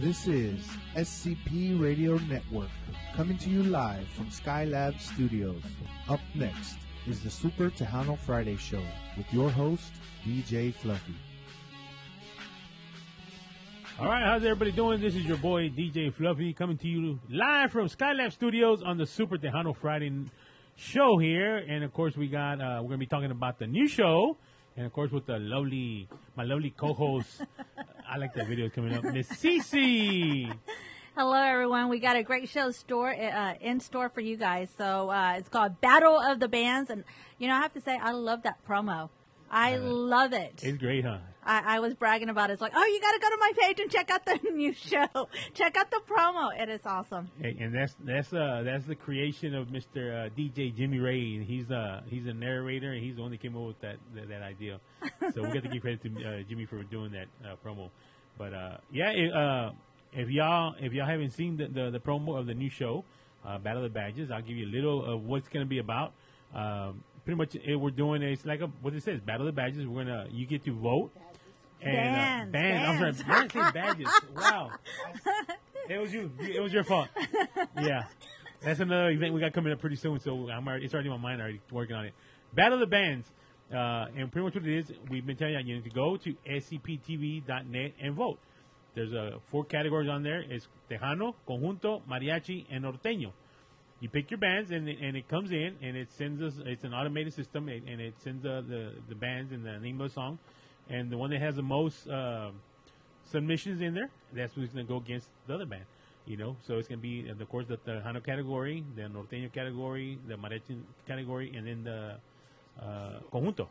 This is SCP Radio Network, coming to you live from Skylab Studios. Up next is the Super Tejano Friday Show with your host, DJ Fluffy. All right, how's everybody doing? This is your boy, DJ Fluffy, coming to you live from Skylab Studios on the Super Tejano Friday Show here. And, of course, we're going to be talking about the new show. And, of course, with my lovely co-host, I like that video coming up, Miss Cece. Hello, everyone. We got a great show in store for you guys. So it's called Battle of the Bands. And, I have to say, I love that promo. I love it. It's great, huh? I was bragging about it. It's like, oh, you got to go to my page and check out the new show. Check out the promo. It is awesome. Hey, and that's the creation of Mr. DJ Jimmy Ray. He's a narrator, and he's the one that came up with that idea. So we got to give credit to Jimmy for doing that promo. But if y'all haven't seen the promo of the new show, Battle of the Badges, I'll give you a little of what it's going to be about. Pretty much, we're doing it's like what it says, Battle of the Badges. You get to vote. And bands. I'm sorry, badges. Wow. It was you. It was your fault. Yeah. That's another event we got coming up pretty soon, so it's already in my mind, already working on it. Battle of the Bands. And pretty much what it is, we've been telling you need to go to scptv.net and vote. There's 4 categories on there. It's Tejano, Conjunto, Mariachi, and Norteño. You pick your bands, and it comes in, and it sends us, it's an automated system, and it sends the bands and the name of the song. And the one that has the most submissions in there, that's who's going to go against the other band. So it's going to be, of course, the Tejano category, the Norteño category, the Mariachi category, and then the Conjunto.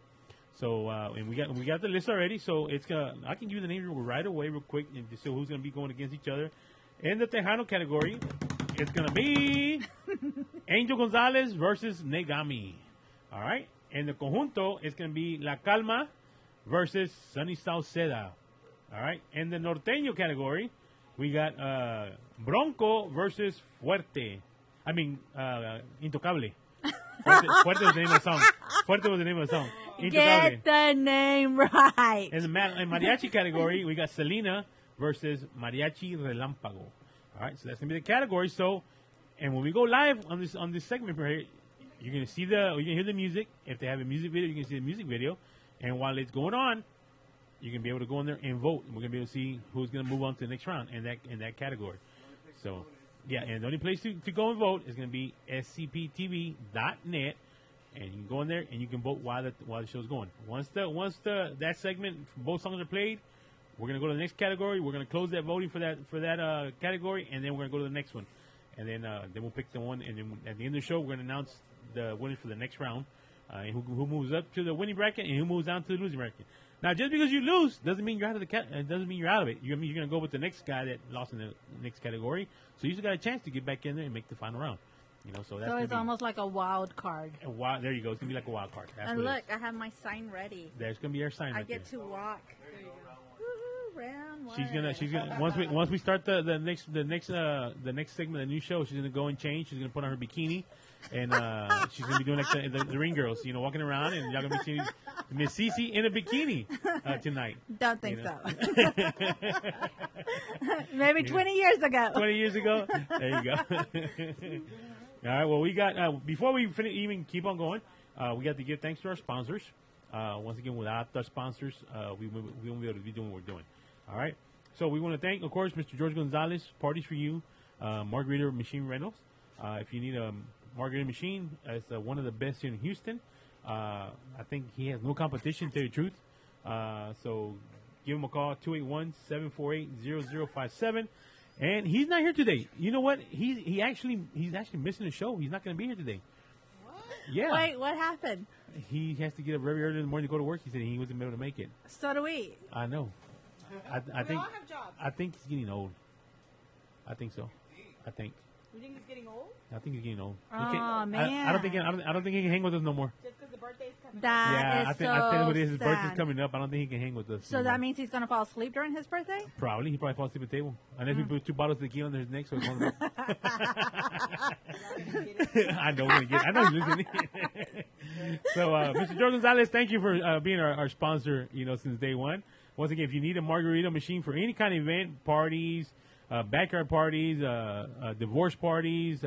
So and we got the list already. So I can give you the names right away, real quick, and just see who's going to be going against each other. In the Tejano category, it's going to be Angel Gonzalez versus Negami. All right. In the Conjunto, it's going to be La Calma versus Sunny Sauceda. All right. In the Norteño category, we got Bronco versus Fuerte. I mean, Intocable. Fuerte was the name of the song. Fuerte was the name of the song. Intocable. Get the name right. In the Mariachi category, we got Selena versus Mariachi Relámpago. All right. So that's going to be the category. So, and when we go live on this segment right here, you're going to hear the music. If they have a music video, you can see the music video. And while it's going on, you can be able to go in there and vote. And we're going to be able to see who's going to move on to the next round in that category. So, yeah, and the only place to go and vote is going to be scptv.net. And you can go in there and you can vote while the show's going. Once that segment, both songs are played, we're going to go to the next category. We're going to close that voting for that category, and then we're going to go to the next one. And then we'll pick the one. And then at the end of the show, we're going to announce the winner for the next round. And who moves up to the winning bracket and who moves down to the losing bracket. Now, just because you lose doesn't mean you're out of doesn't mean you're out of it. You're going to go with the next guy that lost in the next category. So you still got a chance to get back in there and make the final round. So it's almost like a wild card. There you go. It's going to be like a wild card. That's and look, I have my sign ready. There's going to be your sign. I get to walk. There you go. Round one. She's gonna once we start the next segment of the new show, she's gonna go and change. She's gonna put on her bikini, and she's gonna be doing like the ring girls, walking around, and y'all gonna be seeing Miss Cece in a bikini tonight. Don't think so. Maybe 20 years ago. 20 years ago. There you go. All right. Well, we got before we even keep on going, we got to give thanks to our sponsors. Once again, without our sponsors, we won't be able to be doing what we're doing. All right. So we want to thank, of course, Mr. George Gonzalez, Parties for You, Margarita Machine Rentals. If you need a margarita machine, it's one of the best here in Houston. I think he has no competition, to tell you the truth. So give him a call, 281-748-0057. And he's not here today. You know what? He's actually missing the show. He's not going to be here today. What? Yeah. Wait, what happened? He has to get up very early in the morning to go to work. He said he wasn't able to make it. So do we. I know. I think. We all have jobs. I think he's getting old. I think so. I think. You think he's getting old? I think he's getting old. Oh man! I don't think he can hang with us no more. Just because the birthday's coming. I think what it is. His birthday's coming up. I don't think he can hang with us. So that means he's gonna fall asleep during his birthday? Probably. He probably falls asleep at the table. Unless we put 2 bottles of tequila on his neck, so it's one of I know he's listening. So, Mr. George Gonzalez, thank you for being our sponsor. Since day one. Once again, if you need a margarita machine for any kind of event, parties, backyard parties, divorce parties,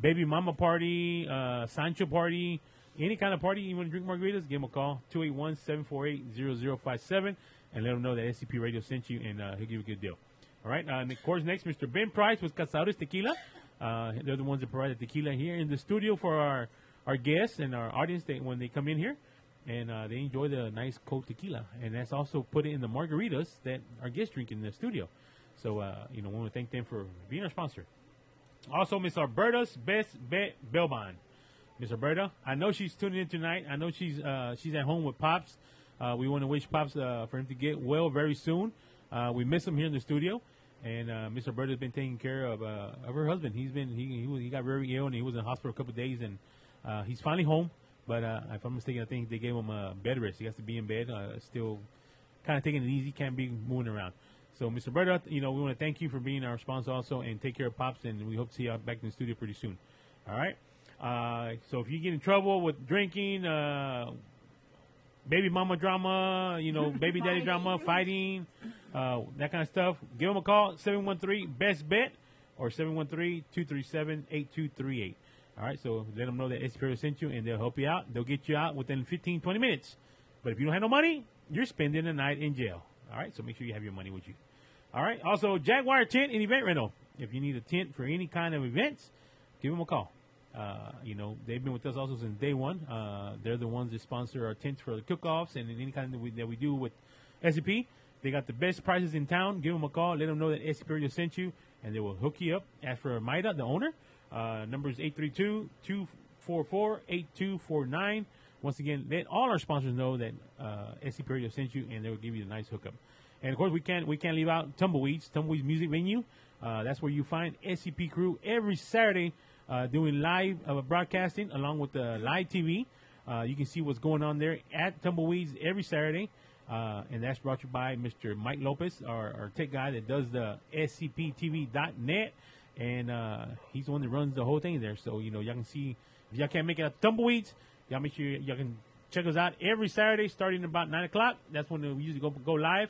baby mama party, Sancho party, any kind of party you want to drink margaritas, give them a call, 281-748-0057, and let them know that SCP Radio sent you, and he'll give you a good deal. All right, and of course, next, Mr. Ben Price with Cazadores Tequila. They're the ones that provide the tequila here in the studio for our guests and our audience when they come in here, and they enjoy the nice cold tequila, and that's also put in the margaritas that our guests drink in the studio. So, we want to thank them for being our sponsor. Also, Miss Alberta's Best Bet Bail Bond. Miss Alberta, I know she's tuning in tonight. I know she's at home with Pops. We want to wish Pops for him to get well very soon. We miss him here in the studio. And Miss Alberta's been taking care of her husband. He got very ill, and he was in the hospital a couple of days, and he's finally home. But if I'm mistaken, I think they gave him a bed rest. He has to be in bed, still kind of taking it easy, can't be moving around. So, Mr. Alberta, we want to thank you for being our sponsor also, and take care of Pops, and we hope to see you back in the studio pretty soon. All right? So if you get in trouble with drinking, baby mama drama, baby daddy drama, fighting, that kind of stuff, give them a call, 713-BEST-BET, or 713-237-8238. All right, so let them know that SCP sent you, and they'll help you out. They'll get you out within 15, 20 minutes. But if you don't have no money, you're spending the night in jail. All right, so make sure you have your money with you. All right, also, Jaguar Tent and Event Rental. If you need a tent for any kind of events, give them a call. They've been with us also since day one. They're the ones that sponsor our tents for the cook-offs and any kind that we do with SCP. They got the best prices in town. Give them a call. Let them know that SCP Radio sent you, and they will hook you up. As for Maida, the owner, number is 832-244-8249. Once again, let all our sponsors know that SCP Radio sent you, and they will give you a nice hookup. And of course, we can't leave out Tumbleweeds Music Venue. That's where you find SCP crew every Saturday doing live broadcasting along with the live TV. You can see what's going on there at Tumbleweeds every Saturday. And that's brought to you by Mr. Mike Lopez, our tech guy that does the scptv.net. And he's the one that runs the whole thing there. So, y'all can see, if y'all can't make it out to Tumbleweeds, y'all make sure y'all can check us out every Saturday starting about 9 o'clock. That's when we usually go live.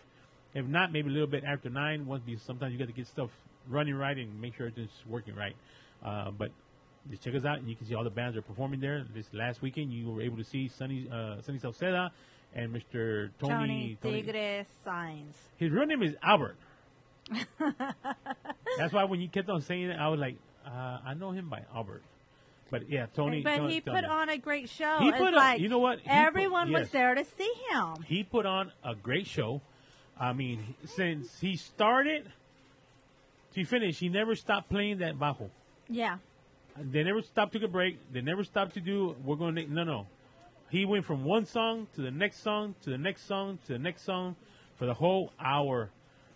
If not, maybe a little bit after 9. Sometimes you got to get stuff running right and make sure it's working right. But just check us out, and you can see all the bands that are performing there. This last weekend, you were able to see Sunny Salceda and Mr. Tony Tigre Signs. His real name is Albert. That's why when you kept on saying it, I was like, I know him by Albert. But yeah, Tony. But he put on a great show. He put on, you know what? Everyone was there to see him. He put on a great show. I mean, since he started to finish, he never stopped playing that bajo. Yeah. They never stopped to take a break. They never stopped to do, no. He went from one song to the next song, to the next song, to the next song for the whole hour.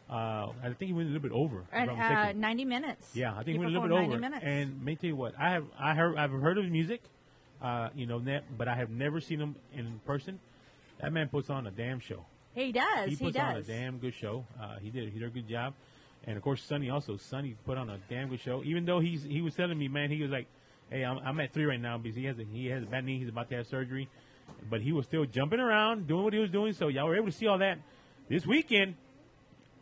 I think he went a little bit over. And 90 minutes. Yeah, I think he went a little bit over. Minutes. And let me tell you what, I've heard of his music, but I have never seen him in person. That man puts on a damn show. He does. He puts on a damn good show. He did a good job. And of course, Sonny put on a damn good show. Even though he was telling me, man, he was like, "Hey, I'm at 3 right now because he has a bad knee. He's about to have surgery." But he was still jumping around, doing what he was doing. So y'all were able to see all that this weekend.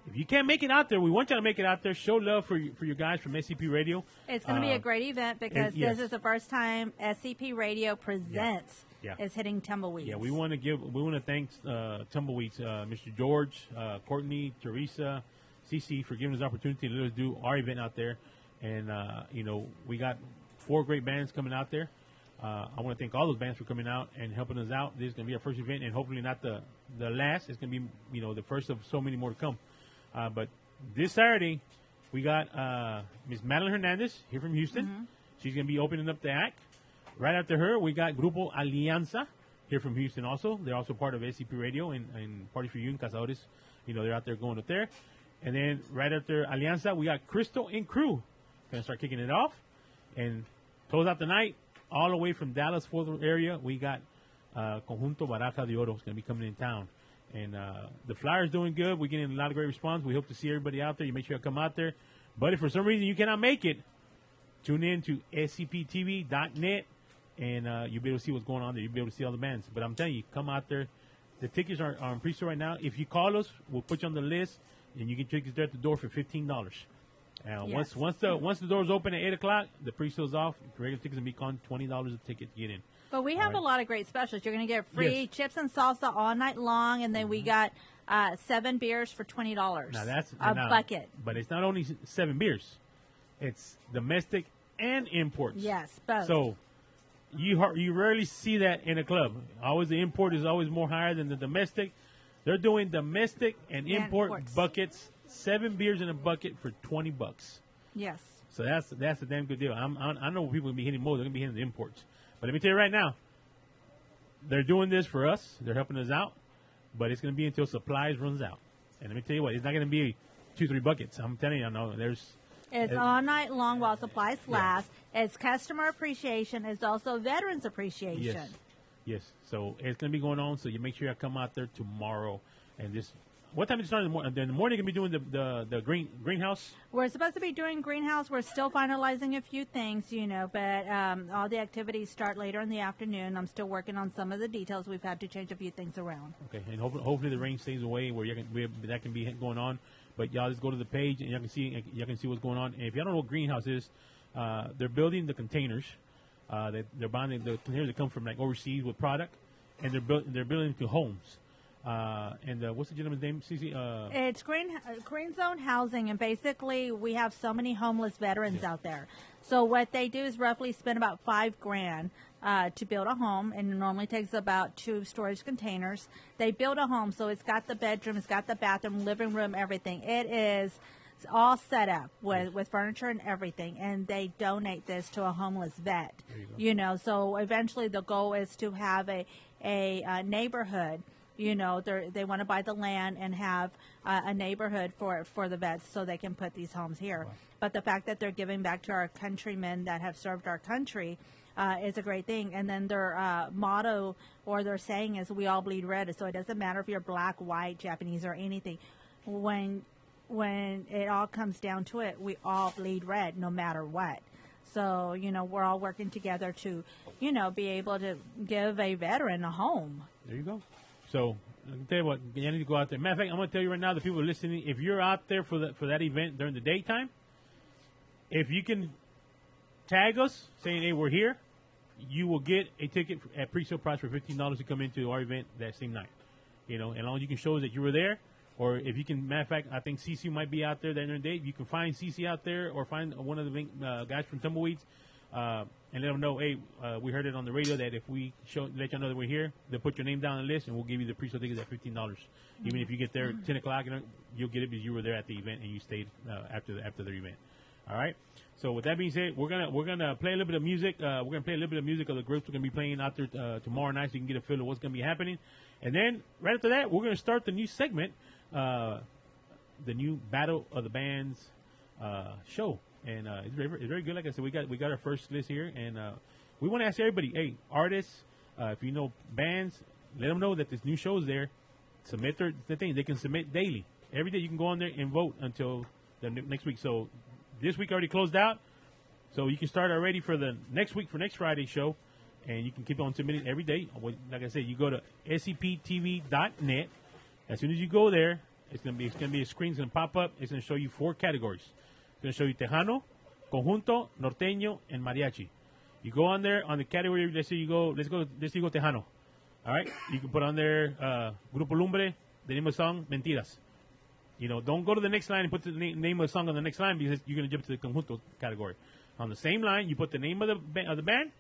If you can't make it out there, we want y'all to make it out there. Show love for your guys from SCP Radio. It's going to be a great event because this is the first time SCP Radio presents. Yeah. Is hitting Tumbleweeds. Yeah, we want to thank Tumbleweeds, Mr. George, Courtney, Teresa, CC for giving us the opportunity to let us do our event out there. And, we got 4 great bands coming out there. I want to thank all those bands for coming out and helping us out. This is going to be our first event, and hopefully not the last. It's going to be, the first of so many more to come. But this Saturday, we got Miss Madeline Hernandez here from Houston. Mm-hmm. She's going to be opening up the act. Right after her, we got Grupo Alianza here from Houston also. They're also part of SCP Radio and Party for You and Cazadores. They're out there going up there. And then right after Alianza, we got Crystal and Crew. Going to start kicking it off. And close out the night, all the way from Dallas, Fort Worth area, we got Conjunto Baraja de Oro is going to be coming in town. And the Flyer's doing good. We're getting a lot of great response. We hope to see everybody out there. You make sure you come out there. But if for some reason you cannot make it, tune in to scptv.net. And you'll be able to see what's going on there. You'll be able to see all the bands. But I'm telling you, come out there. The tickets are on pre-sale right now. If you call us, we'll put you on the list, and you get tickets there at the door for $15. Yes. Once the doors open at 8:00, the pre-sale's off. Regular tickets will be gone, $20 a ticket to get in. But we have a lot of great specials. You're going to get free Yes. chips and salsa all night long, and then we got 7 beers for $20. Now that's a bucket. But it's not only 7 beers; it's domestic and imports. Yes, both. So you rarely see that in a club. Always the import is always more higher than the domestic. They're doing domestic and import imports. buckets. 7 beers in a bucket for $20. Yes. So that's a damn good deal. I know people will be hitting more. They're gonna be hitting the imports. But let me tell you right now, they're doing this for us. They're helping us out. But it's gonna be until supplies runs out. And let me tell you what, it's not gonna be 2-3 buckets. I'm telling you, I know It's all night long while supplies last. It's customer appreciation. It's also veterans appreciation. Yes. So it's gonna be going on. So you make sure you come out there tomorrow and just. What time is it starting in the morning? In the morning, you're going to be doing the greenhouse? We're supposed to be doing greenhouse. We're still finalizing a few things, but all the activities start later in the afternoon. I'm still working on some of the details. We've had to change a few things around. Okay, and hopefully the rain stays away where that can be going on. But y'all just go to the page and y'all can see what's going on. And if y'all don't know what greenhouse is, they're building the containers. They're buying the containers that come from like overseas with product, and they're building to homes. And what's the gentleman's name, Cece? It's Green Zone Housing, and basically we have so many homeless veterans out there. So what they do is roughly spend about $5,000 to build a home, and it normally takes about 2 storage containers. They build a home, so it's got the bedroom, it's got the bathroom, living room, everything. It's all set up with furniture and everything, and they donate this to a homeless vet. So eventually the goal is to have a neighborhood. They want to buy the land and have a neighborhood for the vets so they can put these homes here. Wow. But the fact that they're giving back to our countrymen that have served our country is a great thing. And then their motto or their saying is, "We all bleed red." So it doesn't matter if you're black, white, Japanese, or anything. When it all comes down to it, we all bleed red no matter what. So, we're all working together to, be able to give a veteran a home. There you go. So, I'll tell you what, you need to go out there. Matter of fact, I'm going to tell you right now, the people listening, if you're out there for that event during the daytime, if you can tag us saying, "Hey, we're here," you will get a ticket at pre-sale price for $15 to come into our event that same night. And as long as you can show us that you were there, or if you can, matter of fact, I think CC might be out there that during the day. If you can find CC out there or find one of the guys from Tumbleweeds, and let them know, "Hey, we heard it on the radio that if we let you know that we're here, they'll put your name down on the list and we'll give you the pre-sale tickets at $15. Even if you get there at 10 o'clock, you'll get it because you were there at the event and you stayed after the event. All right. So with that being said, we're gonna play a little bit of music. We're gonna play a little bit of music of the groups we're gonna be playing out there tomorrow night, so you can get a feel of what's gonna be happening. And then right after that, we're gonna start the new segment, the new Battle of the Bands show. And it's very good. Like I said, we got our first list here, and we want to ask everybody, hey, artists, if you know bands, let them know that this new show is there. Submit their thing. They can submit daily. Every day you can go on there and vote until the next week. So this week already closed out, so you can start already for the next week for next Friday's show, and you can keep on submitting every day. Like I said, you go to scptv.net. As soon as you go there, it's gonna be a screen. It's gonna pop up. It's gonna show you 4 categories. It's going to show you Tejano, Conjunto, Norteño, and Mariachi. You go on there on the category. Let's say you go Tejano. All right. You can put on there Grupo Lumbre, the name of the song, Mentiras. Don't go to the next line and put the name of the song on the next line because you're going to jump to the Conjunto category. On the same line, you put the name of the band,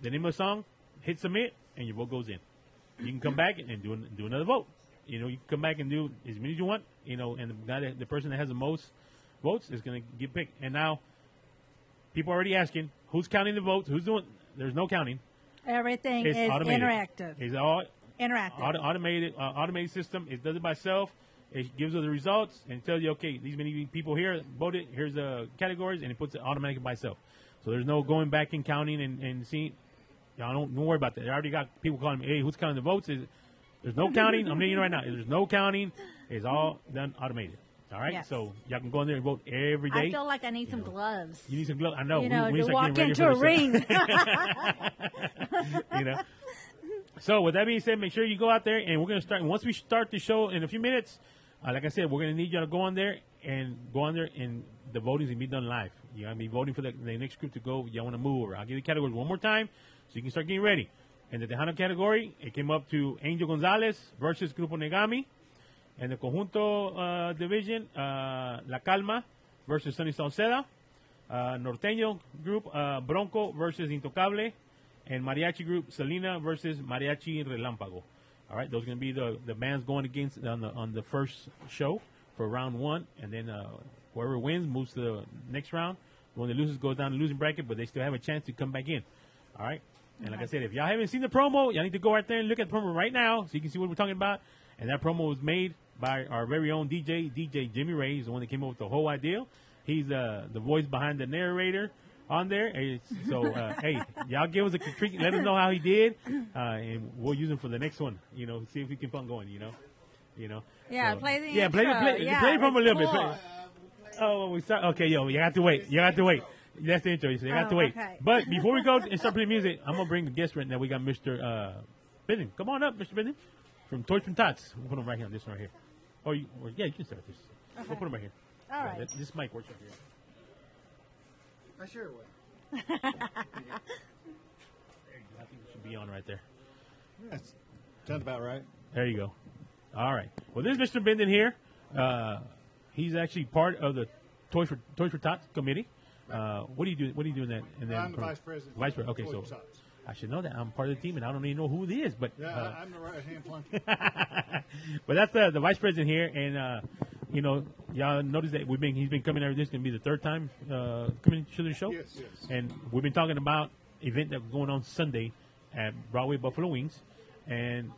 the name of the song, hit submit, and your vote goes in. You can come back and do another vote. You can come back and do as many as you want. And the person that has the most votes is going to get picked. And now, people are already asking, who's counting the votes? Who's doing? There's no counting. Everything is automated. interactive. It's all interactive. Automated system. It does it by itself. It gives you the results and tells you, okay, these many people here voted. Here's the categories, and it puts it automatically by itself. So there's no going back and counting and seeing. Y'all don't worry about that. I already got people calling me, hey, who's counting the votes? There's no counting. I'm letting you know right now. There's no counting. It's all done automated. All right, yes. So y'all can go in there and vote every day. I feel like I need some gloves. You need some gloves. I know. To walk into a ring. So with that being said, make sure you go out there, and we're going to start. Once we start the show in a few minutes, like I said, we're going to need you to go on there and go on there, and the voting's going to be done live. You're going to be voting for the next group to go. Y'all want to move over. I'll give you the categories one more time so you can start getting ready. In the Tejano category, it came up to Angel Gonzalez versus Grupo Negami. In the Conjunto division, La Calma versus Sunny Salceda. Norteño group, Bronco versus Intocable. And Mariachi group, Selena versus Mariachi Relámpago. All right, those are going to be the bands going against on the first show for round one. And then whoever wins moves to the next round. When the losers go down the losing bracket, but they still have a chance to come back in. All right? And like I said, if y'all haven't seen the promo, y'all need to go right there and look at the promo right now so you can see what we're talking about. And that promo was made by our very own DJ Jimmy Ray. He's the one that came up with the whole idea. He's the voice behind the narrator on there. Hey, y'all give us a critique. Let us know how he did, and we'll use him for the next one. See if we can keep on going. Yeah, so, play the yeah, intro. play the promo a little bit. We start. Okay, you have to wait. That's the intro. So you have to wait. Okay. But before we go and start playing music, I'm gonna bring a guest right now. We got Mr. Binden. Come on up, Mr. Binden, from Toys from Tots. We'll put him right here on this one right here. You can start this. Okay. We'll put him right here. All right. This mic works right here. I sure will. There you go. I think it should be on right there. That's sounds about right. There you go. All right. Well, this is Mr. Binden here. He's actually part of the Toys for Tots committee. What do you do? What do you do in that? I'm the vice president. Vice president. Okay, Toys so for Tots. I should know that. I'm part of the team, and I don't even know who it is. But Yeah, I'm the right hand flunky. but that's the vice president here, and y'all notice that he's been coming every. This is gonna be the third time coming to the show. Yes. And we've been talking about event that was going on Sunday at Broadway Buffalo Wings, and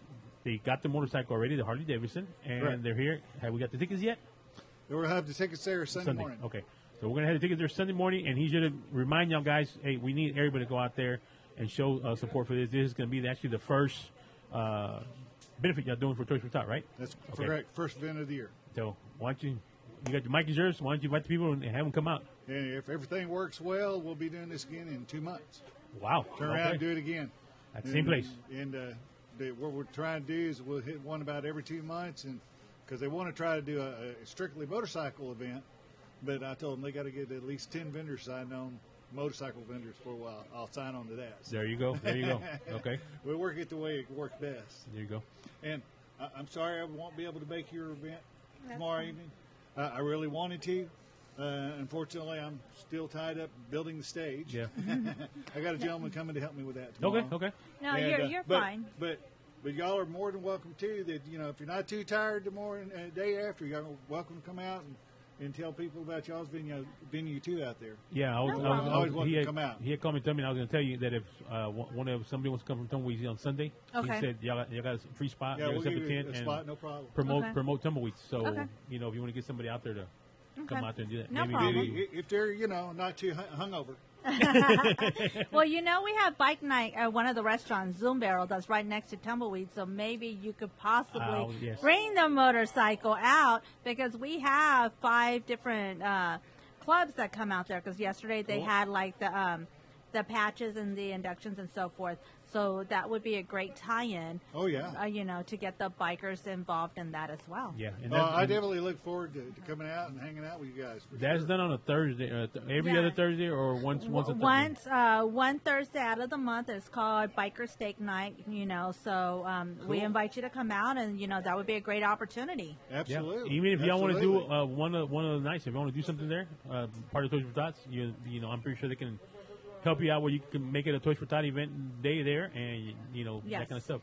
they got the motorcycle already, the Harley Davidson, and Correct. they're here. Have we got the tickets yet? We'll have the tickets there Sunday morning. Okay. So we're going to have the tickets there Sunday morning, and he's going to remind y'all guys, hey, we need everybody to go out there and show support for this. This is going to be actually the first benefit y'all doing for Toys for Tot, right? That's Okay. correct. First event of the year. So why don't you got your mic is yours. Why don't you invite the people and have them come out? And if everything works well, we'll be doing this again in 2 months. Wow. Turn around and do it again. At the same place. And what we're trying to do is we'll hit one about every 2 months, and because they want to try to do a strictly motorcycle event, but I told them they got to get at least 10 vendors signed on, motorcycle vendors, for a while. I'll sign on to that. So There you go. Okay. we'll work it the way it works best. There you go. And I'm sorry I won't be able to make your event tomorrow evening. I really wanted to. Unfortunately, I'm still tied up building the stage. Yeah. I got a gentleman coming to help me with that tomorrow. Okay. No, And, you're but, fine. But y'all are more than welcome too. That if you're not too tired tomorrow and day after, you're welcome to come out and tell people about y'all's venue too out there. Yeah, No problem. Always welcome to come out. He had called me and told me, and I was going to tell you that if somebody wants to come from Tumbleweeds on Sunday, Okay. he said y'all got a free spot. Yeah, Y'all we'll set give the you tent a and spot, no problem. promote Tumbleweeds. So Okay. if you want to get somebody out there to come out there and do that, No maybe problem. If they're not too hungover. Well, we have bike night at one of the restaurants, Zoom Barrel, that's right next to Tumbleweed. So maybe you could possibly Yes. bring the motorcycle out, because we have 5 different clubs that come out there. Because yesterday they had like the patches and the inductions and so forth. So that would be a great tie-in. Oh yeah. To get the bikers involved in that as well. Yeah, and I definitely look forward to coming out and hanging out with you guys. For that's sure. done on a Thursday, every Yeah. other Thursday, or once a Thursday. One Thursday out of the month is called Biker Steak Night. So we Cool. invite you to come out, and that would be a great opportunity. Yeah. Absolutely. Even if y'all want to do Absolutely. one of the nights, if you want to do something there, part of Toys for Tots, I'm pretty sure they can help you out where you can make it a Toys for Tot event day there, and Yes. that kind of stuff.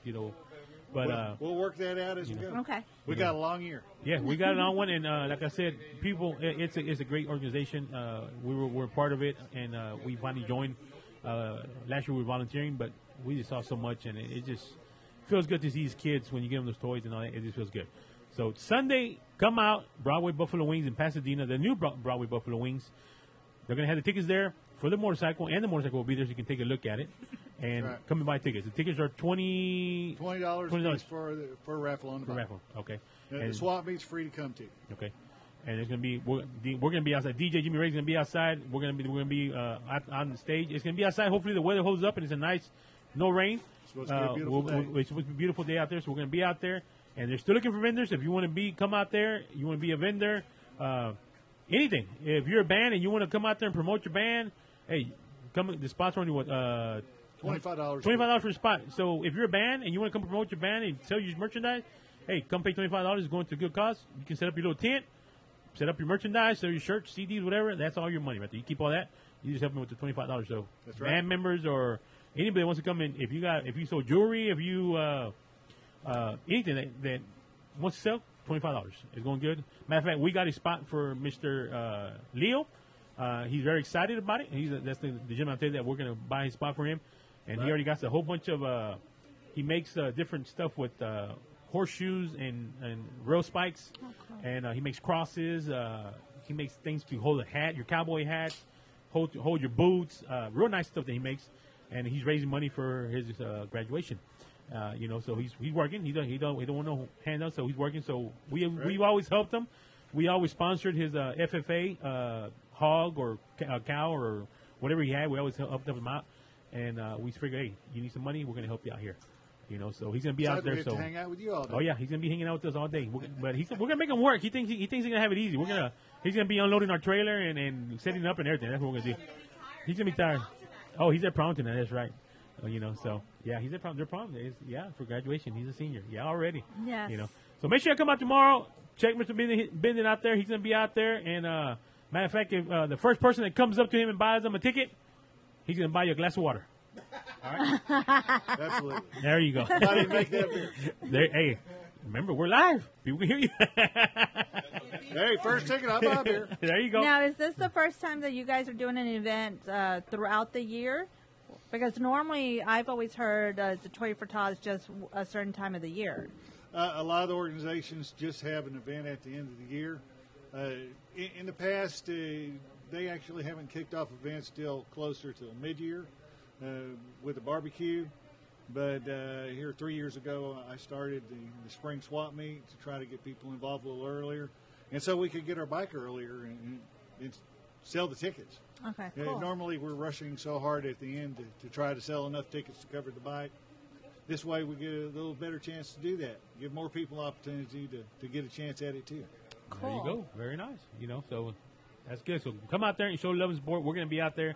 But we'll work that out as we go. Okay. We got a long year. yeah, we got it on one, and like I said, people, it's a great organization. We're part of it, and we finally joined. Last year we were volunteering, but we just saw so much, and it just feels good to see these kids when you give them those toys and all that. It just feels good. So Sunday, come out, Broadway Buffalo Wings in Pasadena, the new Broadway Buffalo Wings. They're going to have the tickets there for the motorcycle, and the motorcycle will be there so you can take a look at it and Right. come and buy tickets. The tickets are $20 $20 for a raffle on the for bike. raffle. Okay. The And- swap meet's free to come to. Okay. And it's gonna be we're gonna be outside. DJ Jimmy Ray's gonna be outside. We're gonna be on the stage. It's gonna be outside. Hopefully the weather holds up and it's a nice, no rain. It's supposed to be a beautiful day. It's supposed to be a beautiful day out there. So we're gonna be out there, and they're still looking for vendors. If you want to come out there, you want to be a vendor. anything. If you're a band and you want to come out there and promote your band, hey, come. The spot's only what $25. $25 for a spot. So if you're a band and you want to come promote your band and sell your merchandise, hey, come pay $25. It's going to a good cause. You can set up your little tent, set up your merchandise, sell your shirts, CDs, whatever. That's all your money right there. You keep all that. You just help me with the $25. So That's right. band members or anybody wants to come in, if you sell jewelry, if you anything that wants to sell, $25. It's going good. Matter of fact, we got a spot for Mr. Leo. He's very excited about it. That's the gentleman I tell you that we're going to buy his spot for him. And he already got a whole bunch of, he makes different stuff with horseshoes and rail spikes. Okay. And he makes crosses. He makes things to hold a hat, your cowboy hats, hold your boots. Real nice stuff that he makes. And he's raising money for his graduation. So he's working. He don't want no handouts, so he's working. So we've always helped him. We always sponsored his FFA hog or cow or whatever he had. We always helped him out, and we figured, hey, you need some money, we're gonna help you out here. So he's gonna be out there. To hang out with you all day. Oh yeah, he's gonna be hanging out with us all day. But we're gonna make him work. He thinks he's gonna have it easy. He's gonna be unloading our trailer and setting up and everything. That's what we're gonna do. He's gonna be tired. Oh, he's at prom tonight. That's right. So yeah, he's at prom. Their prom is for graduation. He's a senior. Yeah, already. Yes. So make sure you come out tomorrow. Check Mr. Benden out there. He's gonna be out there. And matter of fact, if the first person that comes up to him and buys him a ticket, he's gonna buy you a glass of water. All right. Absolutely. There you go. How do you make that beer? Hey, remember we're live. People can hear you. Hey, first ticket, I'll buy a beer. There you go. Now, is this the first time that you guys are doing an event throughout the year? Because normally, I've always heard the Toy for Tots just a certain time of the year. A lot of the organizations just have an event at the end of the year. In the past, they actually haven't kicked off events till closer to mid-year with the barbecue. But here 3 years ago, I started the spring swap meet to try to get people involved a little earlier. And so we could get our bike earlier and sell the tickets. Okay, cool. Normally we're rushing so hard at the end to try to sell enough tickets to cover the bike. This way we get a little better chance to do that. Give more people opportunity to get a chance at it too. Cool. There you go. Very nice. So that's good. So come out there and show love and support. We're going to be out there.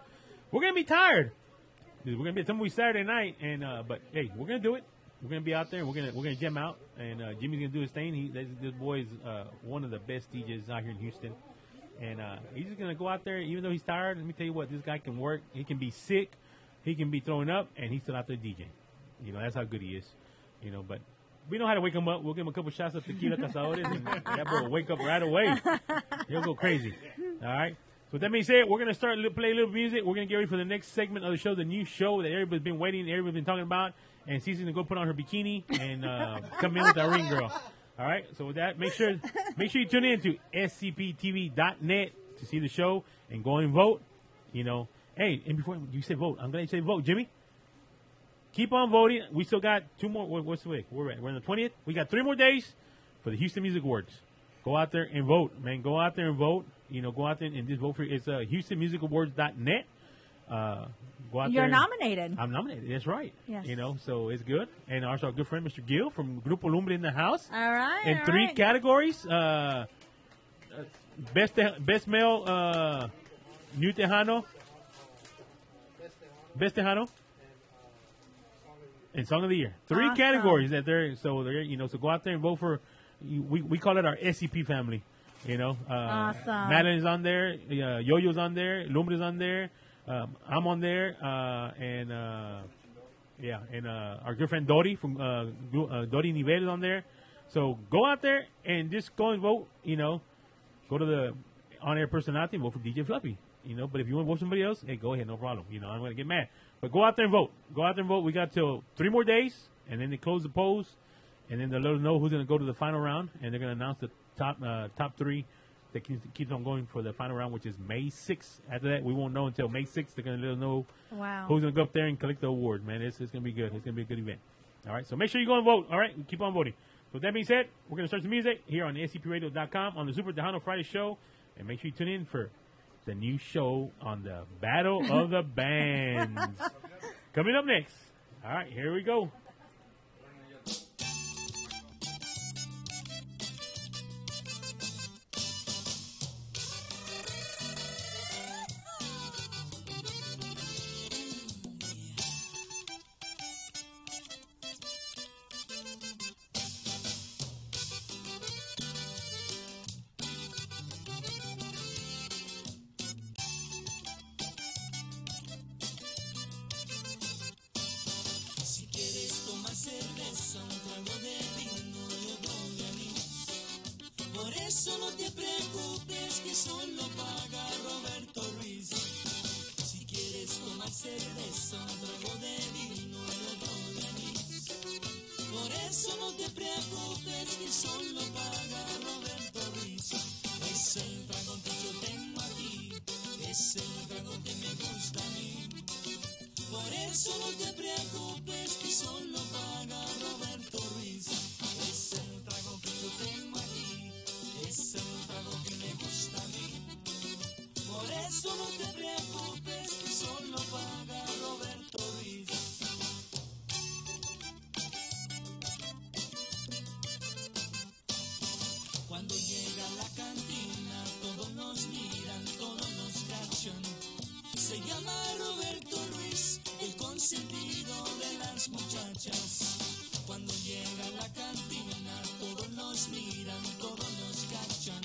We're going to be tired. We're going to be at Tumbleweed Saturday night, but hey, we're going to do it. We're going to be out there. And we're going to jam out, and Jimmy's going to do his thing. This boy is one of the best DJs out here in Houston. And he's just going to go out there, even though he's tired. Let me tell you what, this guy can work. He can be sick. He can be throwing up, and he's still out there DJing. That's how good he is. But we know how to wake him up. We'll give him a couple shots of tequila cazadores, and that boy will wake up right away. He'll go crazy. All right? So with that being said, we're going to start play a little music. We're going to get ready for the next segment of the show, the new show that everybody's been waiting, everybody's been talking about. And Cece's going to go put on her bikini and come in with that ring girl. All right, so with that, make sure you tune in to scptv.net to see the show and go and vote. Hey, and before you say vote, I'm glad you say vote, Jimmy. Keep on voting. We still got 2 more. What's the week? We're on the 20th. We got 3 more days for the Houston Music Awards. Go out there and vote, man. Go out there and vote. Go out there and just vote for it. It's HoustonMusicAwards.net. Go out You're there. nominated. I'm nominated. That's right. Yes. So it's good. And also our good friend Mr. Gil from Grupo Lumbre in the house. All right. In 3 categories: best male new Tejano, best Tejano, and song of the year. 3 Awesome. categories that they're so go out there and vote for. We call it our SCP family. Awesome. Madeline's on there, Yo-Yo's on there, Lumbre's on there. I'm on there, and our good friend Dori from Dori Nivel is on there. So go out there and just go and vote. Go to the on-air personality and vote for DJ Fluffy. But if you want to vote somebody else, hey, go ahead, no problem. I'm going to get mad. But go out there and vote. Go out there and vote. We got till 3 more days, and then they close the polls, and then they'll let us know who's going to go to the final round, and they're going to announce the top 3 that keeps on going for the final round, which is May 6th. After that, we won't know until May 6th. They're going to let us know who's going to go up there and collect the award, man. It's going to be good. It's going to be a good event. All right, so make sure you go and vote. All right, keep on voting. So with that being said, we're going to start some music here on scpradio.com on the Super Tejano Friday show. And make sure you tune in for the new show on the Battle of the Bands. Coming up next. All right, here we go. quieres tomar cerveza, un trago de vino y otro de anís. Por eso no te preocupes que solo paga Roberto Ruiz. Si quieres tomar cerveza, un trago de vino y otro de anís. Por eso no te preocupes que solo paga Roberto Ruiz. Es el trago que yo tengo aquí, es el trago que me gusta a mí. Por eso no te preocupes que solo paga Roberto Ruiz. Es el trago que yo tengo aquí, es el trago que me gusta a mí. Por eso no te preocupes que solo paga Roberto Ruiz. Cuando llega a la cantina todos nos miran, todos nos cachan. Se llama Roberto Ruiz, el consentido de las muchachas. Cuando llega a la cantina todos nos miran, todos nos cachan.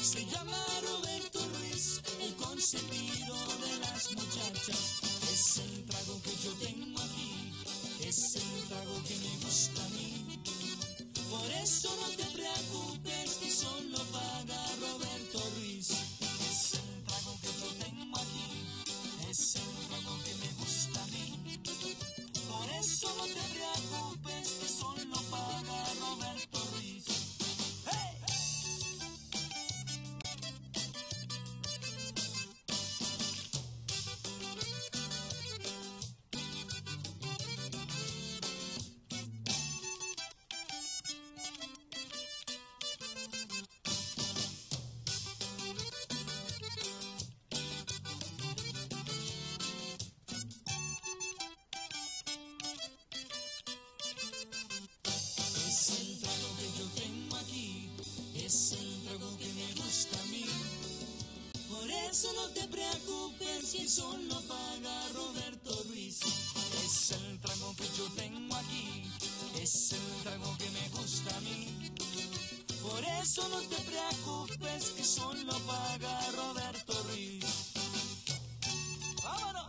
Se llama Roberto Ruiz, el consentido de las muchachas. Es el trago que yo tengo aquí, es el trago que me gusta a mí. Por eso no te preocupes que solo paga Roberto Ruiz. Es el trago que yo tengo aquí, es el trago que me gusta a mí. Por eso no te preocupes que solo paga Roberto Ruiz. ¡Hey! Es el trago que yo tengo aquí, es el trago que me gusta a mí. Por eso no te preocupes si solo paga Roberto Ruiz. Es el trago que yo tengo aquí, es el trago que me gusta a mí. Por eso no te preocupes que solo paga Roberto Ruiz. ¡Vámonos!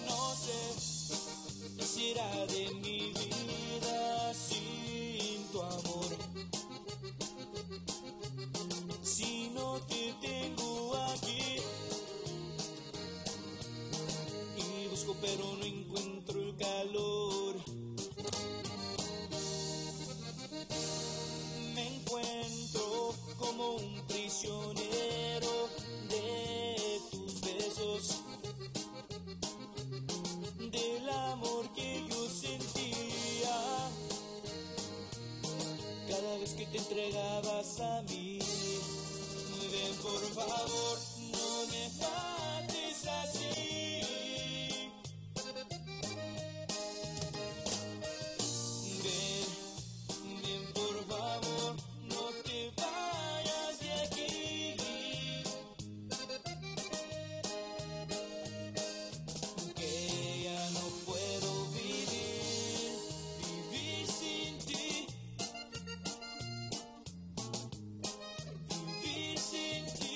No sé qué será de mi vida sin tu amor. Si no te tengo aquí y busco pero no encuentro el calor. Me encuentro como un prisionero de tus besos, del amor que yo sentía cada vez que te entregabas a mí. Muy bien, por favor, no me faltes así. Ven, ven, por favor, no te vayas de aquí. Que ya no puedo vivir, vivir sin ti, vivir sin ti.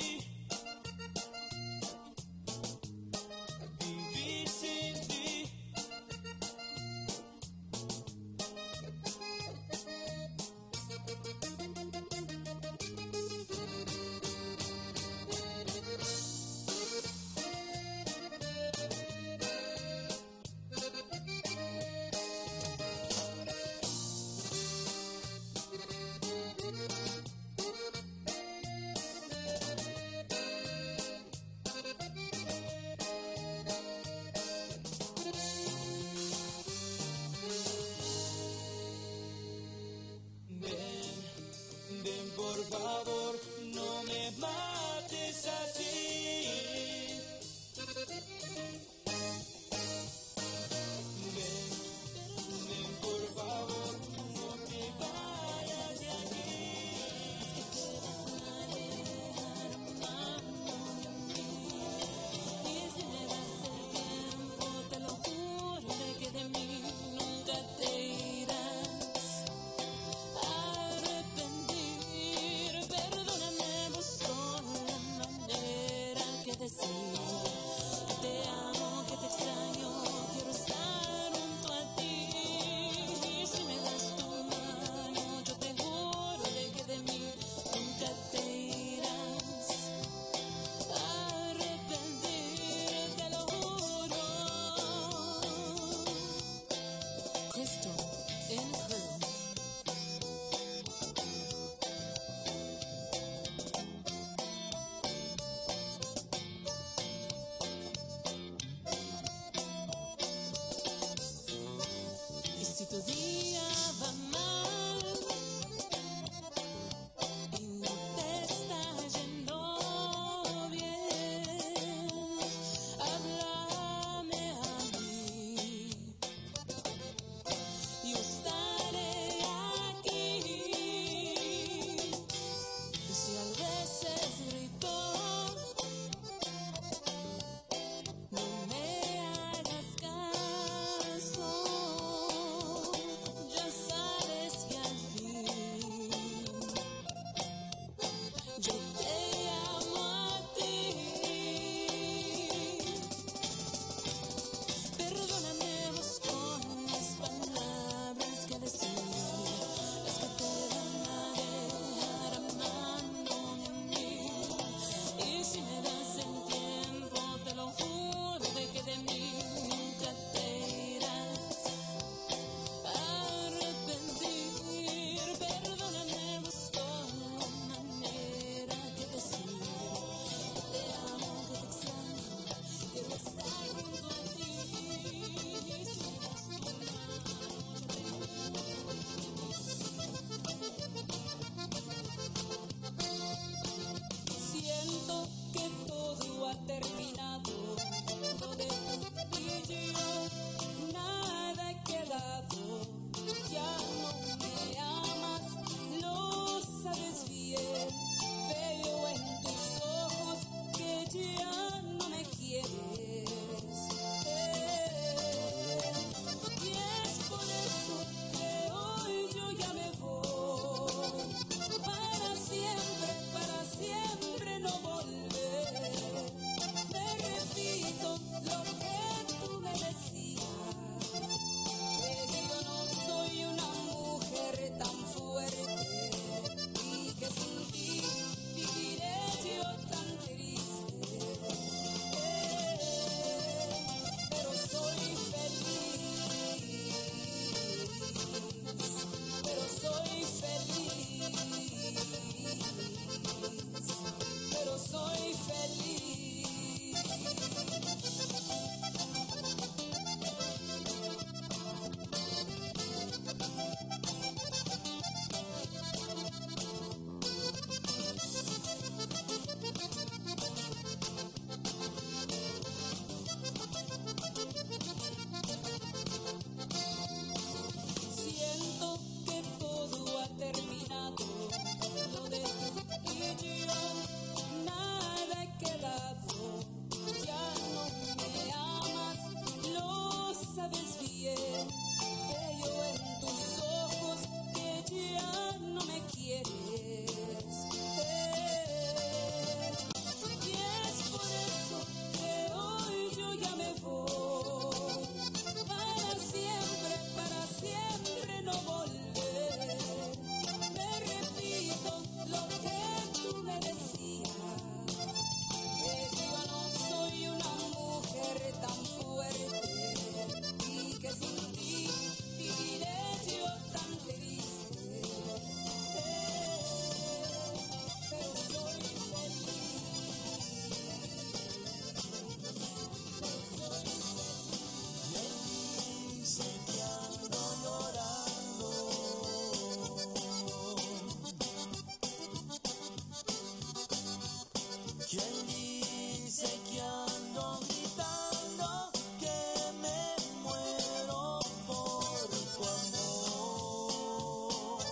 ¿Quién dice que ando gritando que me muero por tu amor?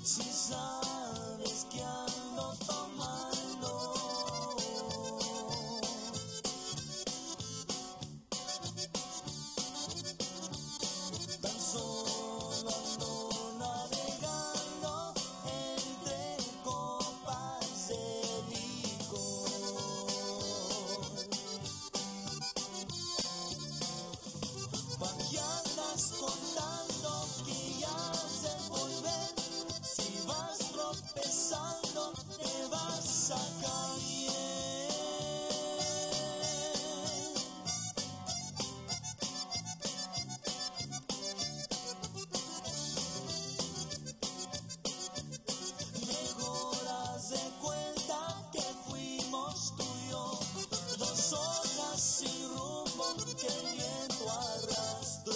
Si sabes que ando tomando, tan solo ando navegando entre copas de licor. ¿Pa' qué andas contando que ya has de volver? Si vas tropezando, te vas a caer. Mejor haz de cuenta que fuimos tú y yo, dos hojas sin rumbo que el viento arrastró.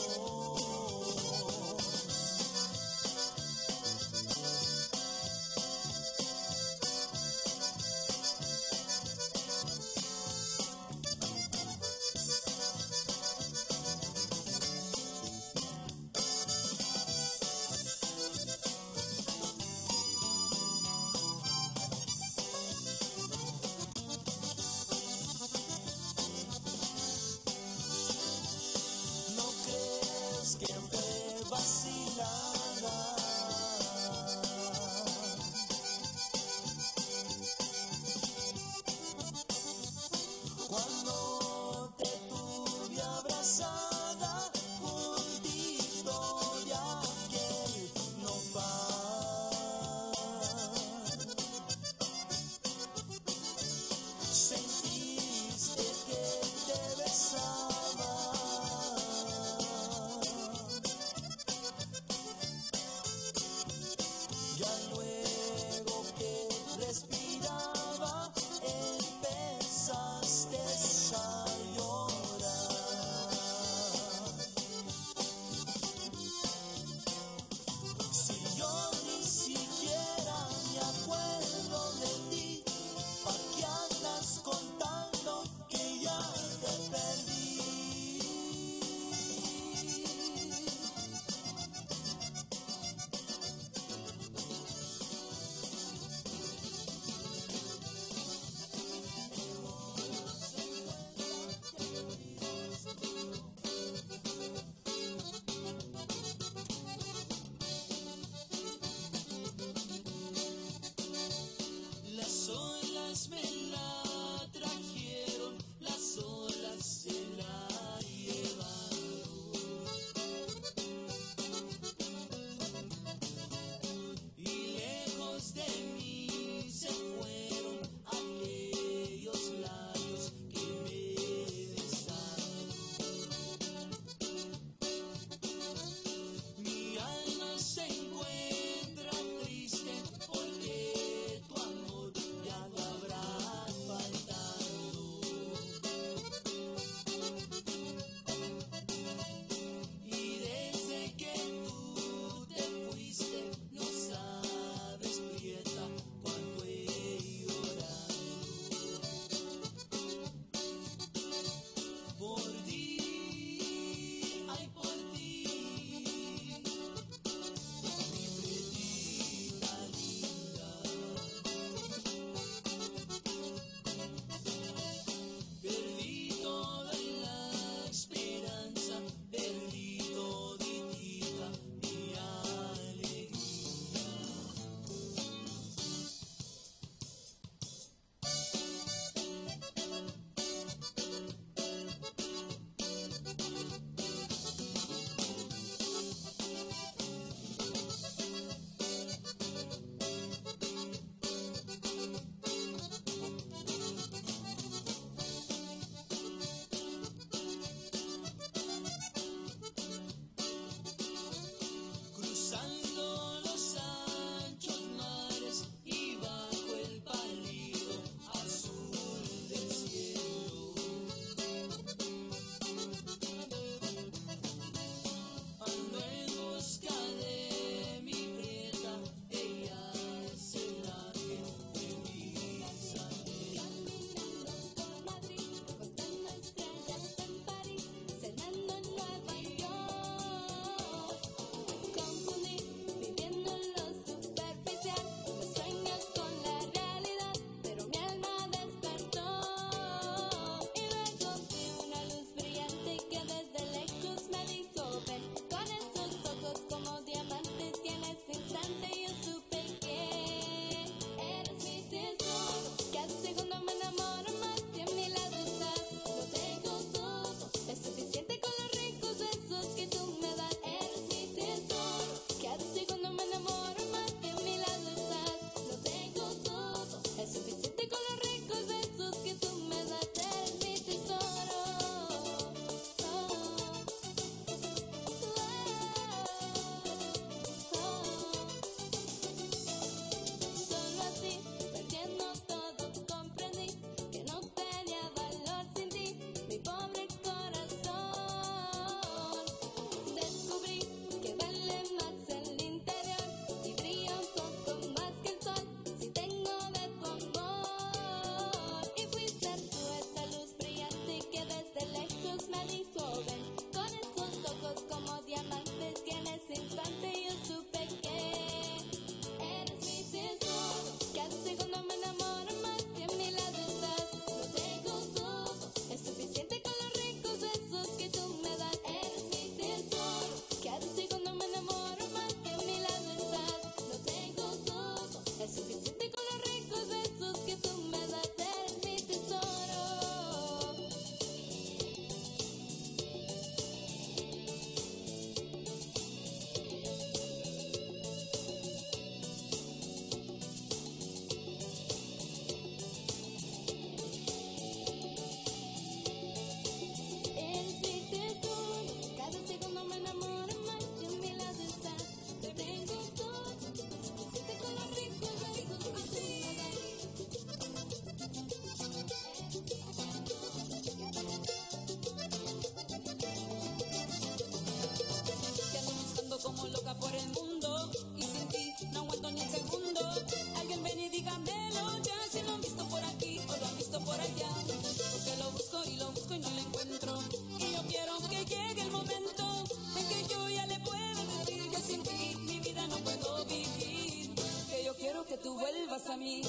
vuelvas a mí,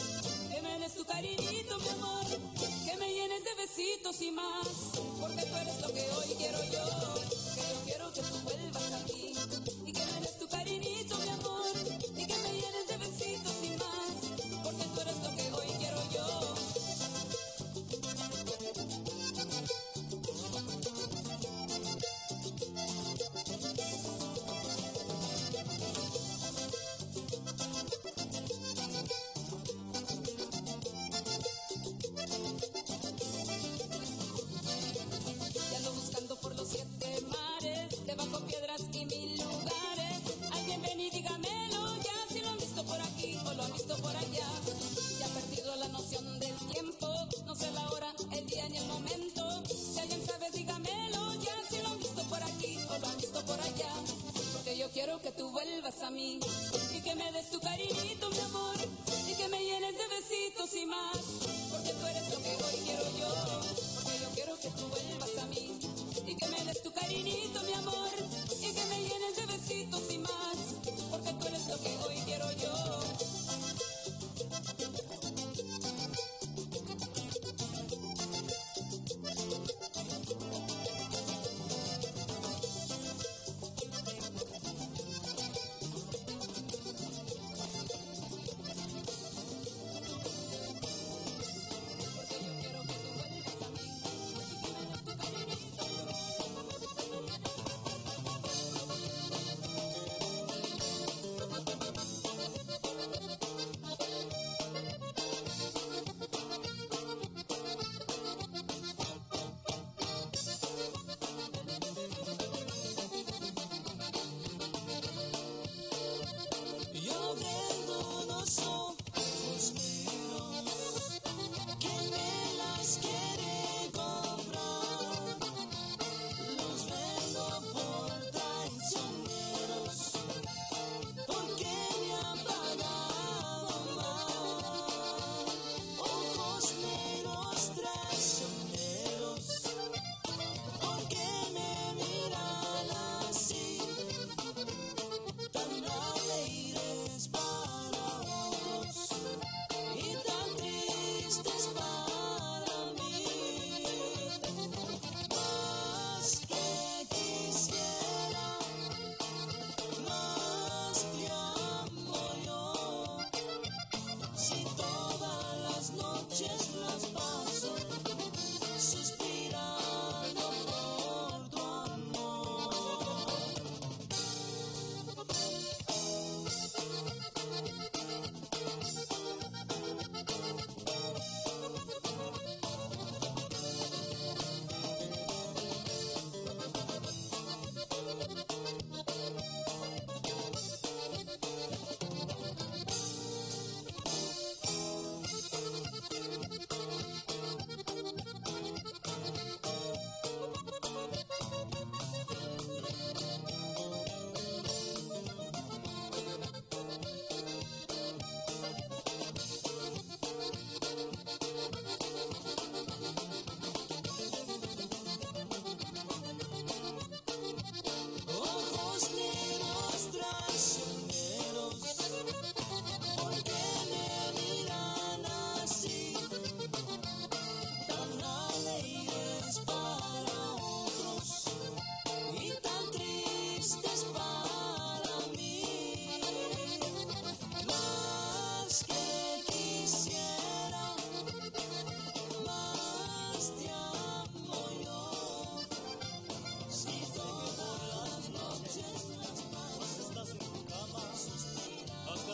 que me des tu cariñito, mi amor, que me llenes de besitos y más, porque tú eres lo que hoy quiero yo, que yo quiero que tú vuelvas a mí, y que me des tu cariñito, mi amor, y que me llenes de besitos y más, porque tú eres lo que hoy quiero yo. Debajo piedras y mil lugares. Alguien ven y dígamelo ya, si lo han visto por aquí o lo han visto por allá. Ya he perdido la noción del tiempo, no sé la hora, el día ni el momento. Si alguien sabe, dígamelo ya, si lo han visto por aquí o lo han visto por allá. Porque yo quiero que tú vuelvas a mí y que me des tu cariñito, mi amor, y que me llenes de besitos y más. Porque tú eres lo que hoy quiero yo, porque yo quiero que tú vuelvas a mí y que me des tu cariñito, mi amor, y que me llenes de besitos y más, porque tú eres lo que hoy quiero yo.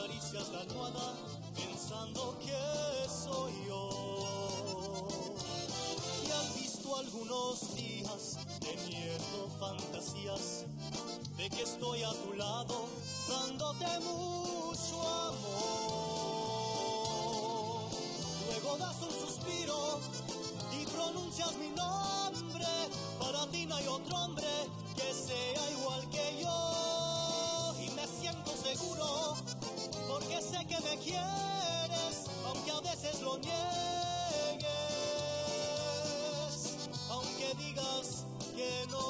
acaricias la almohada pensando que soy yo. Y has visto algunos días teniendo fantasías de que estoy a tu lado dándote mucho amor. Luego das un suspiro y pronuncias mi nombre. Para ti no hay otro hombre que sea igual que yo. Y me siento seguro porque sé que me quieres, aunque a veces lo niegues, aunque digas que no.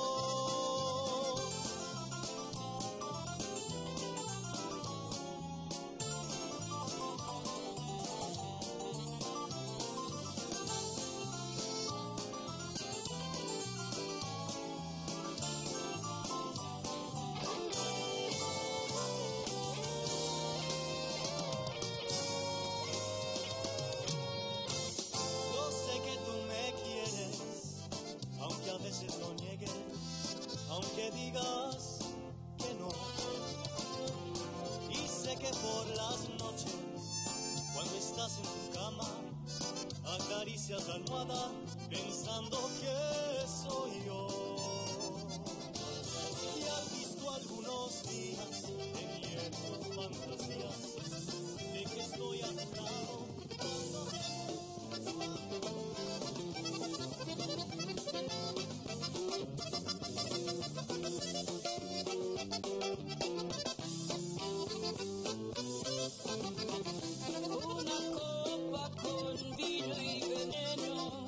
la almohada pensando que soy yo. Y has visto algunos días teniendo fantasías de que estoy a tu lado dándote una copa con vino y veneno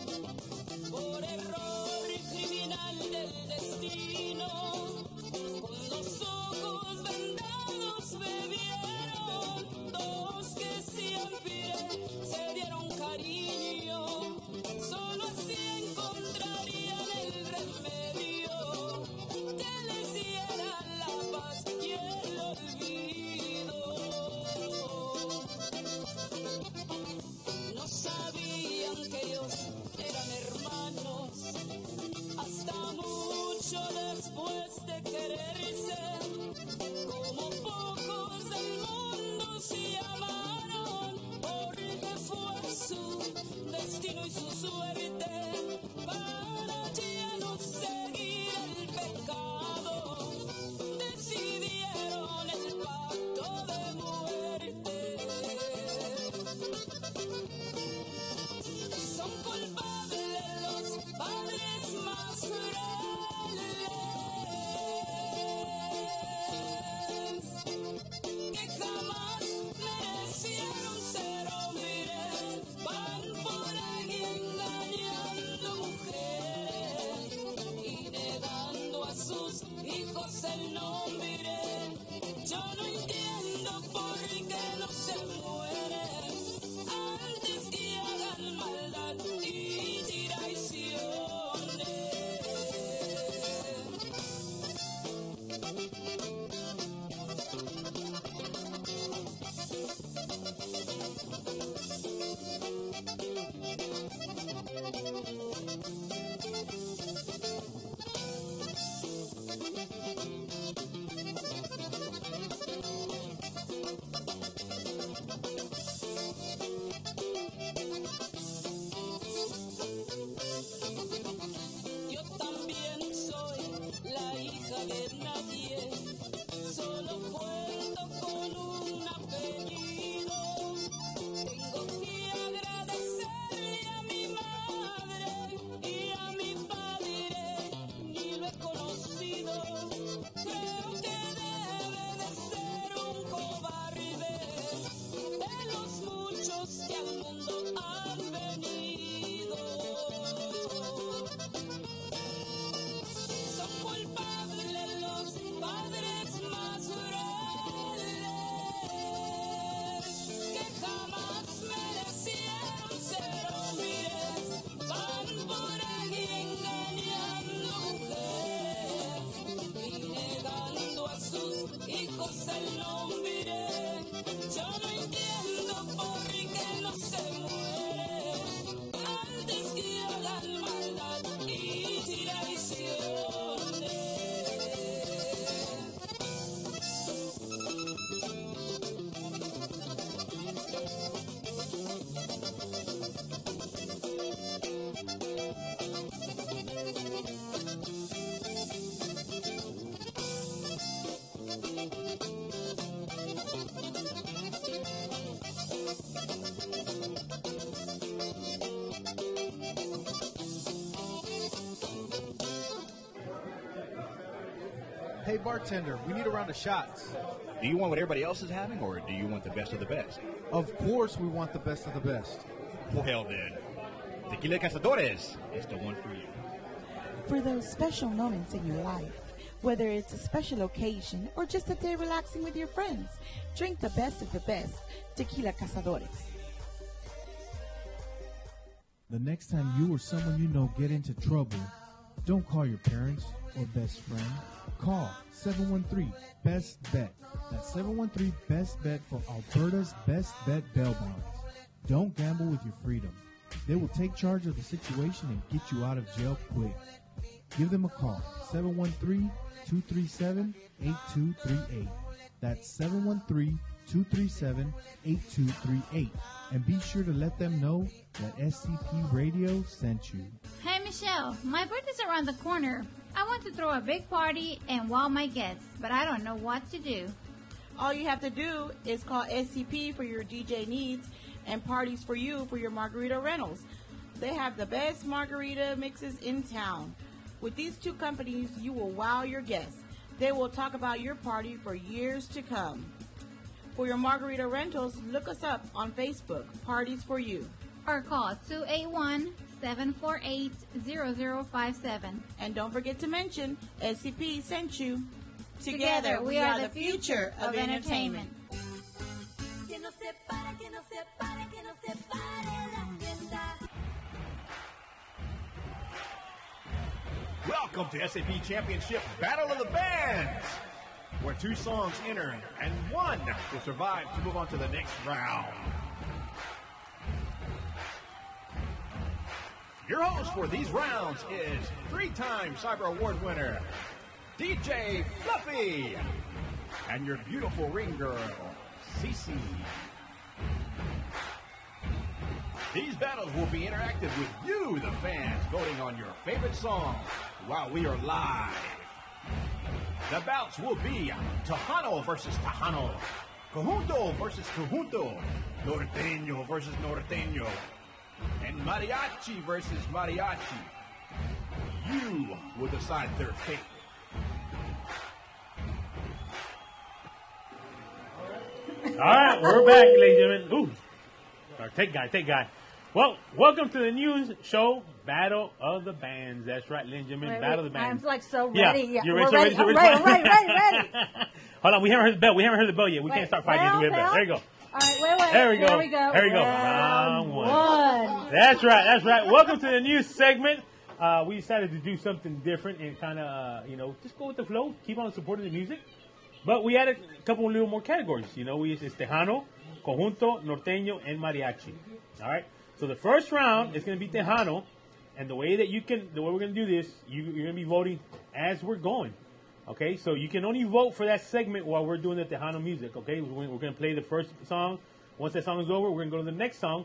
por error criminal del destino. Con los ojos vendados bebieron dos que siempre se dieron cariño. Solo así encontrarían el remedio que les diera la paz y el olvido. No sabían que ellos eran hermanos hasta mucho después de quererse. Como pocos del mundo se amaron, porque fue su destino y su suerte para ya no seguir el pecado. Decidieron el pacto de muerte. Son culpables los padres más crueles que jamás merecieron ser hombres. Van por ahí engañando mujeres y negando a sus hijos el nombre. Yo no entiendo por qué no se mueren antes que hagan maldad y traiciones. Yo también soy la hija de nadie, solo cuento con un apellido. Tengo que agradecerle a mi madre y a mi padre, ni lo he conocido. Creo que debe de ser un cobarde de los muchos que al mundo han venido. Son culpables los padres más crueles que jamás merecieron ser hombres. Van por ahí engañando mujeres y negando a sus hijos el nombre. Yo no entiendo por qué no se mueren antes que hagan maldad y traiciones. Hey, bartender, we need a round of shots. Do you want what everybody else is having, or do you want the best of the best? Of course we want the best of the best. Well, then, Tequila Cazadores is the one for you. For those special moments in your life, whether it's a special occasion or just a day relaxing with your friends, drink the best of the best, Tequila Cazadores. The next time you or someone you know get into trouble, don't call your parents or best friend. Call 713-BEST-BET. That's 713-BEST-BET for Alberta's Best Bet Bail Bonds. Don't gamble with your freedom. They will take charge of the situation and get you out of jail quick. Give them a call, 713-237-8238. That's 237-8238. And be sure to let them know that SCP Radio sent you. Hey Michelle, my birthday's around the corner. I want to throw a big party and wow my guests, but I don't know what to do. All you have to do is call SCP for your DJ needs and Parties for You for your margarita rentals. They have the best margarita mixes in town. With these two companies, you will wow your guests. They will talk about your party for years to come. For your margarita rentals, look us up on Facebook, Parties for You. Or call 281-748-0057. And don't forget to mention SCP sent you. Together, we are the future of entertainment. Que no se pare, que no se pare, que no se pare la fiesta. Welcome to SAP Championship Battle of the Bands, where 2 songs enter and 1 will survive to move on to the next round. Your host for these rounds is 3-time Cyber Award winner, DJ Fluffy, and your beautiful ring girl, Cece. These battles will be interactive with you, the fans, voting on your favorite song while we are live. The bouts will be Tejano versus Tejano, Conjunto versus Conjunto, Norteño versus Norteño, and Mariachi versus Mariachi. You will decide their fate. All right, we're back, ladies and gentlemen. Ooh, take guy. Well, welcome to the new show, Battle of the Bands. That's right, ladies and gentlemen, Battle of the Bands. I'm like so ready. Yeah, you're We're ready. ready. Ready. Hold on, we haven't heard the bell. We haven't heard the bell yet. We can't start fighting until we hear the bell. There you go. All right, wait. There we go. There we go. There we go. Round one. That's That's right. Welcome to the new segment. We decided to do something different and kind of, just go with the flow. Keep on supporting the music. But we added a couple little more categories. It's Tejano, Conjunto, Norteño, and Mariachi. All right. So the first round is going to be Tejano, and the way we're going to do this, you're going to be voting as we're going. Okay. So you can only vote for that segment while we're doing the Tejano music. Okay. We're going to play the first song. Once that song is over, we're going to go to the next song,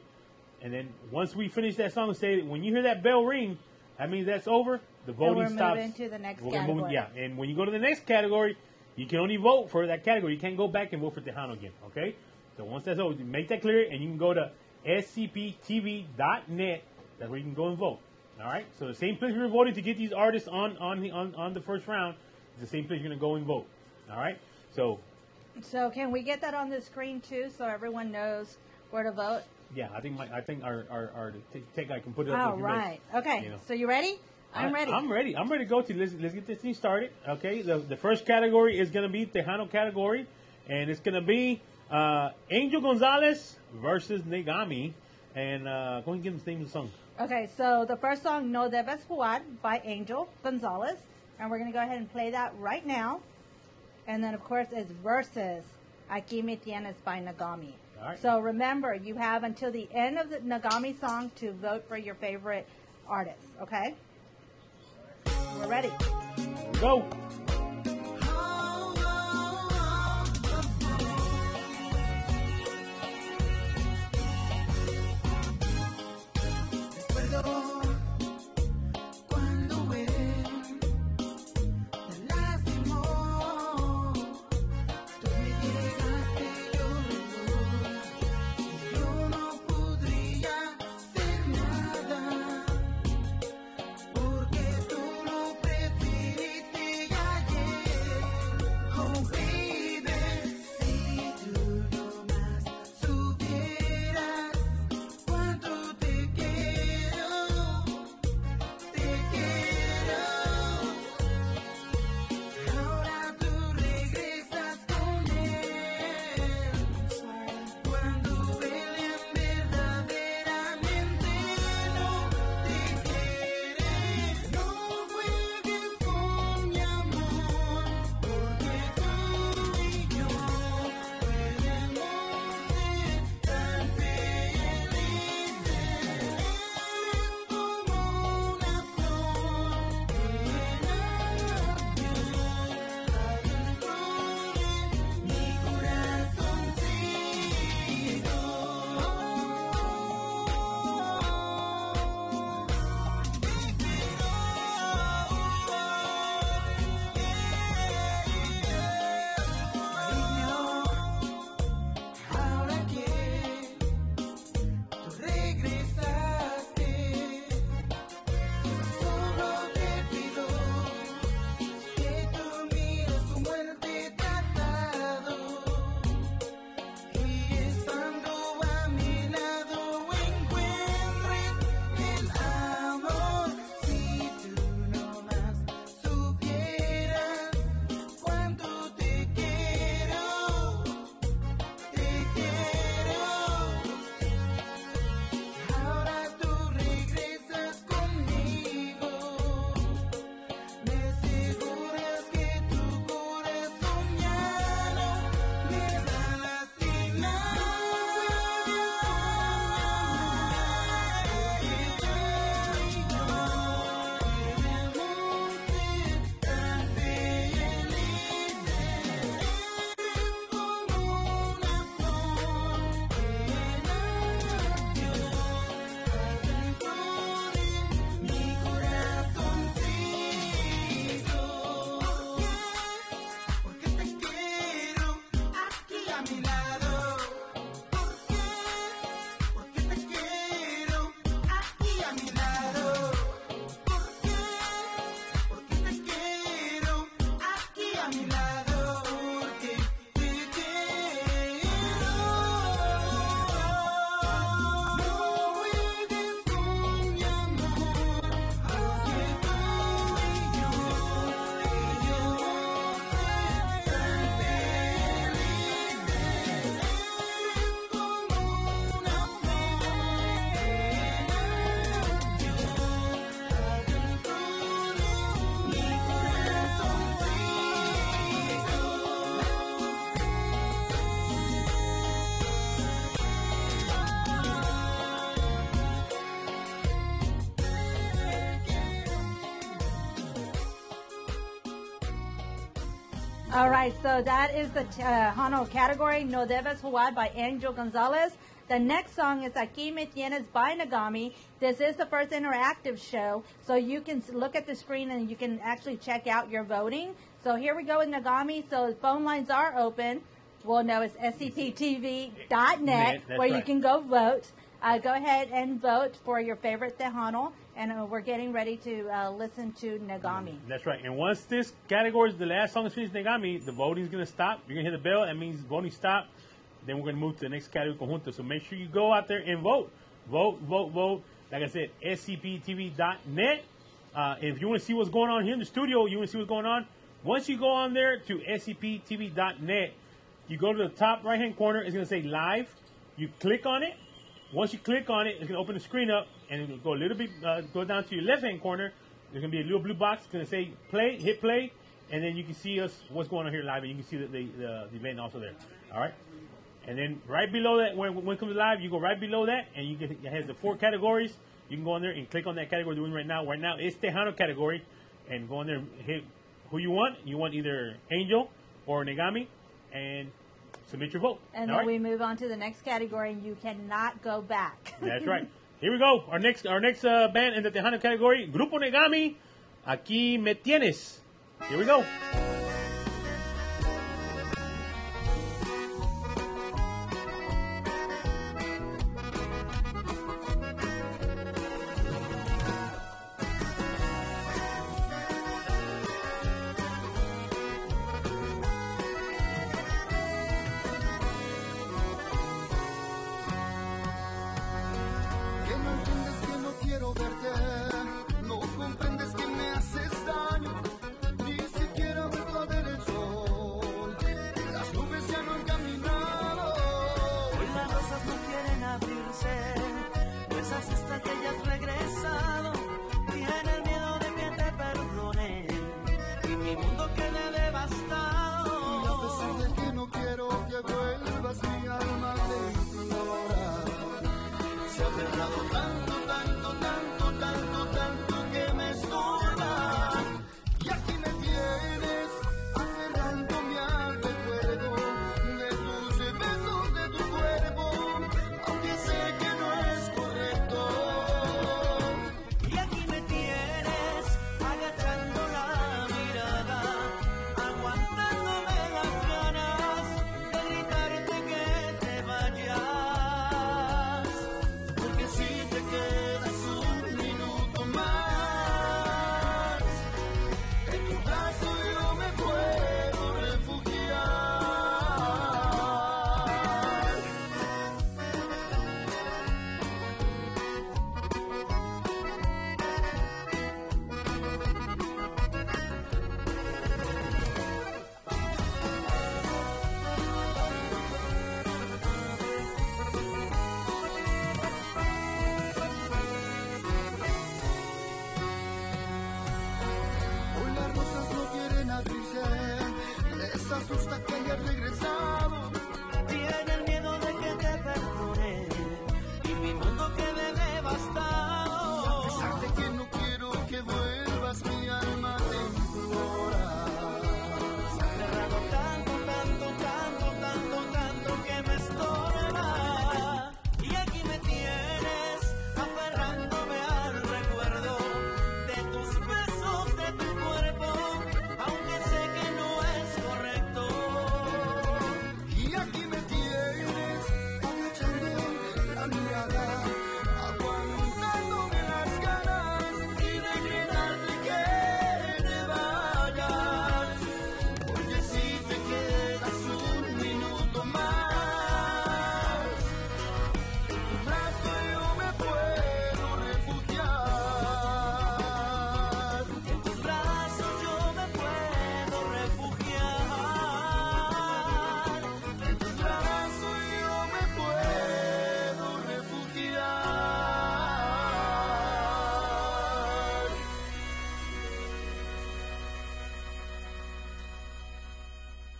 and then once we finish that song, when you hear that bell ring, that means that's over. The voting stops. We're moving to the next category. And when you go to the next category, you can only vote for that category. You can't go back and vote for Tejano again, okay? So once that's over, make that clear, and you can go to scptv.net. That's where you can go and vote, all right? So the same place you're voting to get these artists on the first round is the same place you're going to go and vote, all right? So can we get that on the screen, too, so everyone knows where to vote? yeah, I think our tech guy can put it up. All right. Okay. So you ready? I'm ready. I'm ready. I'm ready to go to. Let's get this thing started. Okay. The first category is going to be Tejano category, and it's going to be Angel Gonzalez versus Negami. And go ahead and give them the name of the song. Okay. So the first song, No Debes Jugar, by Angel Gonzalez, and we're going to go ahead and play that right now. And then, of course, it's versus Aquí Me Tienes by Negami. All right. So remember, you have until the end of the Negami song to vote for your favorite artist. Okay. We're ready. Go. All right, so that is the Tejano category, No Debes Jugar by Angel Gonzalez. The next song is Aquí Me Tienes by Nagami. This is the first interactive show, so you can look at the screen and you can actually check out your voting. So here we go with Nagami. So phone lines are open. Well, no, it's scptv.net where you can go vote. Go ahead and vote for your favorite Tejano, and we're getting ready to listen to Nagami. That's right. And once this category, the last song is finished, Nagami, the voting is going to stop. You're going to hit the bell. That means voting stop. Then we're going to move to the next category, Conjunto. So make sure you go out there and vote. Vote, vote, vote. Like I said, scptv.net. If you want to see what's going on here in the studio, you want to see what's going on, once you go on there to scptv.net, you go to the top right-hand corner. It's going to say live. You click on it. Once you click on it, it's going to open the screen up, and it'll go a little bit, go down to your left-hand corner. There's going to be a little blue box. It's going to say play, hit play, and then you can see us, what's going on here live, and you can see the event also there. All right? And then right below that, when it comes live, you go right below that, and you get, it has the 4 categories. You can go on there and click on that category we're doing right now. Right now, it's Tejano category, and go on there and hit who you want. You want either Angel or Nagami, and submit your vote. And then we move on to the next category, and you cannot go back. That's right. Here we go. Our next band in the Tejano category, Grupo Nagami, Aquí Me Tienes. Here we go.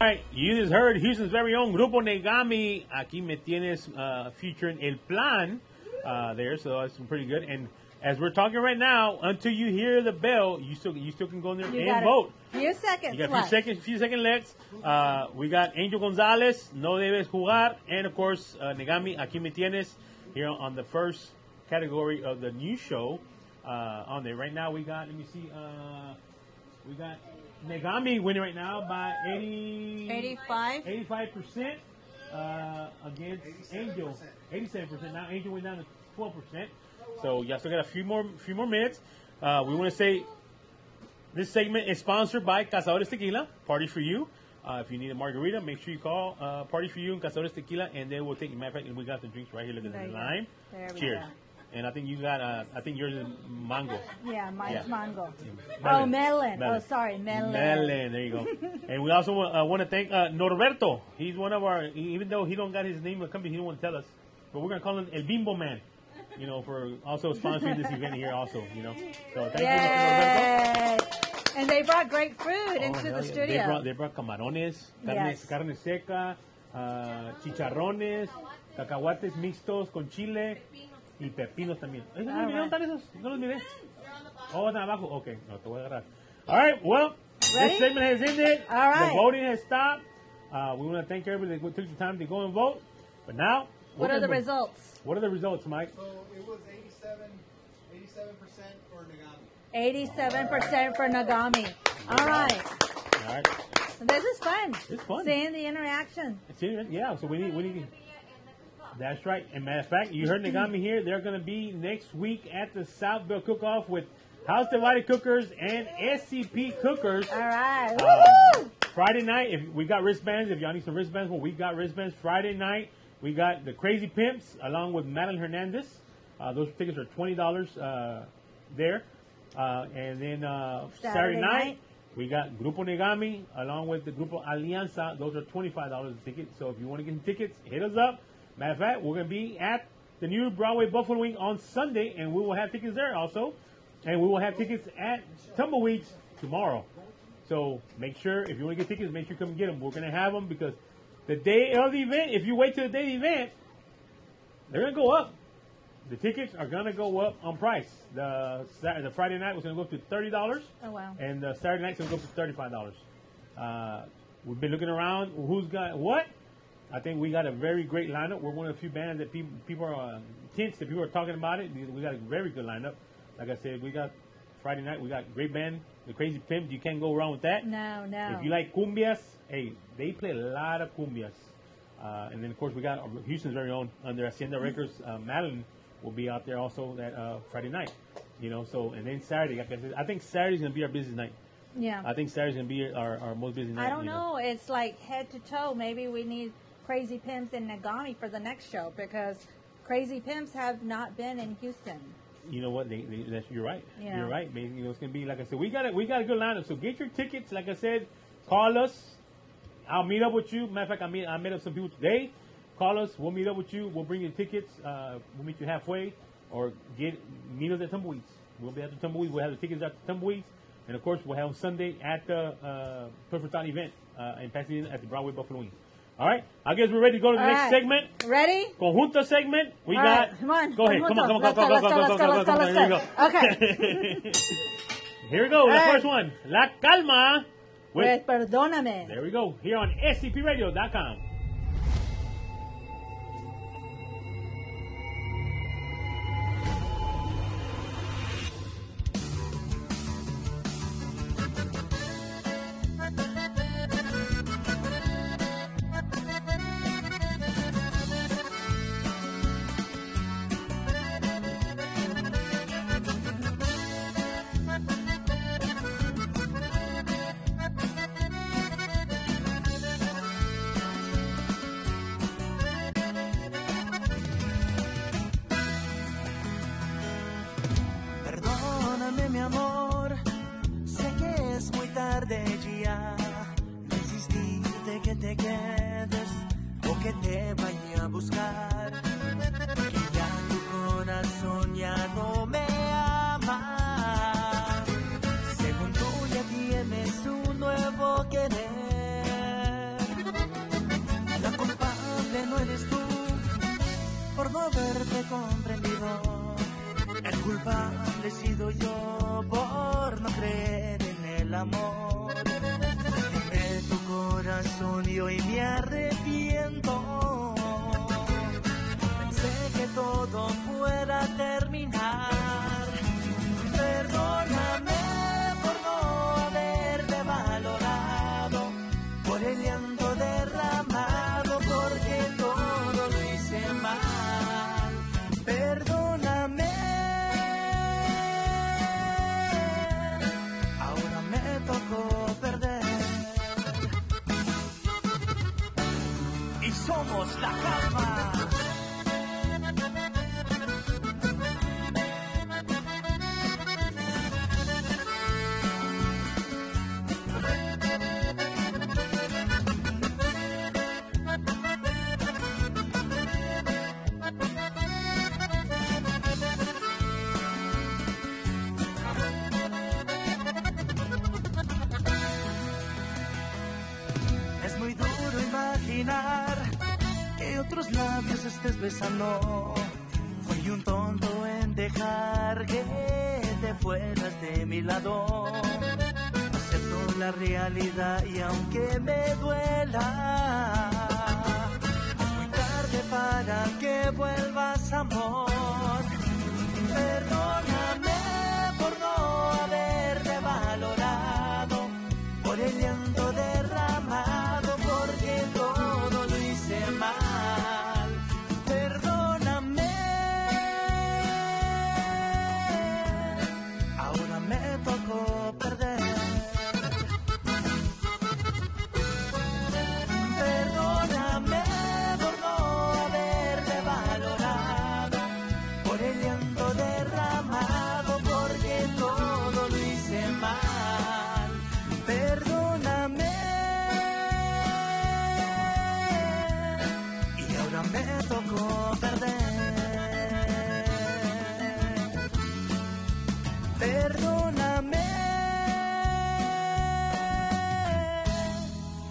All right, you just heard Houston's very own Grupo Nagami, Aquí Me Tienes, featuring El Plan there, so that's pretty good. And as we're talking right now, until you hear the bell, you still can go in there and vote. Few seconds. You got a few seconds left. We got Angel Gonzalez, No Debes Jugar, and of course Negami, Aquí Me Tienes, here on the first category of the new show. On there right now, we got. Let me see. We got Negami winning right now by 85% against Angel. 87%. Now Angel went down to 12%. So y'all still got a few more minutes. We want to say this segment is sponsored by Cazadores Tequila. Party for you. If you need a margarita, make sure you call Party for you and Cazadores Tequila, and they will take. Matter of fact, we got the drinks right here. Look at the line. Cheers. And I think you got. I think yours is mango. Yeah, mine's mango. Melon. Oh, melon. Oh, sorry, melon. Melon. There you go. And we also want to thank Norberto. He's one of our. Even though he don't got his name of the company, he don't want to tell us. But we're gonna call him El Bimbo Man. You know, for also sponsoring this event here. Also, you know. So thank you, Norberto. And they brought great food into the studio. They brought camarones, carne seca, chicharrones, cacahuates mixtos con chile. Y pepinos también. ¿No están esos? No los miré. Oh, están abajo. Okay, no te voy a agarrar. All right, well, this segment has ended. All right. The voting has stopped. We want to thank everybody that took the time to go and vote. But now, what are the results? What are the results, Mike? So it was 87% for Negami. 87% for Negami. All right. All right. This is fun. It's fun. Seeing the interaction. Yeah, so we need. That's right. And matter of fact, you heard Negami here. They're going to be next week at the Southville Cook-Off with House Divided Cookers and SCP Cookers. All right. Friday night, if we got wristbands. If y'all need some wristbands, well, we got wristbands. Friday night, we got the Crazy Pimps along with Madeline Hernandez. Those tickets are $20 there. And then Saturday night, we got Grupo Negami along with the Grupo Alianza. Those are $25 a ticket. So if you want to get some tickets, hit us up. Matter of fact, we're going to be at the new Broadway Buffalo Wing on Sunday, and we will have tickets there also. And we will have tickets at Tumbleweeds tomorrow. So make sure, if you want to get tickets, make sure you come and get them. We're going to have them because the day of the event, if you wait till the day of the event, they're going to go up. The tickets are going to go up on price. The Friday night was going to go up to $30. Oh, wow. And the Saturday night is going to go up to $35. We've been looking around. Who's got what? I think we got a very great lineup. We're one of the few bands that people are tents that people are talking about it. We got a very good lineup. Like I said, we got Friday night. We got great band, the Crazy Pimps. You can't go wrong with that. No. If you like cumbias, hey, they play a lot of cumbias. And then of course we got Houston's very own under Hacienda Records. Madeline will be out there also that Friday night. You know, so and then Saturday. Like I said, I think Saturday's gonna be our busiest night. Yeah. I think Saturday's gonna be our most busy night. I don't know. It's like head to toe. Maybe we need Crazy Pimps and Negami for the next show because Crazy Pimps have not been in Houston. You know what? You're right. Yeah. You're right. Man. You know, it's gonna be like I said. We got a good lineup. So get your tickets. Like I said, call us. I'll meet up with you. Matter of fact, I met up some people today. Call us. We'll meet up with you. We'll bring you tickets. We'll meet you halfway, or meet us at Tumbleweeds. We'll be at the Tumbleweeds. We'll have the tickets at the Tumbleweeds, and of course we'll have them Sunday at the Perfect Thought event in Pasadena at the Broadway Buffalo Wing. All right, I guess we're ready to go to the next segment. Ready? Conjunto segment. We All got. right, come on. Go ahead. Come on. Let's go. Here we go. Okay. Here we go. The first one. La Calma. With Perdóname. There we go. Here on scpradio.com. Perdóname mi amor, sé que es muy tarde ya. No insistí de que te quedes o que te vaya a buscar. Que ya tu corazón ya no me ama. Según tú ya tienes un nuevo querer. La culpable no eres tú por no haberte comprendido. El culpable he sido yo por no creer en el amor. Lastimé tu corazón y hoy me arrepiento. Pensé que todo fuera a terminar. Perdóname por no haberte valorado, por el llanto derramado, porque todo lo hice mal. Perdóname, ahora me tocó perder. Y somos la calma. Es muy duro imaginar que otros labios estés besando. Fui un tonto en dejar que te fueras de mi lado. Acepto la realidad y aunque me duela, es muy tarde para que vuelvas, amor. Perdóname por no haberte valorado, por el llanto derramado, porque todo lo hice mal. Perdóname, ahora me tocó perder. Perdóname por no haberte valorado, por el llanto derramado, porque todo lo hice mal. Perdóname, y ahora me tocó perder. Perdóname,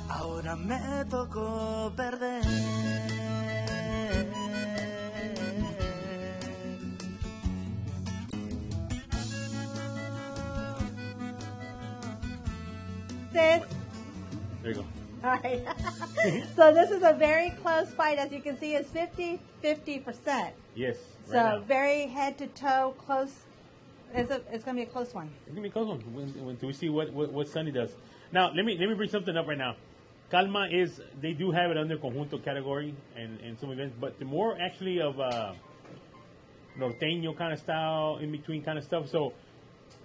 ahora me tocó perder. This. There you go. All right. So this is a very close fight. As you can see, it's 50-50%. Yes. So right now. very head to toe, close. It's going to be a close one. It's gonna be a close one. When we see what Sunny does. Now let me bring something up right now. Calma is, they do have it under conjunto category and some events, but the more actually of norteño kind of style, in between kind of stuff. So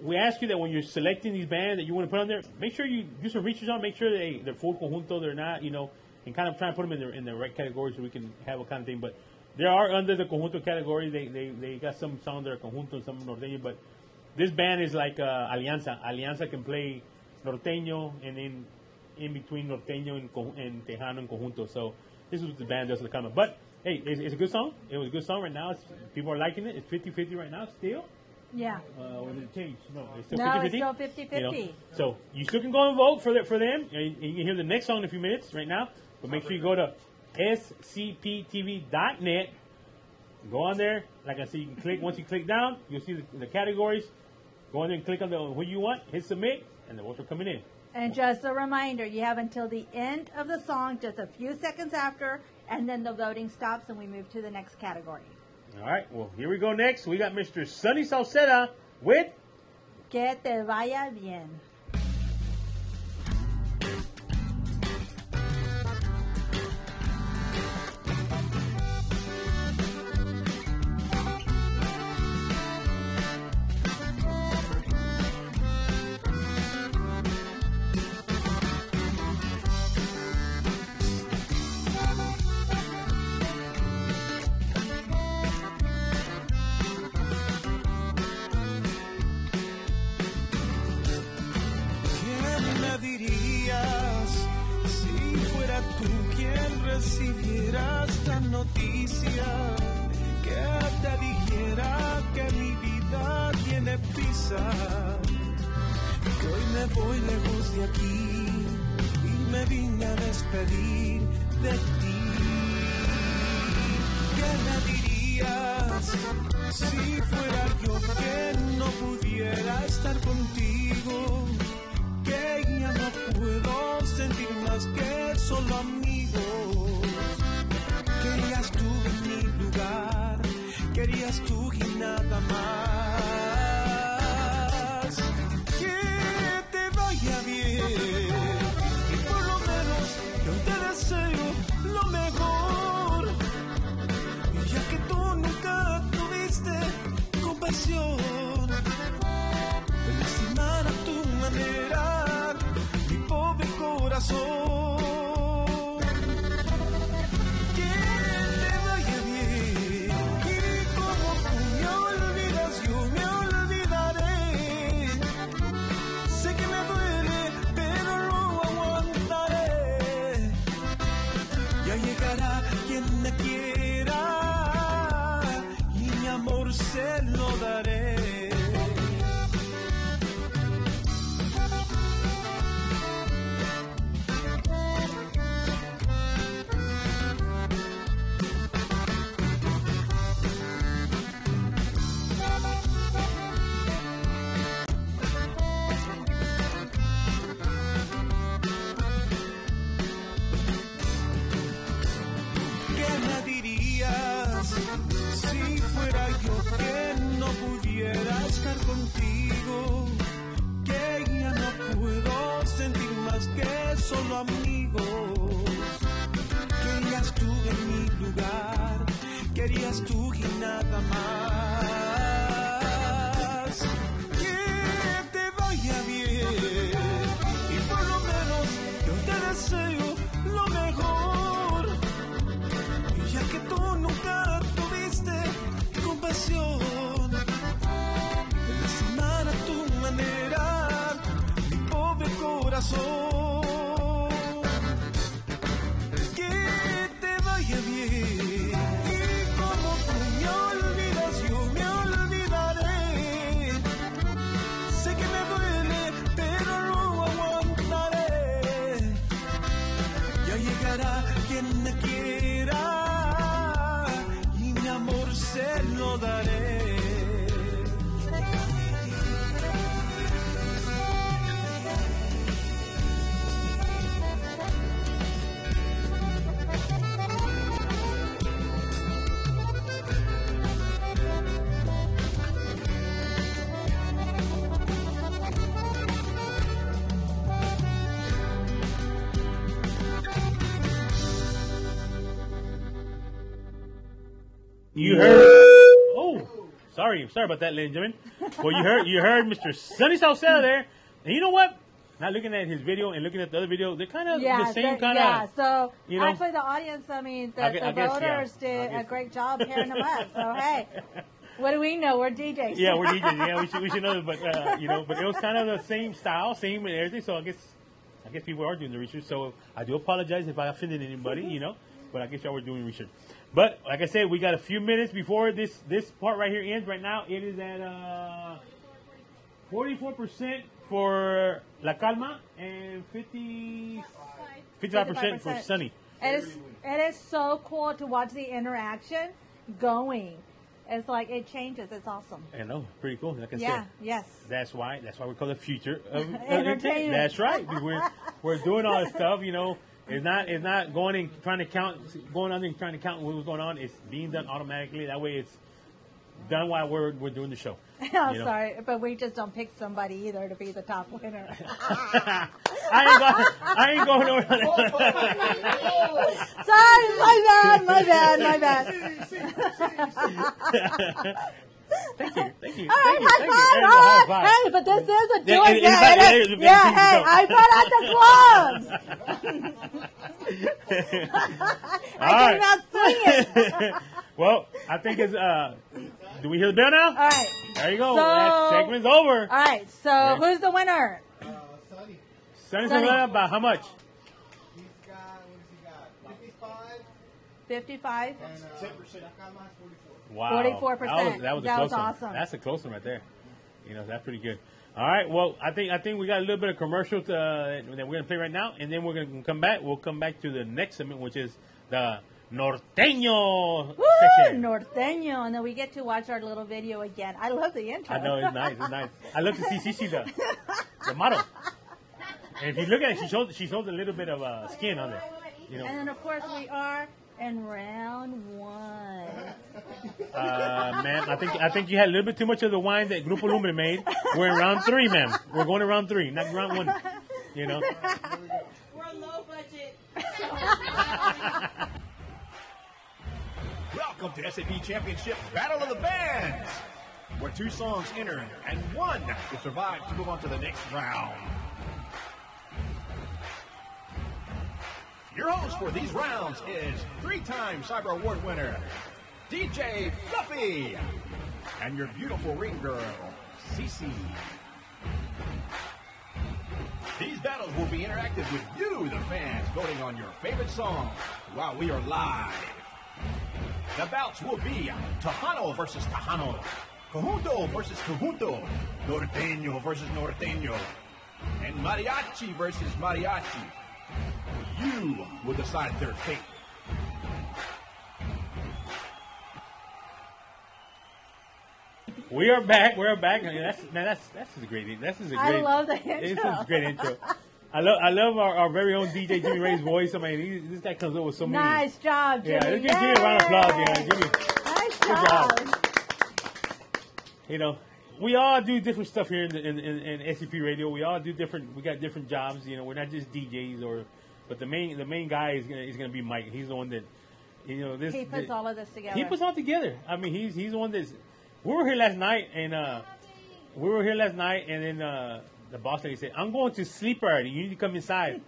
we ask you that when you're selecting these bands that you want to put on there, make sure you do some research on, make sure they're full conjunto, they're not, and kind of try and put them in the right category so we can have a kind of thing. But they are under the conjunto category. They got some songs that are conjunto and some norteño, but this band is like Alianza. Alianza can play norteño and then in between norteño and Tejano and conjunto. So this is what the band does to the comment. But hey, it's a good song. It was a good song right now. People are liking it. It's 50-50 right now still. Yeah. Or did it change? No, it's still No, 50-50. it's still 50-50. So you still can go and vote for them. And you can hear the next song in a few minutes right now. But make sure you go to scptv.net. Go on there. Like I said, you can click. Once you click down, you'll see the categories. Go on there and click on who you want. Hit submit, and the votes are coming in. And just a reminder, you have until the end of the song, just a few seconds after, and then the voting stops and we move to the next category. All right, well, here we go next. We got Mr. Sunny Salceda with Que te vaya bien. recibieras la noticia, que te dijera que mi vida tiene prisa, que hoy me voy lejos de aquí y me vine a despedir de ti. ¿Qué me dirías Si fuera yo que no pudiera estar contigo, que ya no puedo sentir más que solo amigos. Querías tú en mi lugar, querías tú y nada más. Que te vaya bien, y por lo menos yo te deseo lo mejor. Ya que tú nunca tuviste compasión de lastimar a tu manera mi pobre corazón. Que te vaya bien, y como tú me olvidas, yo me olvidaré. Sé que me duele, pero lo aguantaré. Ya llegará quien me quiera, mi amor se lo daré. ¿Qué me dirías si fuera yo que no pudiera estar contigo? Que ya no puedo sentir más que solo amigos. Querías tú en mi lugar, querías tú y nada más. Que te vaya bien, y por lo menos yo te deseo lo mejor. Ya que tú nunca tuviste compasión de lastimar a tu manera mi pobre corazón. Que te vaya bien, y como tú me olvidas, yo me olvidaré. Sé que me duele, pero lo aguantaré. Ya llegará quien me quiera, y mi amor se lo daré. You heard? Oh, sorry about that, ladies and gentlemen. Well, you heard Mr. Sonny Salcedo there, and you know what? Not looking at his video and looking at the other video, they're kind of the same kind of. Yeah, so you know, actually the audience, I mean, the I guess, voters did a great job pairing them up. So hey, what do we know? We're DJs. Yeah, we're DJs. Yeah, we should know, but you know, but it was kind of the same style, same and everything. So I guess people are doing the research. So I do apologize if I offended anybody, you know, but I guess y'all were doing research. But like I said, we got a few minutes before this part right here ends. Right now, it is at 44% for La Calma and 55% for Sunny. It is so cool to watch the interaction going. It's like it changes. It's awesome. I know, pretty cool. Like I Yeah. said, Yes. that's why we call it future of Entertainment. That's right. We're doing all this stuff. You know, it's not going and trying to count, going on and trying to count what was going on. It's being done automatically. That way, it's done while we're doing the show. I'm you know? sorry, but we just don't pick somebody either to be the top winner. I ain't going nowhere. Sorry, my bad. Thank you. All right, Thank you. high five. Hey, but this is a doing. Hey, I put out the gloves. I cannot swing it. Well, I think it's, do we hear the bell now? All right. There you go. So, that segment's over. All right, so who's the winner? Sunny Salcedo, by how much? He's got, what has he got? 55? And 10%. Wow. 44%. That was a That close was one. awesome. That's a close one right there. You know, that's pretty good. All right. Well, I think we got a little bit of commercial that we're going to play right now, and then we're going to come back. We'll come back to the next segment, which is the norteño Woo! section. Norteño. And then we get to watch our little video again. I love the intro. I know, it's nice. It's nice. I love to see Cici, the model. And if you look at it, she shows a little bit of skin on it. You know. And then, of course, we are in round 1. Ma'am, I think you had a little bit too much of the wine that Grupo Lumbre made. We're in round 3, ma'am. We're going to round 3, not round 1. You know. We're low budget. Welcome to SAP Championship Battle of the Bands, where 2 songs enter and 1 will survive to move on to the next round. Your host for these rounds is 3-time Cyber Award winner, DJ Fluffy, and your beautiful ring girl, Cece. These battles will be interactive with you, the fans, voting on your favorite song while we are live. The bouts will be Tejano versus Tejano, Conjunto versus Conjunto, Norteño versus Norteño, and Mariachi versus Mariachi. You will decide their fate. We are back. We're back. I mean, that's a great. This is a great. I love the intro. This is a great intro. I love our very own DJ Jimmy Ray's voice. I mean, this guy comes up with so many. Nice job, Jimmy. Yeah, let's give Jimmy a round of applause. Yeah, Jimmy. Nice Good job. job. You know, we all do different stuff here in SCP Radio. We all do different. We got different jobs. You know, we're not just DJs but the main guy is gonna be Mike. He's the one that, you know, this. He puts all of this together. He puts all together. I mean, he's the one that's. We were here last night and then the boss lady said, "I'm going to sleep already. You need to come inside."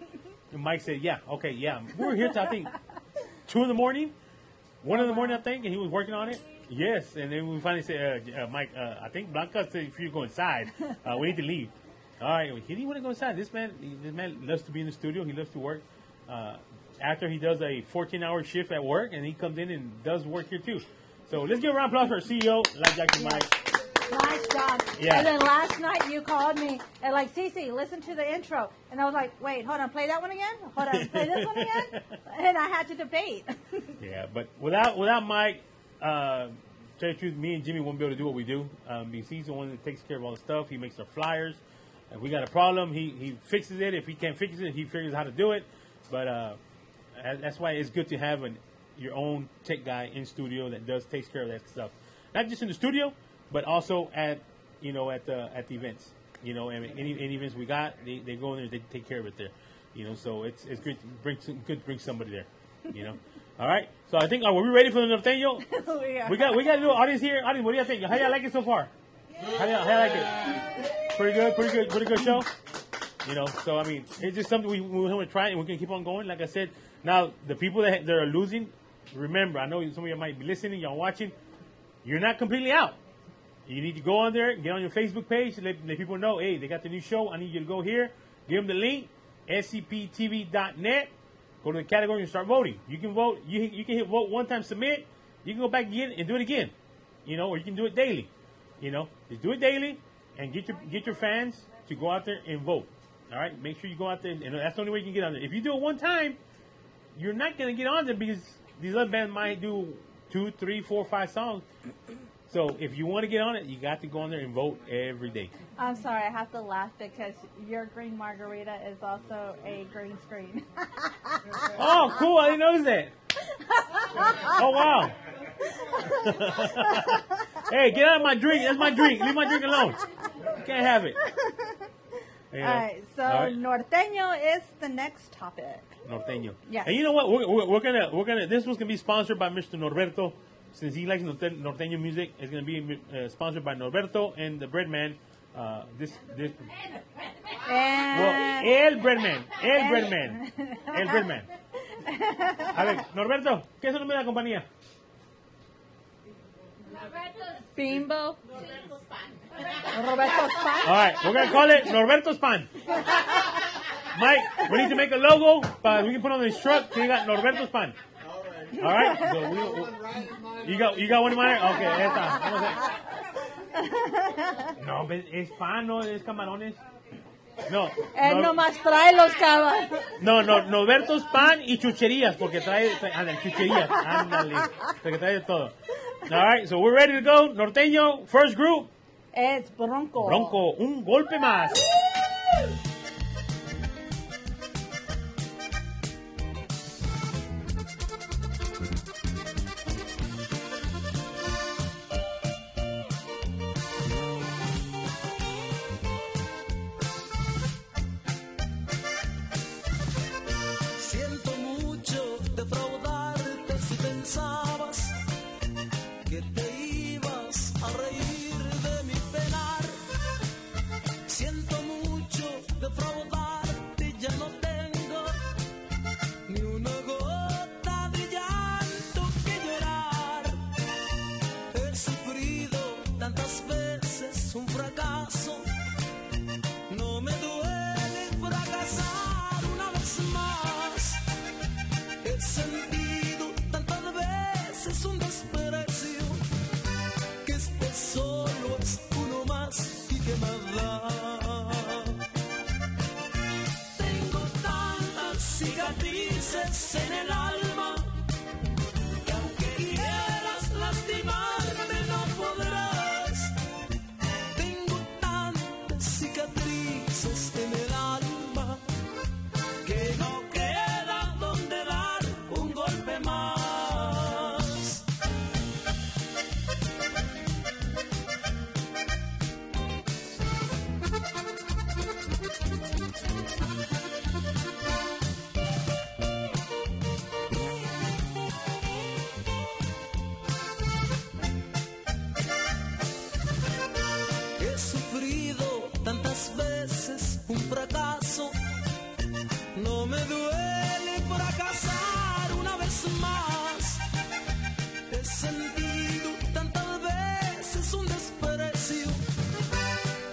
And Mike said, "Yeah, okay, yeah." We were here till I think 2 in the morning, 1 in the morning, I think, and he was working on it. Yes, and then we finally said, "Mike, I think Blanca said if you go inside, we need to leave." All right, he didn't want to go inside. This man loves to be in the studio. He loves to work. After he does a 14-hour shift at work, and he comes in and does work here too. So let's give a round of applause for our CEO, Live Jackson Mike. Nice job. Yeah. And then last night you called me and like, Cece, listen to the intro. And I was like, wait, hold on, play that one again? Hold on, play this one again? And I had to debate. Yeah, but without Mike, tell you the truth, me and Jimmy won't be able to do what we do. Because he's the one that takes care of all the stuff. He makes our flyers. If we got a problem, he fixes it. If he can't fix it, he figures out how to do it. But that's why it's good to have your own tech guy in studio that takes care of that stuff. Not just in the studio, but also at the events. You know, and any events we got, they go in there, they take care of it there. You know, so it's good to bring somebody there. You know. All right. So I think were we ready for the norteño? We got a little audience here. Audience, what do you think? How y'all like it so far? How y'all like it? Pretty good show. You know, so I mean, it's just something we want to try, and we're gonna keep on going. Like I said, now the people that are losing, remember, I know some of you might be listening, y'all watching. You're not completely out. You need to go on there, get on your Facebook page, let people know, hey, they got the new show. I need you to go here, give them the link, scptv.net. Go to the category and start voting. You can vote. You can hit vote one time, submit. You can go back again and do it again. You know, or you can do it daily. You know, just do it daily and get your fans to go out there and vote. All right, make sure you go out there, and that's the only way you can get on there. If you do it one time, you're not gonna get on there because these other bands might do 2, 3, 4, 5 songs. So if you want to get on it, you got to go on there and vote every day. I'm sorry, I have to laugh because your green margarita is also a green screen. Oh, cool! I didn't notice that. Oh wow! Hey, get out of my drink. That's my drink. Leave my drink alone. You can't have it. You know? All right, so norteño is the next topic. Norteño. Yes. And you know what? We're gonna. This was gonna be sponsored by Mr. Norberto, since he likes norteño music. It's gonna be sponsored by Norberto and the Breadman. This. Well, el Breadman. A ver, Norberto, ¿qué es el nombre de la compañía? Bimbo. Roberto's Pan. All right, we're gonna call it Norberto's Pan. Mike, we need to make a logo, but we can put on this truck. So you got Norberto's Pan. All right. So you got one in mind? Okay, esta. No, es pan, no es camarones. No. Él nomás trae los cabas. No, Norberto's pan y chucherías, porque trae ándale, chucherías, ándale, porque trae de todo. All right, so we're ready to go. Norteño, first group. Es Bronco. Bronco, un golpe más. Siento mucho defraudarte si pensabas que te ibas a reír de mi penar. Siento mucho defraudarte, ya no tengo ni una gota de llanto que llorar. He sufrido tantas veces un fracaso, no me duele fracasar una vez más. He sentido tantas veces un desprecio, que este solo es uno más y que me da. Tengo tantas cicatrices en el alma, que aunque quieras lastimarme no podrás. Tengo tantas cicatrices en el alma, que no queda donde dar un golpe más. He sufrido tantas veces un fracaso, no me duele fracasar una vez más. He sentido tantas veces un desprecio,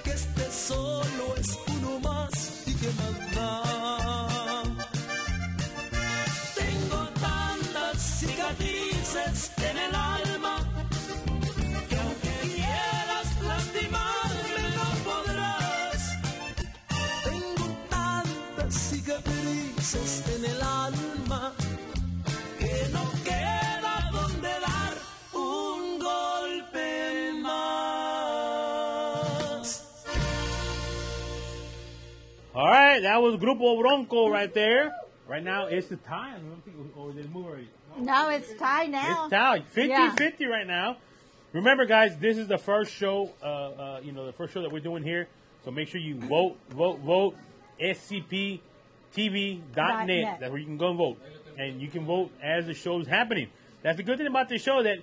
que este solo es uno más y que me da. Tengo tantas cicatrices en el alma, que aunque quieras lastimarme no podrás. Tengo tantas cicatrices en el alma, que no queda donde dar un golpe más. All right, that was Grupo Bronco right there. Right now, it's the time. Or did it move already? No, it's tie now. It's tied. 50-50 right now. Remember, guys, this is the first show, the first show that we're doing here. So make sure you vote. SCPTV.net. That's where you can go and vote. And you can vote as the show's happening. That's the good thing about this show, that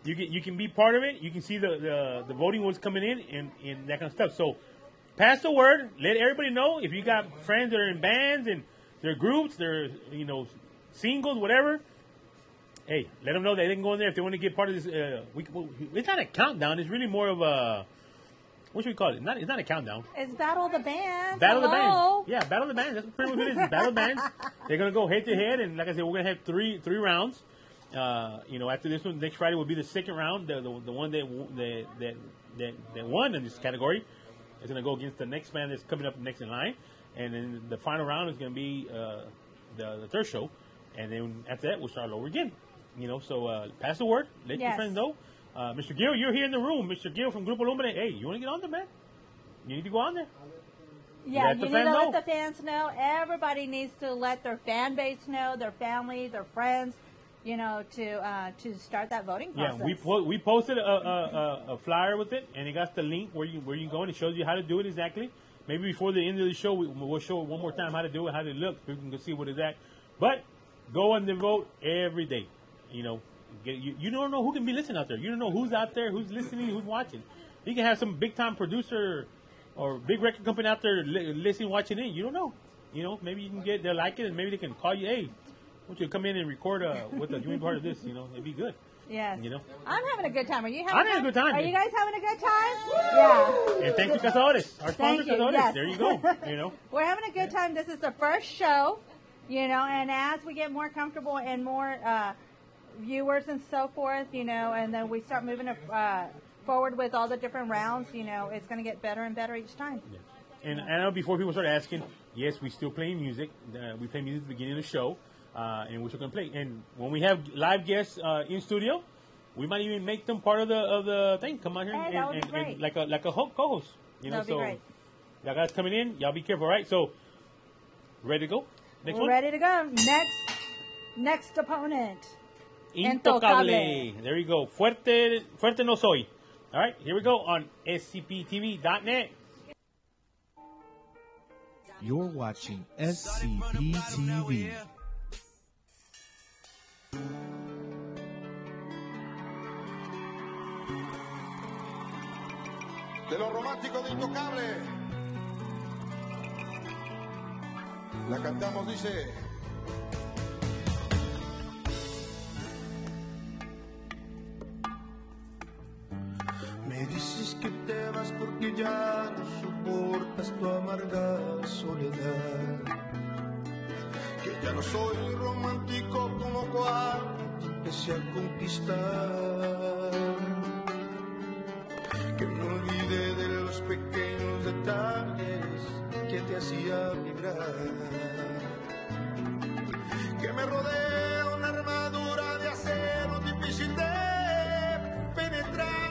you can be part of it. You can see the voting what's coming in and that kind of stuff. So pass the word. Let everybody know. If you got friends that are in bands and their groups, their singles, whatever. Hey, let them know that they can go in there if they want to get part of this. It's not a countdown. It's really more of a, what should we call it? It's not a countdown. It's Battle of the Bands. Battle of the Hello. Bands. Yeah, Battle of the Bands. That's pretty much what it is. Battle of the Bands. They're going to go head to head. And like I said, we're going to have three rounds. After this one, next Friday will be the second round. The one that won in this category is going to go against the next band that's coming up next in line. And then the final round is going to be the third show. And then after that, we'll start all over again. So pass the word. Let your friends know. Mr. Gill, you're here in the room. Mr. Gill from Grupo Lumbre. Hey, you want to get on there, man? You need to go on there. Yeah, you need to let the fans know. Everybody needs to let their fan base know, their family, their friends, to start that voting process. Yeah, we posted a flyer with it, and it got the link where you go, and it shows you how to do it exactly. Maybe before the end of the show, we'll show it one more time how to do it, how it looks, so you can see what it's at. But go and vote every day. You don't know who can be listening out there. You don't know who's out there, who's listening, who's watching. You can have some big time producer or big record company out there listening, watching in. You don't know. Maybe you can they'll like it, and maybe they can call you. Hey, why don't you come in and record with us? You ain't part of this. It'd be good. Yes. I'm having a good time. Are you having? I'm having a good time. Are you guys having a good time? Yeah. And thank you, Cazadores, our sponsor, Cazadores. Yes. There you go. We're having a good time. This is the first show. And as we get more comfortable and more viewers and so forth, and then we start moving forward with all the different rounds, it's going to get better and better each time. Yeah. And I know before people start asking, yes, we still play music. We play music at the beginning of the show, and we're still gonna play. And when we have live guests in studio, we might even make them part of the thing. Come on here and like a co-host. You know, that'd be great. Y'all guys coming in, y'all be careful, all right? So, ready to go? Next We're one? ready to go. Next opponent. Intocable. There you go. Fuerte no soy. All right, here we go on scptv.net. You're watching SCP TV. De los románticos de Intocable. La cantamos, dice. Me dices que te vas porque ya no soportas tu amarga soledad. Que ya no soy romántico como cuando empecé a conquistar. Que me olvidé de los pequeños detalles que te hacía vibrar. Que me rodea una armadura de acero difícil de penetrar.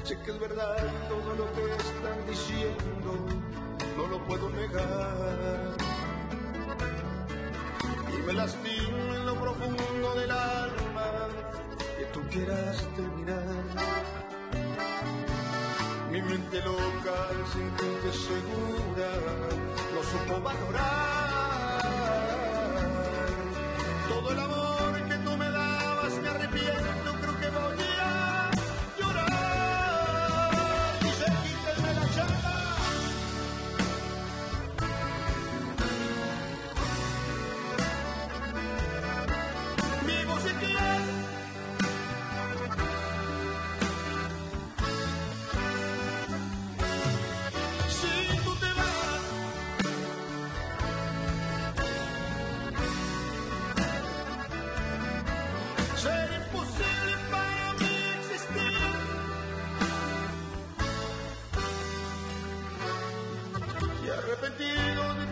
Sé que es verdad todo lo que están diciendo, no lo puedo negar. Y me lastima en lo profundo del alma que tú quieras terminar. Mi mente loca, al sentirte segura, no supo valorar todo el amor que tú me dabas. Me arrepiento, creo que voy a llorar. Dice, quítame la chapa. Mi musiquilla. Arrepentido de...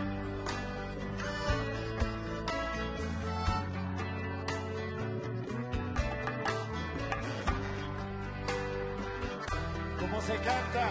¿Cómo se canta?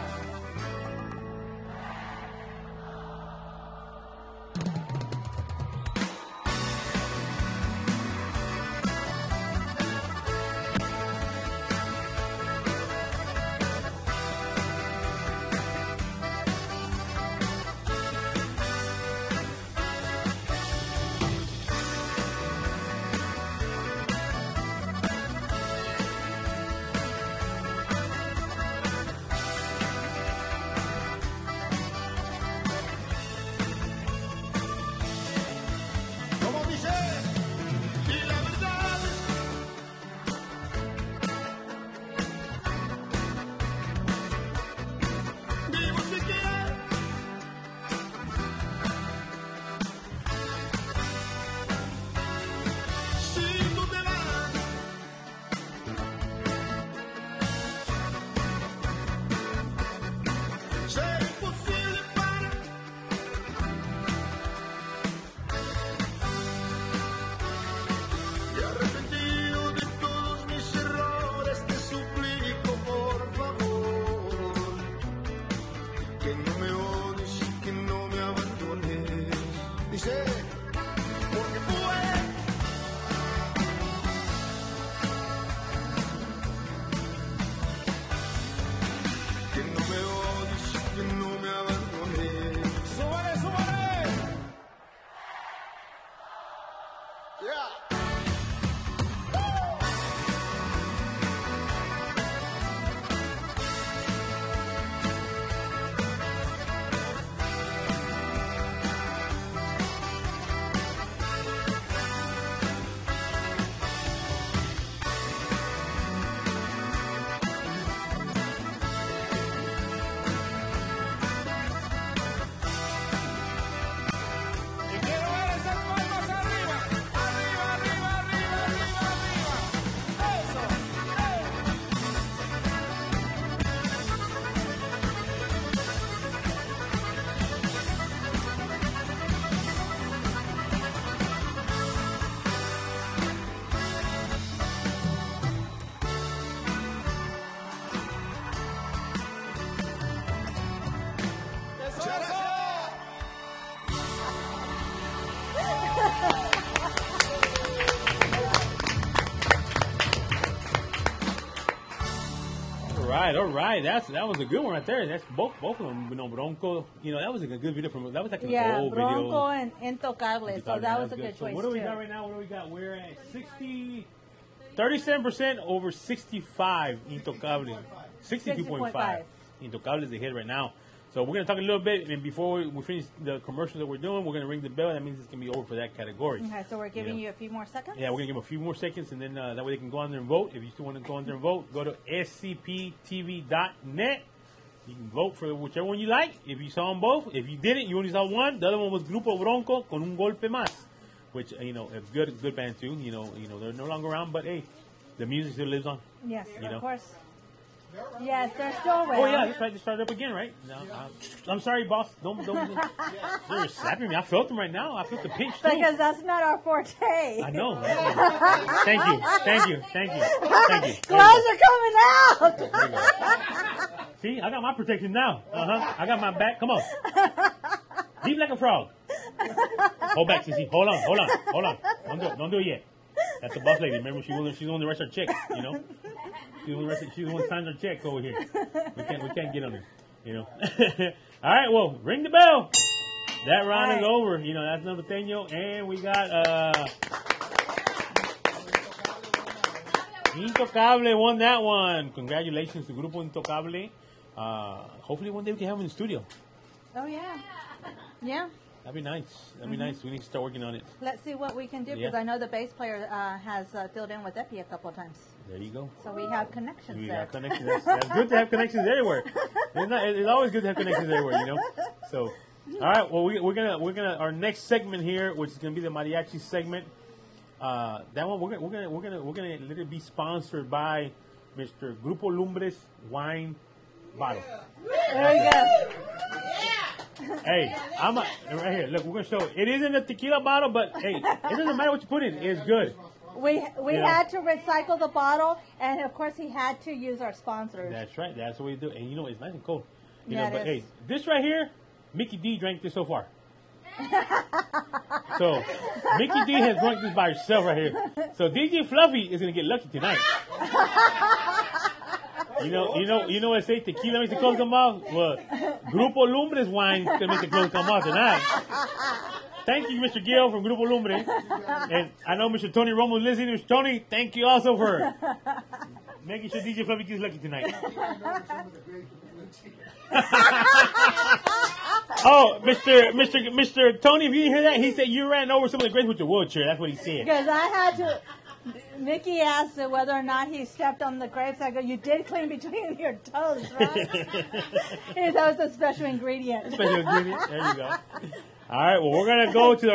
Y quiero ver esas palmas arriba, arriba, arriba. right. That was a good one right there. That's both of them. Bronco. That was a good video from. That was like an old video. Bronco and Intocable. So that was a good choice. What do we got right now? What do we got? We're at 37% over 65 Intocable. 62.5 Intocable is the hit right now. So we're going to talk a little bit, and before we finish the commercials that we're doing, we're going to ring the bell. That means it's going to be over for that category. Okay, so we're giving you a few more seconds? Yeah, we're going to give them a few more seconds, and then that way they can go on there and vote. If you still want to go on there and vote, go to scptv.net. You can vote for whichever one you like. If you saw them both. If you didn't, you only saw one. The other one was Grupo Bronco con un golpe más, which, a good band too. They're no longer around, but hey, the music still lives on. Yes, of course. Yes, they're still around. Oh yeah, that's right. They started up again, right? No, I'm sorry, boss. Don't. They're slapping me. I felt them right now. I felt the pinch too. Because that's not our forte. I know. Thank you. Gloves are coming out. See, I got my protection now. I got my back. Come on. Leap like a frog. Hold back, Sissy. Hold on. Don't do it yet. That's the boss lady. Remember, she's the one that writes our check. She's the one that signs our check over here. We can't get on her. All right, well, ring the bell. That round is over. That's Norteño, and we got Intocable won that one. Congratulations to Grupo Intocable. Hopefully one day we can have him in the studio. Oh yeah. Yeah. That'd be nice. We need to start working on it. Let's see what we can do, because I know the bass player has filled in with Epi a couple of times. There you go. So we have connections there. That's good to have connections everywhere. It's always good to have connections everywhere, So, all right. Well, we're gonna our next segment here, which is gonna be the mariachi segment. That one we're gonna let it be sponsored by Mr. Grupo Lumbres Wine Bottle. There you go. Hey, right here. Look, we're gonna show it. It isn't a tequila bottle, but hey, it doesn't matter what you put in. It's good. We had to recycle the bottle, and of course he had to use our sponsors. That's right. That's what we do. And it's nice and cold. But hey, this right here, Mickey D drank this so far. So Mickey D has drunk this by herself right here. So DJ Fluffy is gonna get lucky tonight. You know what I say? Tequila makes the clothes come off. Well, Grupo Lumbres wine can make the clothes come off tonight. Thank you, Mr. Gil from Grupo Lumbre. And I know Mr. Tony Romo is listening. Mr. Tony, thank you also for making sure DJ Fluffy gets lucky tonight. Oh, Mr. Tony, if you didn't hear that, he said you ran over some of the grapes with your wheelchair. That's what he said. Because I had to. Mickey asked whether or not he stepped on the grapes. I go, you did clean between your toes, right? That was a special ingredient. There you go. All right, well, we're going to go to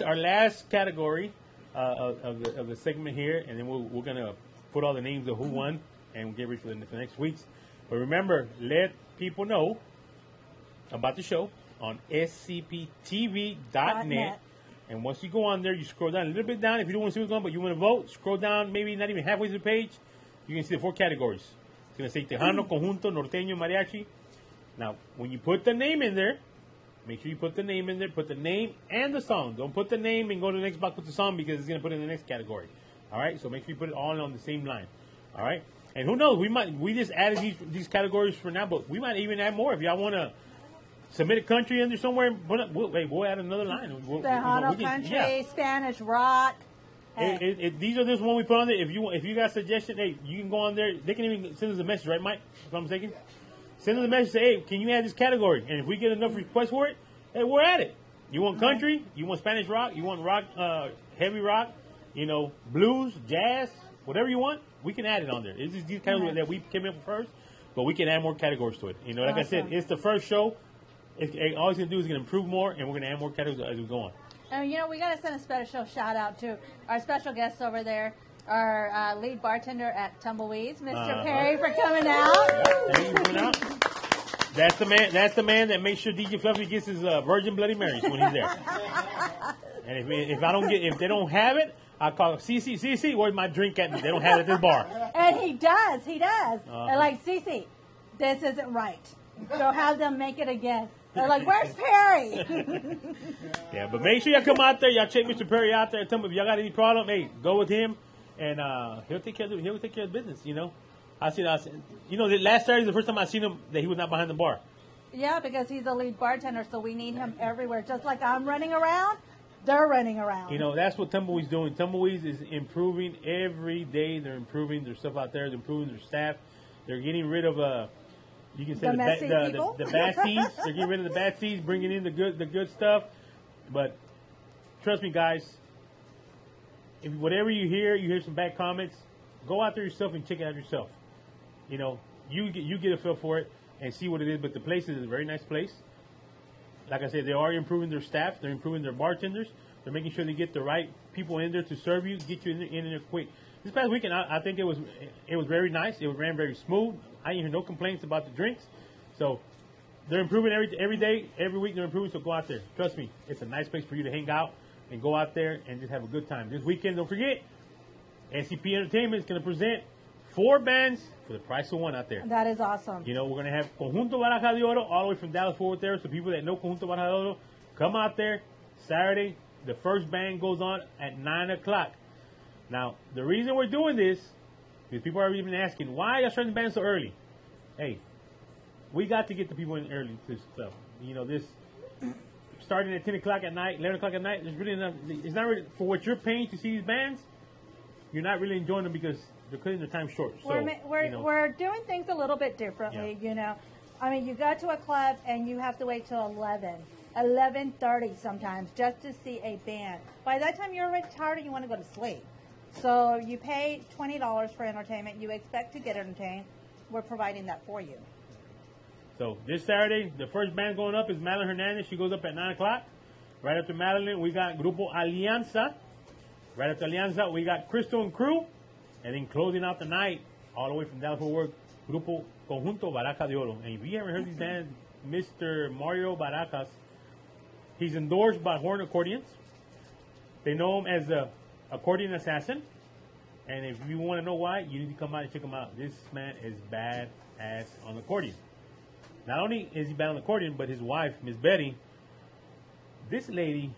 our last category of the segment here, and then we're going to put all the names of who won and get ready for the next weeks. But remember, let people know about the show on scptv.net. And once you go on there, you scroll down a little bit down. If you don't want to see what's going on, but you want to vote, scroll down maybe not even halfway to the page. You can see the 4 categories. It's going to say Tejano, Conjunto, Norteño, Mariachi. Now, when you put the name in there, make sure you put the name in there. Put the name and the song. Don't put the name and go to the next box with the song, because it's going to put it in the next category. All right? So make sure you put it all on the same line. All right? And who knows? We just added these categories for now, but we might even add more if y'all want to submit a country in there somewhere. We'll add another line. Tejano country, Spanish rock. These are just one we put on there. If you got a suggestion, hey, you can go on there. They can even send us a message, right, Mike? If I'm mistaken. Send us a message. Say, hey, can you add this category? And if we get enough requests for it, hey, we're at it. You want country? You want Spanish rock? You want rock, heavy rock? Blues, jazz, whatever you want. We can add it on there. It's just these categories that we came up with first, but we can add more categories to it. Like I said, it's the first show. All it's going to do is going to improve more, and we're going to add more categories as we go on. And, we got to send a special shout out to our special guests over there, our lead bartender at Tumbleweeds, Mr. Perry, for coming out. Thank you for coming out. That's the man that makes sure DJ Fluffy gets his Virgin Bloody Marys when he's there. And if they don't have it, I call CC, where's my drink at? They don't have it at this bar. And he does. They're like, CC, this isn't right. So have them make it again. They're like, where's Perry? Yeah, but make sure y'all come out there. Y'all check Mr. Perry out there and tell him if y'all got any problem, hey, go with him, and he'll take care of business. You know, the last Saturday is the first time I seen him that he was not behind the bar. Yeah, because he's the lead bartender, so we need him everywhere. Just like I'm running around, they're running around. You know, that's what Tumbleweed's doing. Tumbleweeds is improving every day. They're improving their stuff out there. They're improving their staff. They're getting rid of you can say the bad seeds. They're getting rid of the bad seeds, bringing in the good stuff. But trust me, guys. If whatever you hear some bad comments, go out there yourself and check it out yourself. You know, you get a feel for it and see what it is. But the place is a very nice place. Like I said, they are improving their staff. They're improving their bartenders. They're making sure they get the right people in there to serve you, get you in there quick. This past weekend, I think it was very nice. It ran very smooth. I didn't hear no complaints about the drinks. So they're improving every day, every week. They're improving. So go out there. Trust me, it's a nice place for you to hang out and go out there and just have a good time. This weekend, don't forget, SCP Entertainment is going to present 4 bands for the price of 1 out there. That is awesome. You know, we're going to have Conjunto Baraja de Oro all the way from Dallas Fort Worth there. So people that know Conjunto Baraja de Oro, come out there Saturday. The first band goes on at 9 o'clock. Now, the reason we're doing this is people are even asking, why are you starting the band so early? Hey, we got to get the people in early to stuff. You know, this starting at 10 o'clock at night, 11 o'clock at night, there's really enough. It's not really, for what you're paying to see these bands, you're not really enjoying them because they're cutting their time short. So, we're doing things a little bit differently, you know. I mean, you go to a club and you have to wait till 11:30 sometimes just to see a band. By that time, you're already tired and you want to go to sleep. So you pay $20 for entertainment. You expect to get entertained. We're providing that for you. So this Saturday, the first band going up is Madeline Hernandez. She goes up at 9 o'clock. Right after Madeline, we got Grupo Alianza. Right after Alianza, we got Crystal and Crew. And then closing out the night, all the way from Dallas Fort Worth, Grupo Conjunto Baraja de Oro. And if you haven't heard these bands, Mr. Mario Barajas, he's endorsed by Horn Accordions. They know him as the accordion assassin. And if you want to know why, you need to come out and check him out. This man is bad ass on accordion. Not only is he bad on accordion, but his wife, Miss Betty, this lady,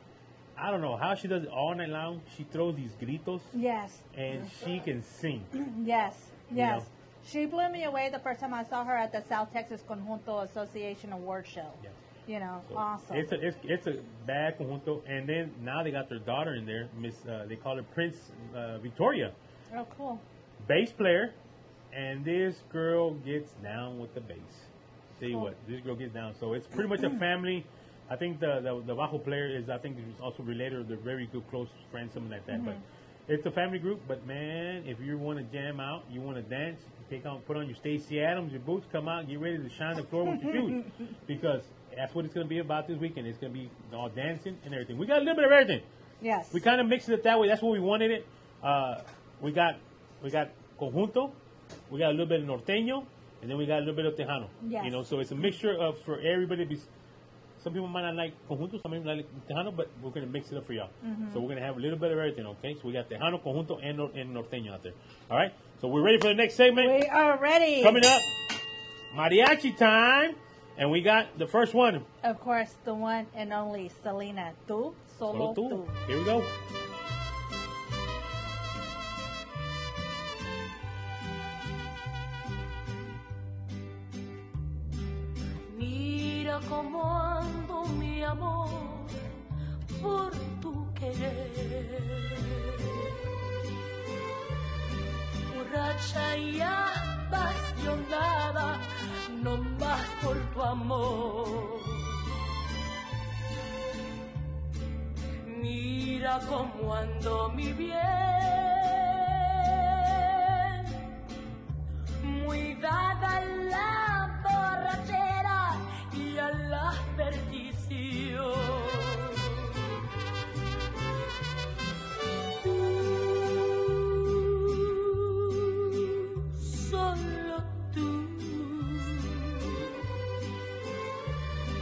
I don't know how she does it all night long. She throws these gritos. Yes. And she can sing. Yes. You Yes. know? She blew me away the first time I saw her at the South Texas Conjunto Association Award Show. Yeah. You know, So awesome. It's a bad conjunto, and then now they got their daughter in there, Miss. They call her Prince Victoria, Oh, cool. bass player, and this girl gets down with the bass. Tell you Cool. what, this girl gets down. So it's pretty much a family. I think the bajo player is, I think, is also related, or they're very good close friends, something like that. But it's a family group. But man, if you want to jam out, you want to dance, put on your Stacey Adams, your boots, come out, get ready to shine the floor with your shoes, because that's what it's going to be about this weekend. It's going to be all dancing and everything. We got a little bit of everything. Yes. We kind of mixed it that way. That's what we wanted it. We got conjunto, we got a little bit of norteño, and then we got a little bit of Tejano. Yes. You know, so it's a mixture of for everybody. Some people might not like conjunto, some people like Tejano, but we're going to mix it up for y'all. So we're going to have a little bit of everything, okay? So we got Tejano, conjunto, and norteño out there. All right? So we're ready for the next segment. We are ready. Coming up, mariachi time. And we got the first one. Of course, the one and only Selena. Tú, solo tú. Here we go. Mira cómo ando, mi amor, por tu querer. Borracha y apasionada, no más por tu amor. Mira cómo ando, mi bien, muy dada a la borrachera y a la perdición.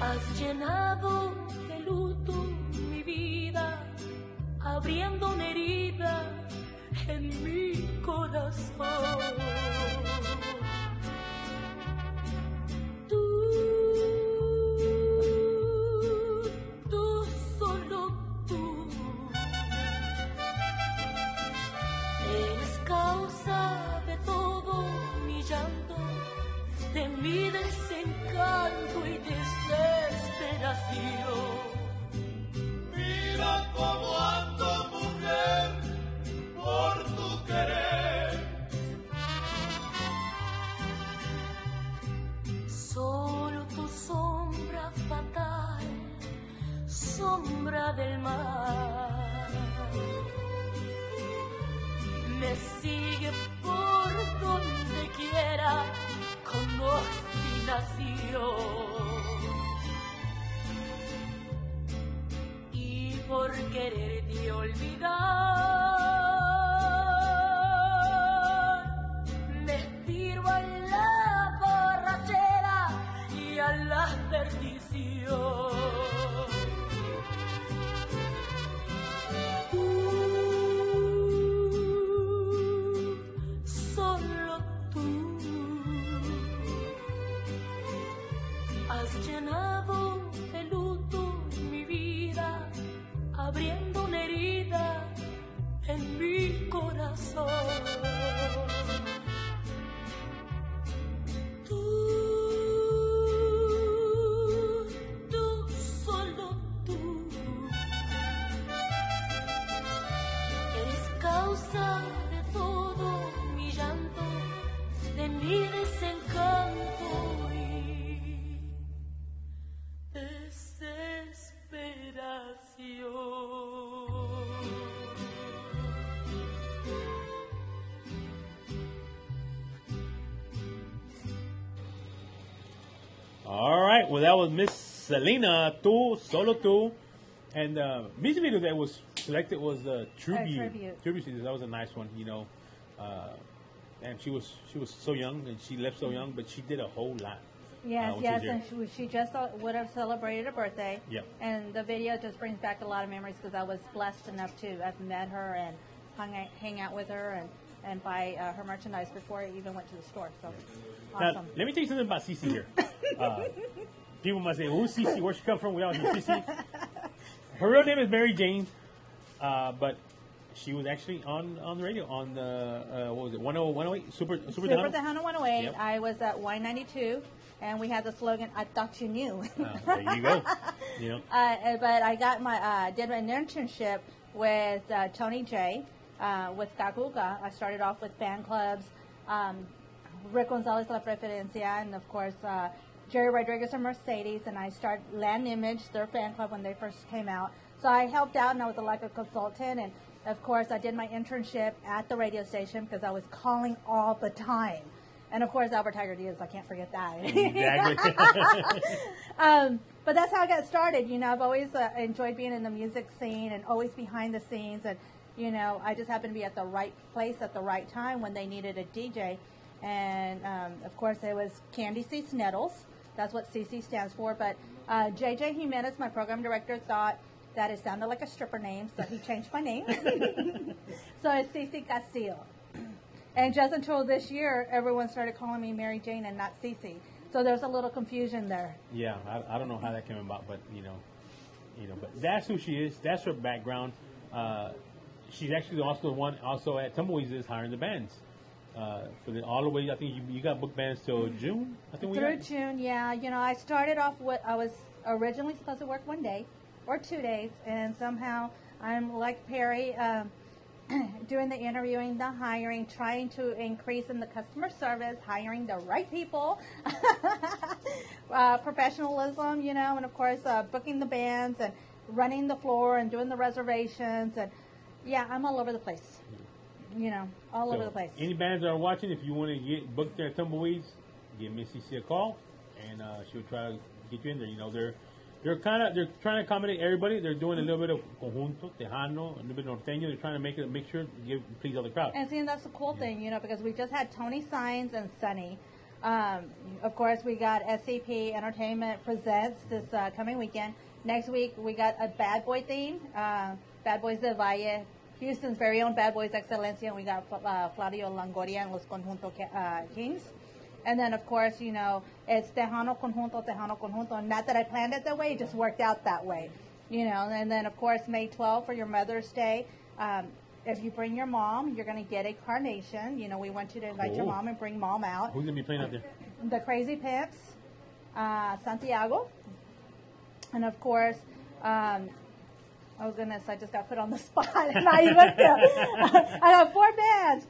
Has llenado de luto mi vida, abriendo una herida en mi corazón. Tú, solo tú, eres causa de todo mi de mi desencanto y desesperación. Mira cómo ando, mujer, por tu querer. Solo tu sombra fatal, sombra del mar, me sigue por donde quiera con obstinación. Y por quererte olvidar, me tiro a la borrachera y a la perdición. Tú, solo tú, has llenado de luto mi vida, abriendo una herida en mi corazón. Tú, solo tú, eres causa de todo mi llanto, de mi desencanto y desesperación. All right, well, that was Miss Selena, Tu, Solo Tu. And the music video that was selected was Tribute. Tribute. That was a nice one, you know. And she was so young, and she left so young, but she did a whole lot. Yes, and she just would have celebrated her birthday. Yep. And the video just brings back a lot of memories because I was blessed enough to have met her and hang out with her and buy her merchandise before I even went to the store. So, awesome. Now, let me tell you something about Cece here. People might say, who's Cece? Where she come from? We all know Cece. Her real name is Mary Jane, but she was actually on the radio on the, what was it, 108? Super Tejano 108. Yep. I was at Y92. And we had the slogan, I thought you knew. There you go. You know. But I got did an internship with Tony J, with Kakuga. I started off with fan clubs, Rick Gonzalez La Preferencia, and of course, Jerry Rodriguez and Mercedes, and I started Land Image, their fan club when they first came out. So I helped out, and I was like a consultant, and of course, I did my internship at the radio station because I was calling all the time. And of course, Albert Tiger Diaz, I can't forget that. Exactly. But that's how I got started. You know, I've always enjoyed being in the music scene and always behind the scenes. And, you know, I just happened to be at the right place at the right time when they needed a DJ. And, of course, it was Candy C. Sneddles. That's what CC stands for. But JJ Jimenez, my program director, thought that it sounded like a stripper name, so he changed my name. So it's CC Castillo. And just until this year, everyone started calling me Mary Jane and not Cece. So there's a little confusion there. Yeah, I don't know how that came about, but but that's who she is. That's her background. She's actually also the one at Tumbleweeds is hiring the bands for all the way. I think you got booked bands till June. I think through June. Yeah, you know, I started off I was originally supposed to work one day or 2 days, and somehow I'm like Perry. Doing the interviewing, the hiring, trying to increase in the customer service, hiring the right people, professionalism, you know, and of course booking the bands and running the floor and doing the reservations. And yeah, I'm all over the place, you know, all over the place. Any bands that are watching, if you want to get booked there at Tumbleweeds, give Miss CC a call, and she'll try to get you in there. You know, they're trying to accommodate everybody. They're doing a little bit of conjunto, tejano, a little bit of norteño. They're trying to make sure to please all the crowd. And see, that's the cool thing, you know, because we just had Tony Signs and Sunny. Of course, we got SCP Entertainment Presents this coming weekend. Next week, we got a bad boy theme, Bad Boys del Valle, Houston's very own Bad Boys Excelencia, and we got Flavio Longoria and Los Conjunto Kings. And then, of course, you know, it's Tejano Conjunto. Not that I planned it that way, it just worked out that way. You know, and then, of course, May 12th for your Mother's Day. if you bring your mom, you're going to get a carnation. You know, we want you to invite your mom and bring mom out. Who's going to be playing out there? The Crazy Pimps, Santiago, and of course, oh goodness, I just got put on the spot, and I looked up. I got four bands.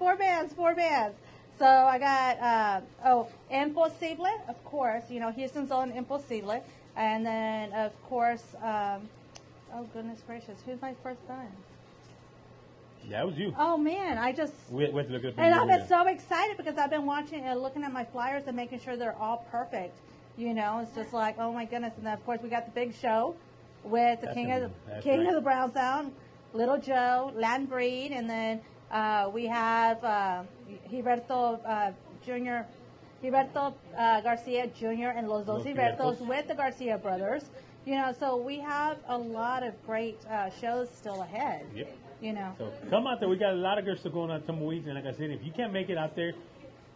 So I got Imposible, of course. You know, Houston's own Imposible, and then of course, oh goodness gracious, who's my first band? Yeah, it was you. Oh man, I just we had to look up. and I've been so excited because I've been watching and looking at my flyers and making sure they're all perfect. You know, it's just like, oh my goodness. And then of course we got the big show with the King of the Brown Sound, Little Joe, Land Breed, and then we have Gilberto Garcia Jr. and Los Dos Gilbertos with the Garcia brothers. You know, so we have a lot of great shows still ahead. Yep. You know. So come out there. We got a lot of good stuff going on at Tumbleweeds. And like I said, if you can't make it out there,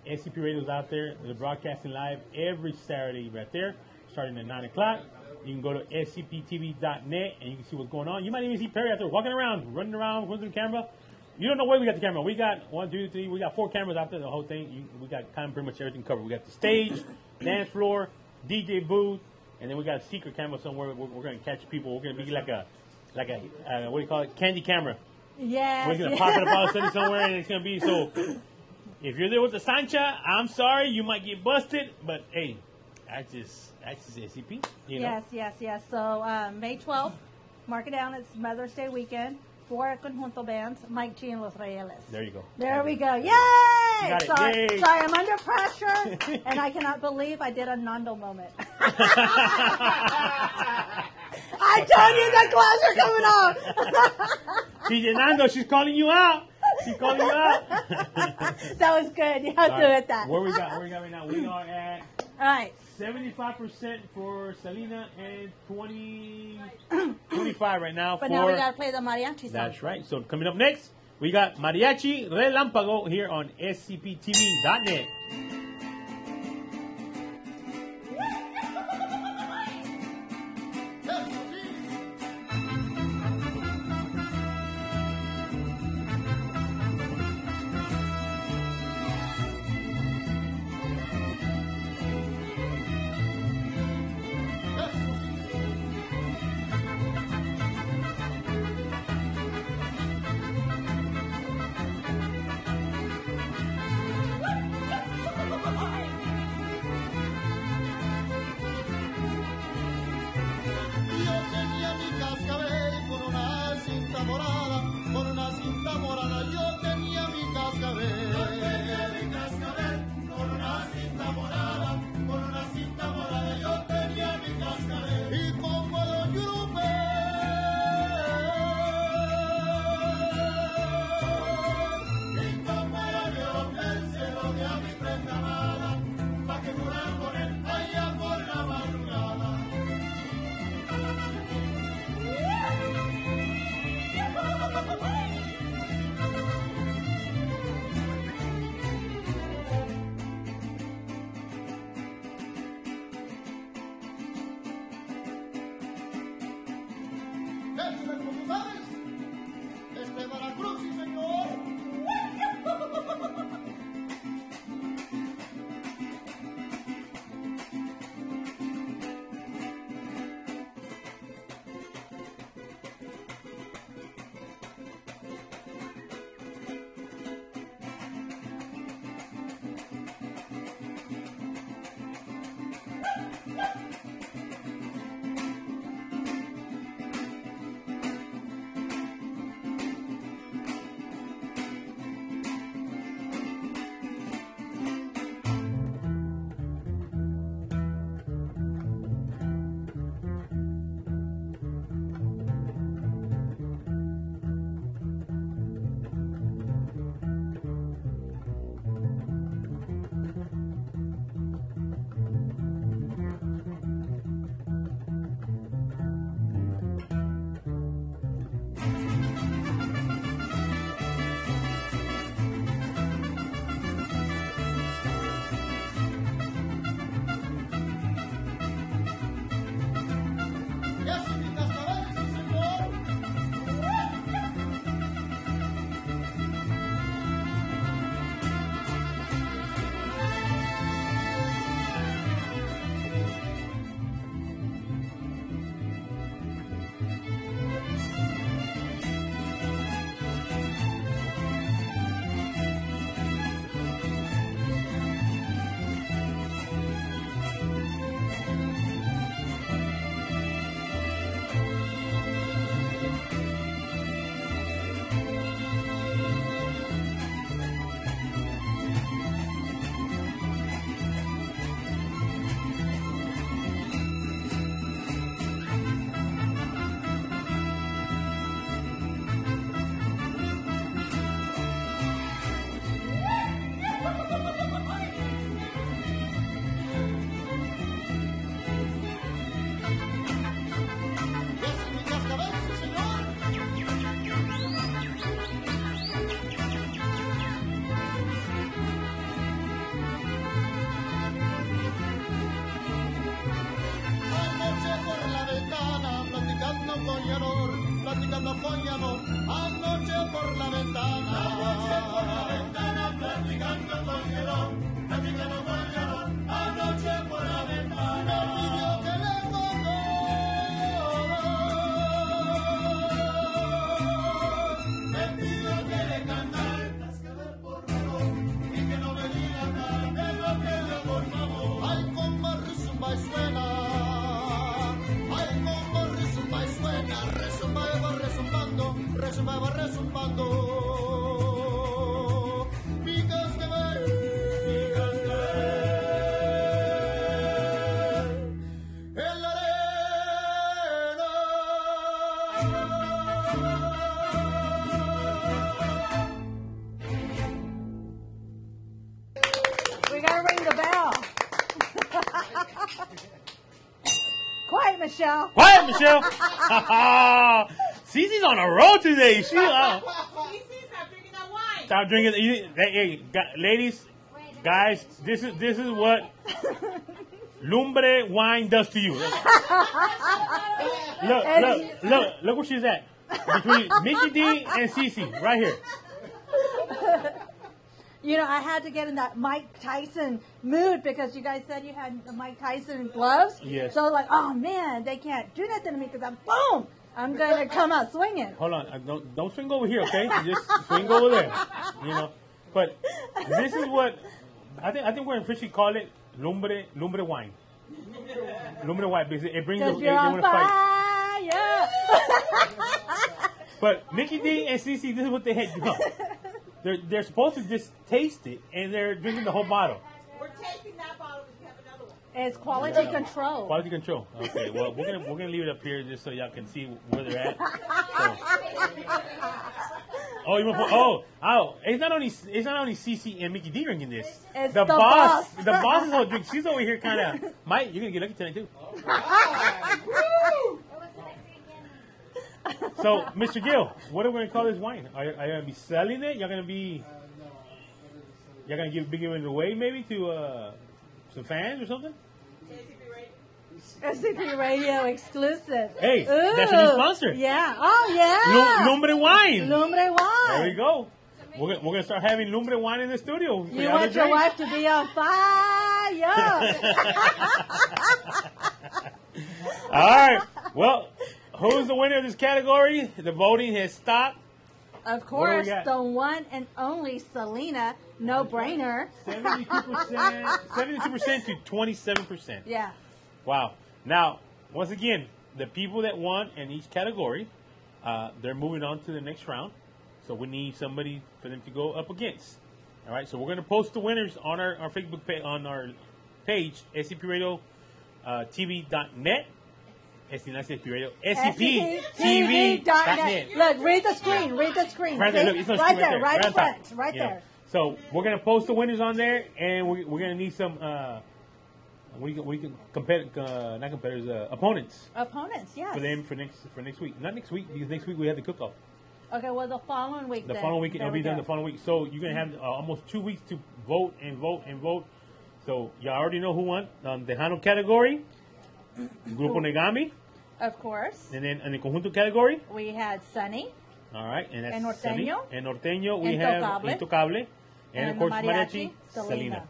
SCP Radio's out there. They're broadcasting live every Saturday right there, starting at 9 o'clock. You can go to scptv.net and you can see what's going on. You might even see Perry out there walking around, running around with the camera. You don't know where we got the camera. We got 1, 2, 3. We got 4 cameras out there. The whole thing. We got kind of pretty much everything covered. We got the stage, dance floor, DJ booth, and then we got a secret camera somewhere. We're going to catch people. We're going to be like a what do you call it? Candy camera. Yeah. We're going to pop it up all of a sudden somewhere, and it's going to be so. If you're there with the Sancha, I'm sorry, you might get busted, but hey, that's just SCP. You know? Yes. So May 12th, mark it down. It's Mother's Day weekend. 4 conjunto bands, Mike G and Los Rayeles. There you go. There we go. Yay! Yay! Sorry, I'm under pressure, and I cannot believe I did a Nando moment. I told you the gloves are coming off. DJ Nando, she's calling you out. She's calling you out. That was good. You have to do it that. Where we got right now? We are at all right. 75% for Selena and 25 right now. But now we got to play the mariachi song. That's right. So coming up next, we got Mariachi Relámpago here on scptv.net. mano, anoche por la ventana. Anoche por la ventana, platicando con León, platicando con León, anoche por la ventana. Pidió que le tocó, me pidió que le cantara el cascabel por favor, y que no me diga nada de lo que le por favor. Ay, como resumba y suena, ay, como resumba y suena, resumba y va resumbando, resumba y va resumbando. Mi cascabel, en la arena. We gotta ring the bell. Quiet, Michelle. Quiet, Michelle. Cece's on a roll today. She Stop drinking that wine. stop drinking. Hey, ladies, guys, this is what lumbre wine does to you. Look where she's at. Between Mickey D and Cece, right here. You know, I had to get in that Mike Tyson mood because you guys said you had the Mike Tyson gloves. Yes. So like, oh man, they can't do nothing to me because I'm going to come out swinging. Hold on, don't swing over here, okay? Just swing over there, you know. But this is what I think we're gonna officially call it lumbre wine. Lumbre wine because it brings Because the you're on fight. fire. But Mickey D and Cece, this is what they had to do. They're supposed to just taste it, and they're drinking the whole bottle. We're tasting that bottle because we have another one. It's quality control. Quality control. Okay, well we're gonna leave it up here just so y'all can see where they're at. So. Oh, you want to it's not only Cece and Mickey D drinking this. It's the the boss. boss. The boss is all drinking. She's over here kind of. Mike, you're gonna get lucky tonight too. So, Mr. Gill, what are we gonna call this wine? Are you gonna be selling it? You're gonna be be giving it away maybe to some fans or something? SCP Radio exclusive. Hey, Ooh, that's a new sponsor. Yeah. Oh, yeah. Lumbre wine. Lumbre wine. There we go. We're gonna start having lumbre wine in the studio. for You y'all want to your drink. wife to be on fire. All right. Well, who's the winner of this category? The voting has stopped. Of What do we course, got? the one and only Selena, no brainer. 72% to 27%. Yeah. Wow. Now, once again, the people that won in each category, they're moving on to the next round. So we need somebody for them to go up against. All right. So we're going to post the winners on our Facebook page, on our page, scpradio.tv.net. SCPTV.net. Look, read the screen. Read the screen. Right there, look, it's on the right screen there, right on top. front, right You know. there. So we're gonna post the winners on there, and we're gonna need some. We can not competitors, opponents Opponents, yes. for them for next week. Not next week because next week we have the cook off. Okay, well, the following week. The then. following week There it'll we be done go. the following week. So you're gonna have almost 2 weeks to vote and vote and vote. So y'all already know who won on the Tejano category, Grupo Negami, Of course. and then in the Conjunto category. We had Sunny. All right, and that's And Sunny. Norteño. And Norteño, we Intocable. have Intocable. And, of And course, the Mariachi, Mariachi, Selena. Selena.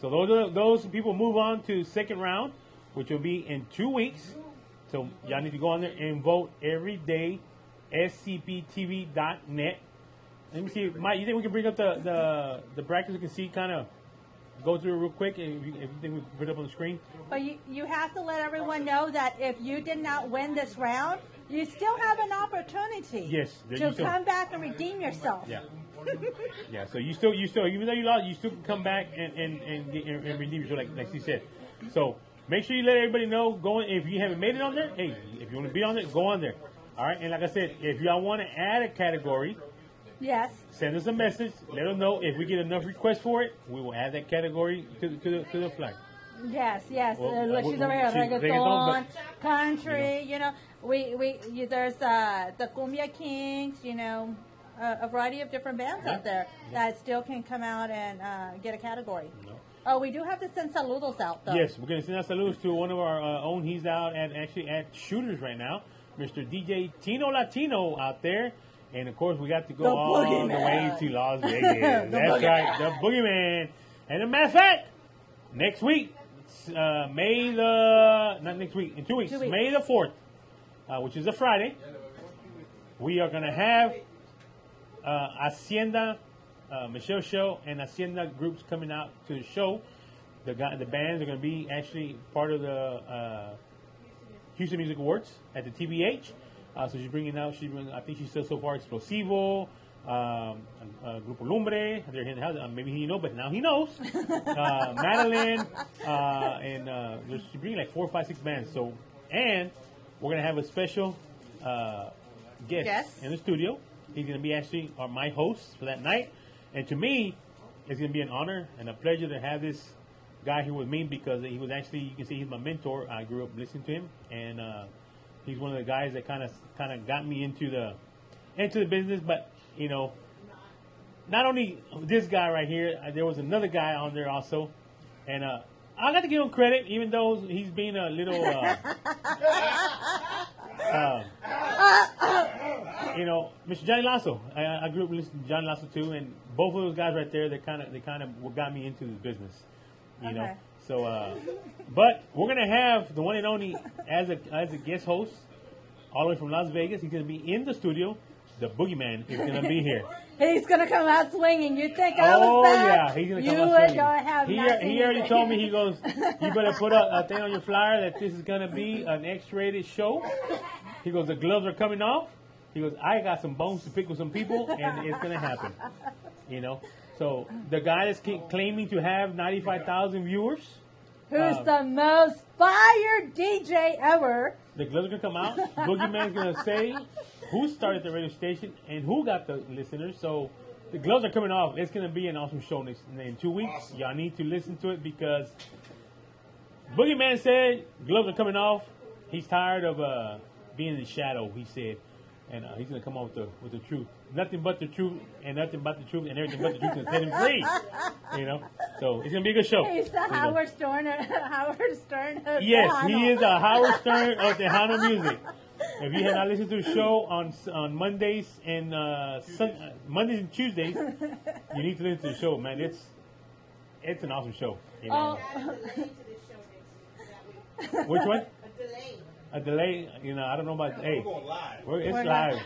So those people move on to second round, which will be in 2 weeks. So y'all need to go on there and vote every day, scptv.net. Let me see, Mike, you think we can bring up the brackets? We can see, kind of go through it real quick, and if you think we can put it up on the screen? But you have to let everyone know that if you did not win this round, you still have an opportunity. Yes, there to you still- come back and redeem yourself. Yeah. Yeah, so you still, even though you lost, you still can come back and redeem yourself, like she said. So make sure you let everybody know. If you haven't made it on there, hey, if you want to be on there, go on there. All right, and like I said, if y'all want to add a category, Yes. send us a message. Let us know if we get enough requests for it. We will add that category to the flag. Yes, yes. Well, Look, she's over here. she's Reggaeton, reggaeton, country. There's the Cumbia Kings. A variety of different bands out there that still can come out and get a category. Oh, we do have to send saludos out though. Yes, we're going to send out saludos to one of our own. He's out at Shooters right now, Mr. DJ Tino Latino out there, And of course, we got to go The all the Boogeyman. way to Las Vegas. That's right, the Boogeyman. And a matter of fact, next week, May the not next week, in 2 weeks, 2 weeks. May the 4th, which is a Friday, we are gonna have Hacienda, Michelle Show, and Hacienda groups coming out to the show. The bands are gonna be actually part of the Houston Music Awards at the TBH. So she's bringing out. I think she said so far Explosivo, Grupo Lumbre. They're here in the house. Maybe he didn't know, but now he knows. Madeline, and she's bringing like 4, 5, 6 bands. So, and we're gonna have a special guest in the studio. He's gonna be actually my host for that night. And to me, it's gonna be an honor and a pleasure to have this guy here with me because he was actually, you can say he's my mentor. I grew up listening to him, and he's one of the guys that kind of got me into the business. But you know, not only this guy right here, there was another guy on there also, and I got to give him credit, even though he's being a little, you know, Mr. Johnny Lasso. I grew up listening to Johnny Lasso too, and both of those guys right there, they kind of got me into this business. You know, so but we're gonna have the one and only as a guest host, all the way from Las Vegas. He's gonna be in the studio. The Boogeyman is gonna be here. He's gonna come out swinging. You think I was back? Yeah, he's gonna you come out would swinging. gonna have He already told me. He goes, you better put a thing on your flyer that this is gonna be an X-rated show. He goes, the gloves are coming off. He goes, I got some bones to pick with some people, and it's gonna happen. You know. So the guy that's claiming to have 95,000 viewers, who's the most fired DJ ever? The gloves are gonna come out. Boogeyman's gonna say who started the radio station and who got the listeners. So the gloves are coming off. It's gonna be an awesome show in 2 weeks. Awesome. Y'all need to listen to it because Boogeyman said gloves are coming off. He's tired of being in the shadow. He said. And he's going to come out with the truth. Nothing but the truth and nothing but the truth and everything but the truth can set him free. You know? So it's going to be a good show. He's the Howard Stern of Yes, Tejano. he is a Howard Stern of Tejano music. If you have not listened to the show on Mondays and Mondays and Tuesdays, you need to listen to the show, man. It's an awesome show. You know? Which one? A delay, you know, I don't know about. Hey, it's live.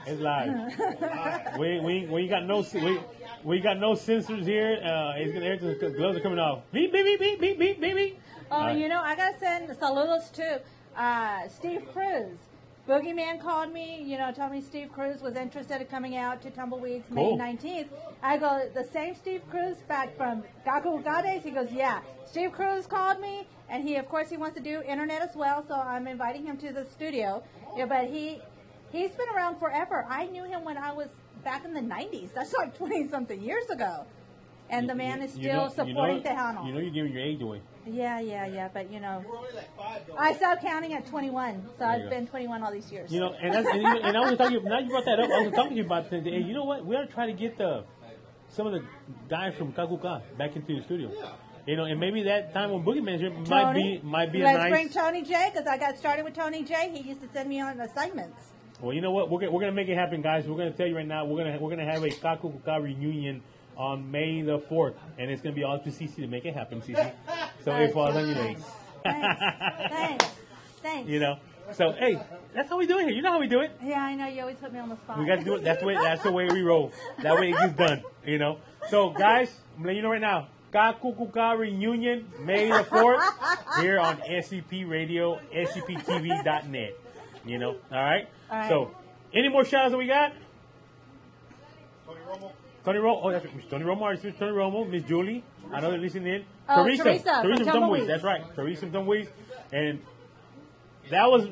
It's live. We got no censors here. It's gonna everything. The gloves are coming off. Beep beep beep beep beep beep beep beep. Oh, you know, I gotta send saludos to Steve Cruz. Boogeyman called me, you know, told me Steve Cruz was interested in coming out to Tumbleweeds May 19th. I go, the same Steve Cruz back from Gaku Gades? He goes, yeah. Steve Cruz called me, and he, of course, he wants to do internet as well, so I'm inviting him to the studio. Yeah, but he's been around forever. I knew him when I was back in the 90s. That's like 20-something years ago. And the man is still supporting Tejano. You know you're giving your age away. Yeah, but you know, I stopped counting at 21, so I've been 21 all these years. You know, and I was talking. Now you brought that up. I was talking to you about the. You know what? We are trying to get some of the guys from Kakuka back into the studio. You know, and maybe that time when Boogeyman's here might be a nice. Let's bring Tony J, because I got started with Tony J. He used to send me on assignments. Well, you know what? We're gonna make it happen, guys. We're gonna tell you right now. We're gonna have a Kakuka reunion on May the 4th, and it's going to be all to CC to make it happen, CC. So it falls on your legs. Thanks. You know, so hey, that's how we do it here. You know how we do it. Yeah, I know. You always put me on the spot. We got to do it. That's the way we roll. That way it gets done. You know. So guys, I'm letting you know right now. Kakuka reunion May the 4th here on SCP Radio, SCPTV.net. You know. All right. So, any more shout-outs that we got? Tony Romo, oh, that's right. Tony Romo, Tony Romo, Miss Julie, I know they're listening in. Teresa from Tumbleweeds, that's right. Teresa from Tumbleweeds, and that was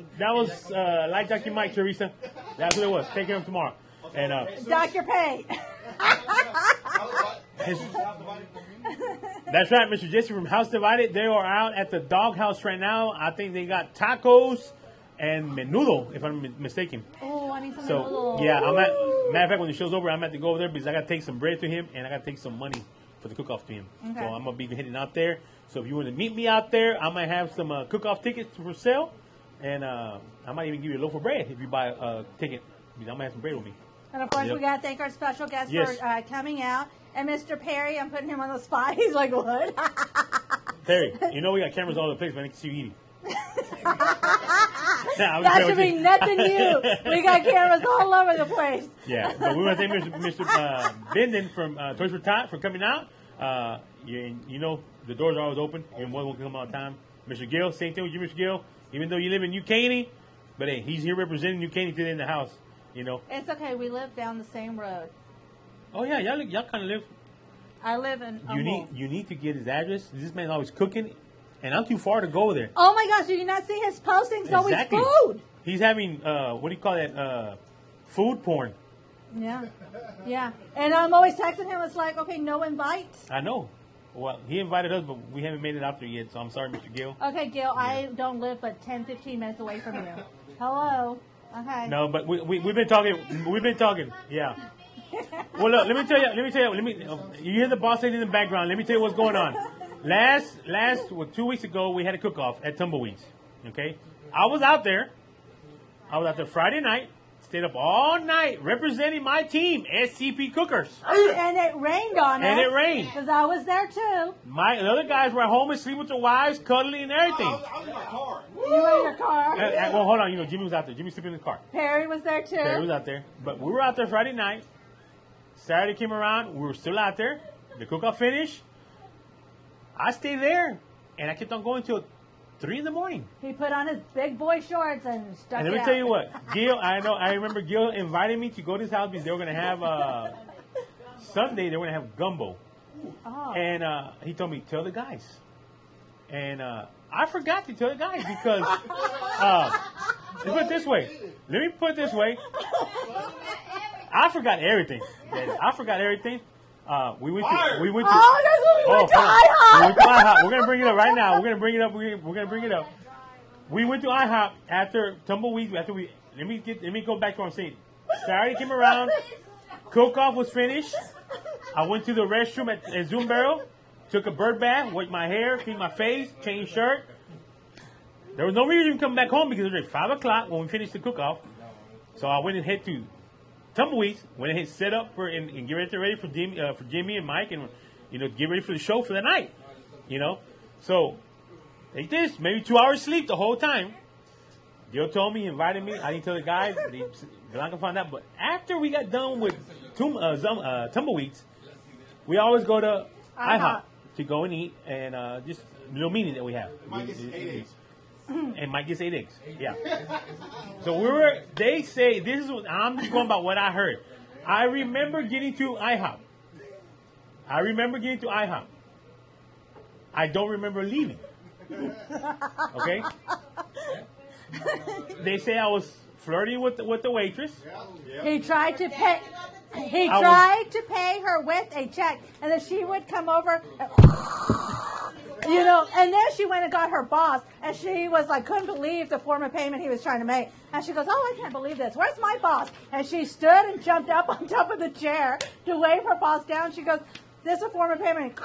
like Dr. Mike, Teresa. That's what it was. Take care of him tomorrow. And Dr. Pay. That's right, Mr. Jesse from House Divided. They are out at the doghouse right now. I think they got tacos and menudo, if I'm mistaken. Oh, I need some menudo. Yeah, matter of fact, when the show's over, I'm going to go over there because I got to take some bread to him and I got to take some money for the cook-off to him. Okay. So I'm going to be heading out there. So if you want to meet me out there, I might have some cook-off tickets for sale. And I might even give you a loaf of bread if you buy a ticket. Because I might have some bread with me. And of course, Yep. we got to thank our special guest Yes. for coming out. And Mr. Perry, I'm putting him on the spot. He's like, what? Terry, you know we got cameras all over the place, man. I can see you eating. That should be nothing new. We got cameras all over the place. Yeah, but we want to thank Mr. Benden from Toys for Tot for coming out. You know, the doors are always open. You're more than welcome to come out on time. Mr. Gill, same thing with you, Mr. Gill. Even though you live in New Caney, but hey, he's here representing New Caney today in the house. You know. It's okay. We live down the same road. Oh yeah, y'all kind of live. I live in. You need to get his address. This man's always cooking, and I'm too far to go there. Oh my gosh! Do you not see his postings? Exactly. Always food. He's having what do you call that? Food porn. Yeah, yeah. And I'm always texting him. It's like, okay, no invites. I know. Well, he invited us, but we haven't made it out there yet. So I'm sorry, Mr. Gill. Okay, Gil. I don't live but 10, 15 minutes away from you. Hello. Okay. No, but we've been talking. We've been talking. Yeah. Well, look. Let me tell you. You hear the boss lady in the background. Let me tell you what's going on. Last 2 weeks ago, we had a cook-off at Tumbleweeds. Okay. I was out there Friday night. Stayed up all night representing my team, SCP Cookers. And it rained on us. And it rained. Because I was there too. The other guys were at home and sleeping with their wives, cuddling and everything. I was in my car. You were in your car. Well, hold on. You know, Jimmy was out there. Jimmy sleeping in the car. Perry was there too. Perry was out there. But we were out there Friday night. Saturday came around. We were still out there. The cook-off finished. I stayed there. And I kept on going till 3 in the morning. He put on his big boy shorts and stuck And let me tell you what, Gil, I remember Gil invited me to go to his house because they were going to have, Sunday, they were going to have gumbo. Oh. And he told me, tell the guys. And I forgot to tell the guys because, let me put it this way. I forgot everything. I forgot everything. We went to. Oh, that's when we went to IHOP. We went to IHOP. We're gonna bring it up right now. We're gonna bring it up. We're gonna bring it up. We went to IHOP after Tumbleweed. Let me go back to what I'm saying. Saturday came around. Cook-off was finished. I went to the restroom at Zoom Barrel. Took a bird bath. Wiped my hair. Cleaned my face. Changed shirt. There was no reason to come back home because it was like 5 o'clock when we finished the cook-off. So I went and head to Tumbleweeds, went ahead and set up and get ready for Jimmy and Mike, and get ready for the show for the night. So like this, maybe 2 hours sleep the whole time. Gil told me, he invited me. I didn't tell the guys. Blanca found out. But after we got done with Tumbleweeds, we always go to IHOP to go and eat, and just a little meeting that we have. Mike gets 8 eggs. And Mike gets 8 eggs. Yeah. So they say, this is what, I'm just going about what I heard. I remember getting to IHOP. I don't remember leaving. Okay? They say I was flirting with the waitress. He tried to pay. He tried to pay her with a check, and then she would come over. And then she went and got her boss, and she was like, couldn't believe the form of payment he was trying to make. And she goes, oh, I can't believe this. Where's my boss? And she stood and jumped up on top of the chair to wave her boss down. She goes, this is a form of payment.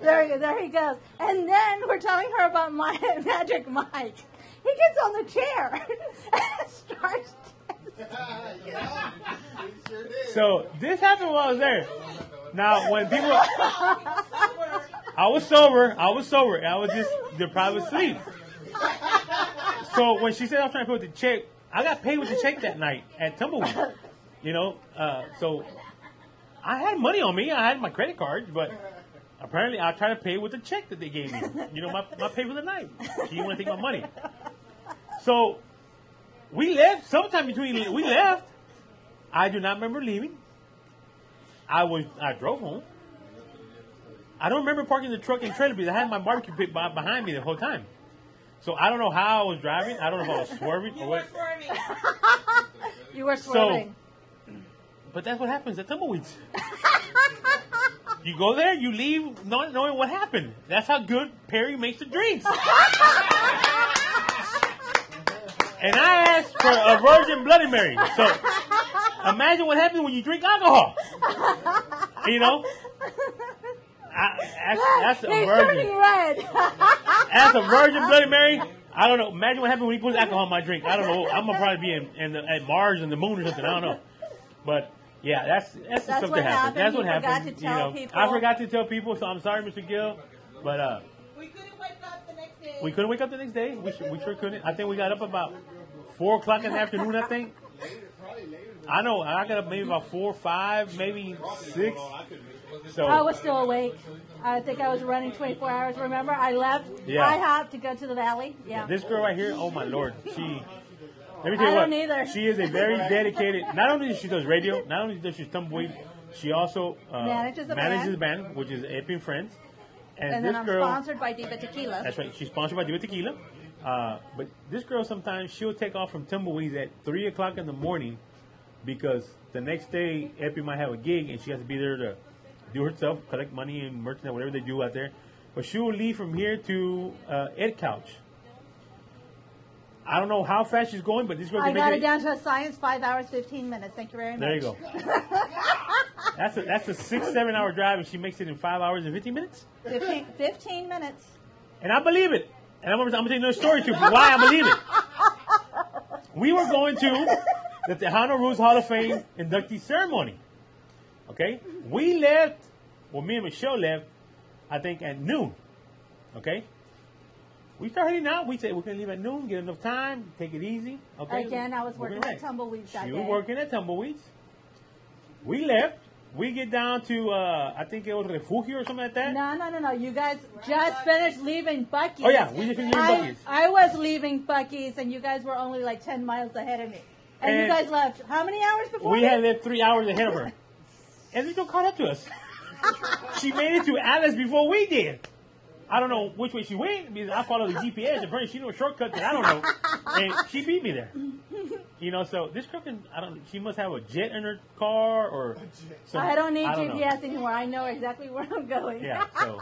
There he goes. And then we're telling her about Magic Mike. He gets on the chair and starts. So this happened while I was there. Now, when people... I was sober. I was just deprived of sleep. So when she said I was trying to pay with the check, I got paid with the check that night at Tumbleweed. So I had money on me. I had my credit card, but apparently I tried to pay with the check that they gave me. My pay for the night. She didn't want to take my money. So we left. Sometime between we left. I do not remember leaving. I drove home. I don't remember parking the truck and trailer because I had my barbecue pit behind me the whole time. So I don't know how I was driving. I don't know if I was swerving or what. You were swerving. But that's what happens at Tumbleweeds. You go there, you leave not knowing what happened. That's how good Perry makes the drinks. And I asked for a virgin Bloody Mary. So imagine what happens when you drink alcohol. That's a virgin. Turning red. That's a virgin Bloody Mary. I don't know. Imagine what happens when he puts alcohol in my drink. I don't know. I'm gonna probably be at Mars and the moon or something. I don't know. But yeah, that's That's something what happened. happened. That's He what forgot happened. to tell you know, people. I forgot to tell people, so I'm sorry, Mr. Gill. But We couldn't wake up the next day. we couldn't wake up the next day. We sure couldn't. I think we got up about 4 o'clock in the afternoon. I think. I know. I got up maybe about 4, 5, maybe 6. So I was still awake. I think I was running 24 hours. Remember, I left Yeah. IHOP to go to the valley. Yeah. this girl right here, oh my lord, she. Let me tell you I what. don't either. She is a very dedicated. Not only does she does radio, not only does she tumbleweed, she also Manages the the band, which is Epi and Friends. And this then I'm girl, sponsored by Diva Tequila. that's right. She's sponsored by Diva Tequila. But this girl sometimes she'll take off from tumbleweeds at 3 o'clock in the morning because the next day Epi might have a gig and she has to be there to do her stuff, collect money and merchandise, whatever they do out there. But she will leave from here to Ed Couch. I don't know how fast she's going, but this girl I can got make it down to a science, 5 hours, 15 minutes. Thank you very much. There you go. That's a 6-7 hour drive, and she makes it in 5 hours and 15 minutes. 15 minutes. And I believe it. And I'm gonna tell you another story too. Why I believe it. We were going to the Tejano Rules Hall of Fame inductee ceremony. Okay, we left. Well, me and Michelle left. I think at noon. Okay. We started heading out. We said we're gonna leave at noon, get enough time, take it easy. Okay. Again, I was We're working gonna at Tumbleweeds that She day. was working at Tumbleweeds. We left. We get down to I think it was Refugio or something like that. No. You guys just finished leaving Buc-ee's. Oh yeah, we just finished leaving Buc-ee's. I was leaving Buc-ee's, and you guys were only like 10 miles ahead of me. And you And guys left how many hours before We me? had left 3 hours ahead of her. And they don't caught up to us. She made it to Alice before we did. I don't know which way she went because I followed the GPS. Apparently she knew a shortcut that I don't know. And she beat me there. You know, so this girl can, she must have a jet in her car or something. I don't need know. GPS anymore. I know exactly where I'm going. Yeah, so,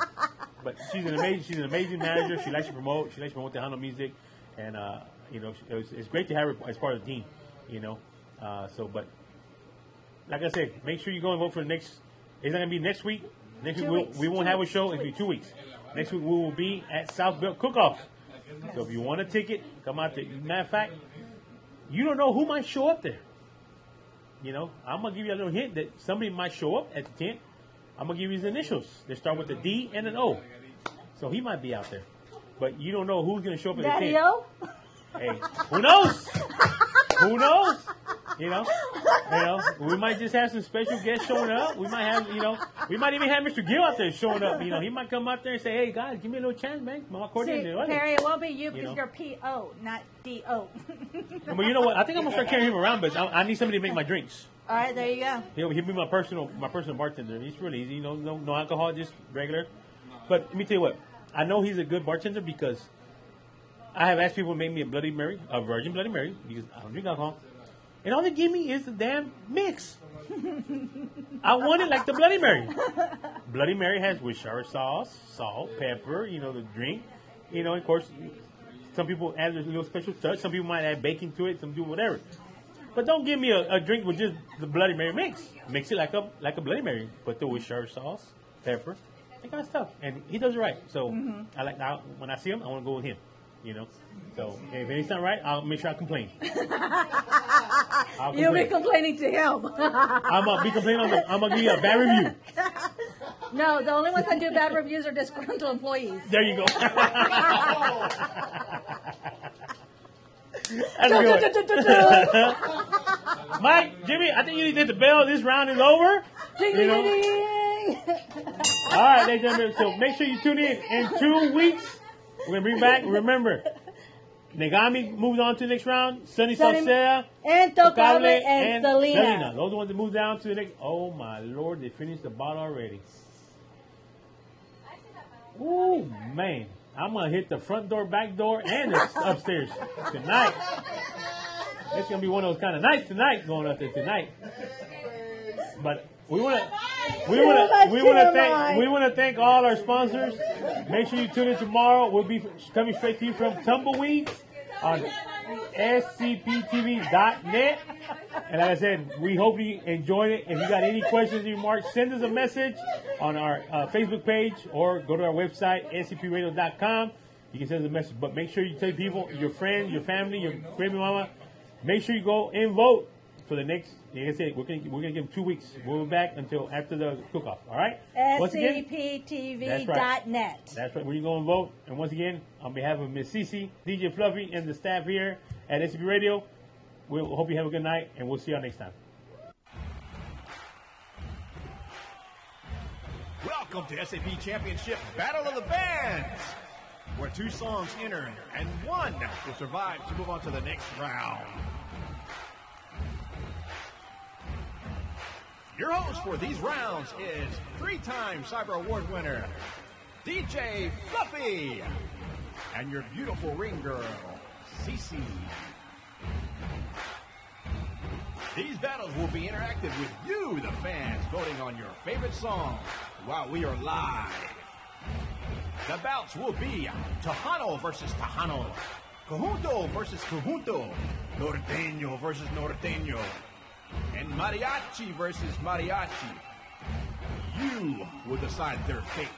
but she's an amazing manager. She likes to promote Tejano music. And, you know, it's great to have her as part of the team, you know. But like I said, make sure you go and vote for the next, it's not going to be next week. Next week we won't have a show. It'll be 2 weeks. Next week we will be at South Belt Cook-Off. So if you want a ticket, come out there. Matter of fact, you don't know who might show up there. You know, I'm going to give you a little hint that somebody might show up at the tent. I'm going to give you his initials. They start with a D and an O. So he might be out there. But you don't know who's going to show up at the tent. Daddy-O? Hey, who knows? Who knows? You know, we might just have some special guests showing up. We might have, we might even have Mr. Gill out there showing up. You know, he might come out there and say, "Hey guys, give me a little chance, man. My accordion." See, Perry, it won't be you because you're P.O., not D.O. But you know what? I think I'm gonna start carrying him around, but I need somebody to make my drinks. All right, there you go. He'll be my personal bartender. He's really easy. No alcohol, just regular. But let me tell you what. I know he's a good bartender because I have asked people to make me a Bloody Mary, a Virgin Bloody Mary, because I don't drink alcohol. And all they give me is the damn mix. I want it like the Bloody Mary. Bloody Mary has Worcestershire sauce, salt, pepper, the drink. Of course, some people add a little special touch. Some people might add bacon to it. Some do whatever. But don't give me a drink with just the Bloody Mary mix. Mix it like a Bloody Mary. Put the Worcestershire sauce, pepper, that kind of stuff. And he does it right. So when I see him, I want to go with him. So if it's not right, I'll make sure I complain. You'll be complaining to him. I'm gonna be complaining. I'm gonna give you a bad review. No, the only ones that do bad reviews are disgruntled employees. There you go. That's good. Mike, Jimmy, I think you need to hit the bell. This round is over. Ding, ding, ding, ding. All right, ladies and gentlemen. So make sure you tune in 2 weeks. We're going to bring back, remember, Negami moves on to the next round. Sunny Salceda, and Tocable and Selena. Those are the ones that move down to the next. Oh, my Lord. They finished the bottle already. Oh, man. I'm going to hit the front door, back door, and the upstairs tonight. It's going to be one of those kind of nights tonight, going up there tonight. But we want to thank all our sponsors. Make sure you tune in tomorrow. We'll be coming straight to you from Tumbleweeds on scptv.net. And like I said, we hope you enjoyed it. If you got any questions or remarks, send us a message on our Facebook page or go to our website, scpradio.com. You can send us a message. But make sure you tell people, your friends, your family, your baby mama, make sure you go and vote for the next, like I said, we're gonna give them 2 weeks. We'll be back until after the cook-off. All right. SCPTV.net. That's right. Where you go and vote. And once again, on behalf of Miss Cece, DJ Fluffy, and the staff here at SCP Radio, we hope you have a good night, and we'll see y'all next time. Welcome to SAP Championship Battle of the Bands, where 2 songs enter and 1 will survive to move on to the next round. Your host for these rounds is 3-time Cyber Award winner, DJ Fluffy, and your beautiful ring girl, Cece. These battles will be interactive with you, the fans, voting on your favorite song while we are live. The bouts will be Tejano versus Tejano, Conjunto versus Conjunto, Norteño versus Norteño, and Mariachi versus Mariachi. You will decide their fate.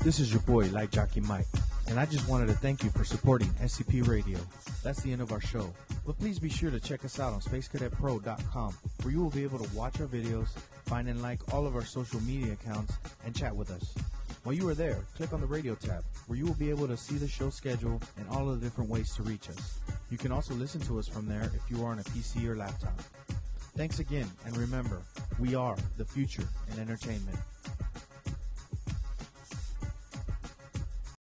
This is your boy, Light Jockey Mike, and I just wanted to thank you for supporting SCP Radio. That's the end of our show. But please be sure to check us out on SpaceCadetPro.com, where you will be able to watch our videos, find and like all of our social media accounts, and chat with us. While you are there, click on the radio tab, where you will be able to see the show schedule and all of the different ways to reach us. You can also listen to us from there if you are on a PC or laptop. Thanks again, and remember, we are the future in entertainment.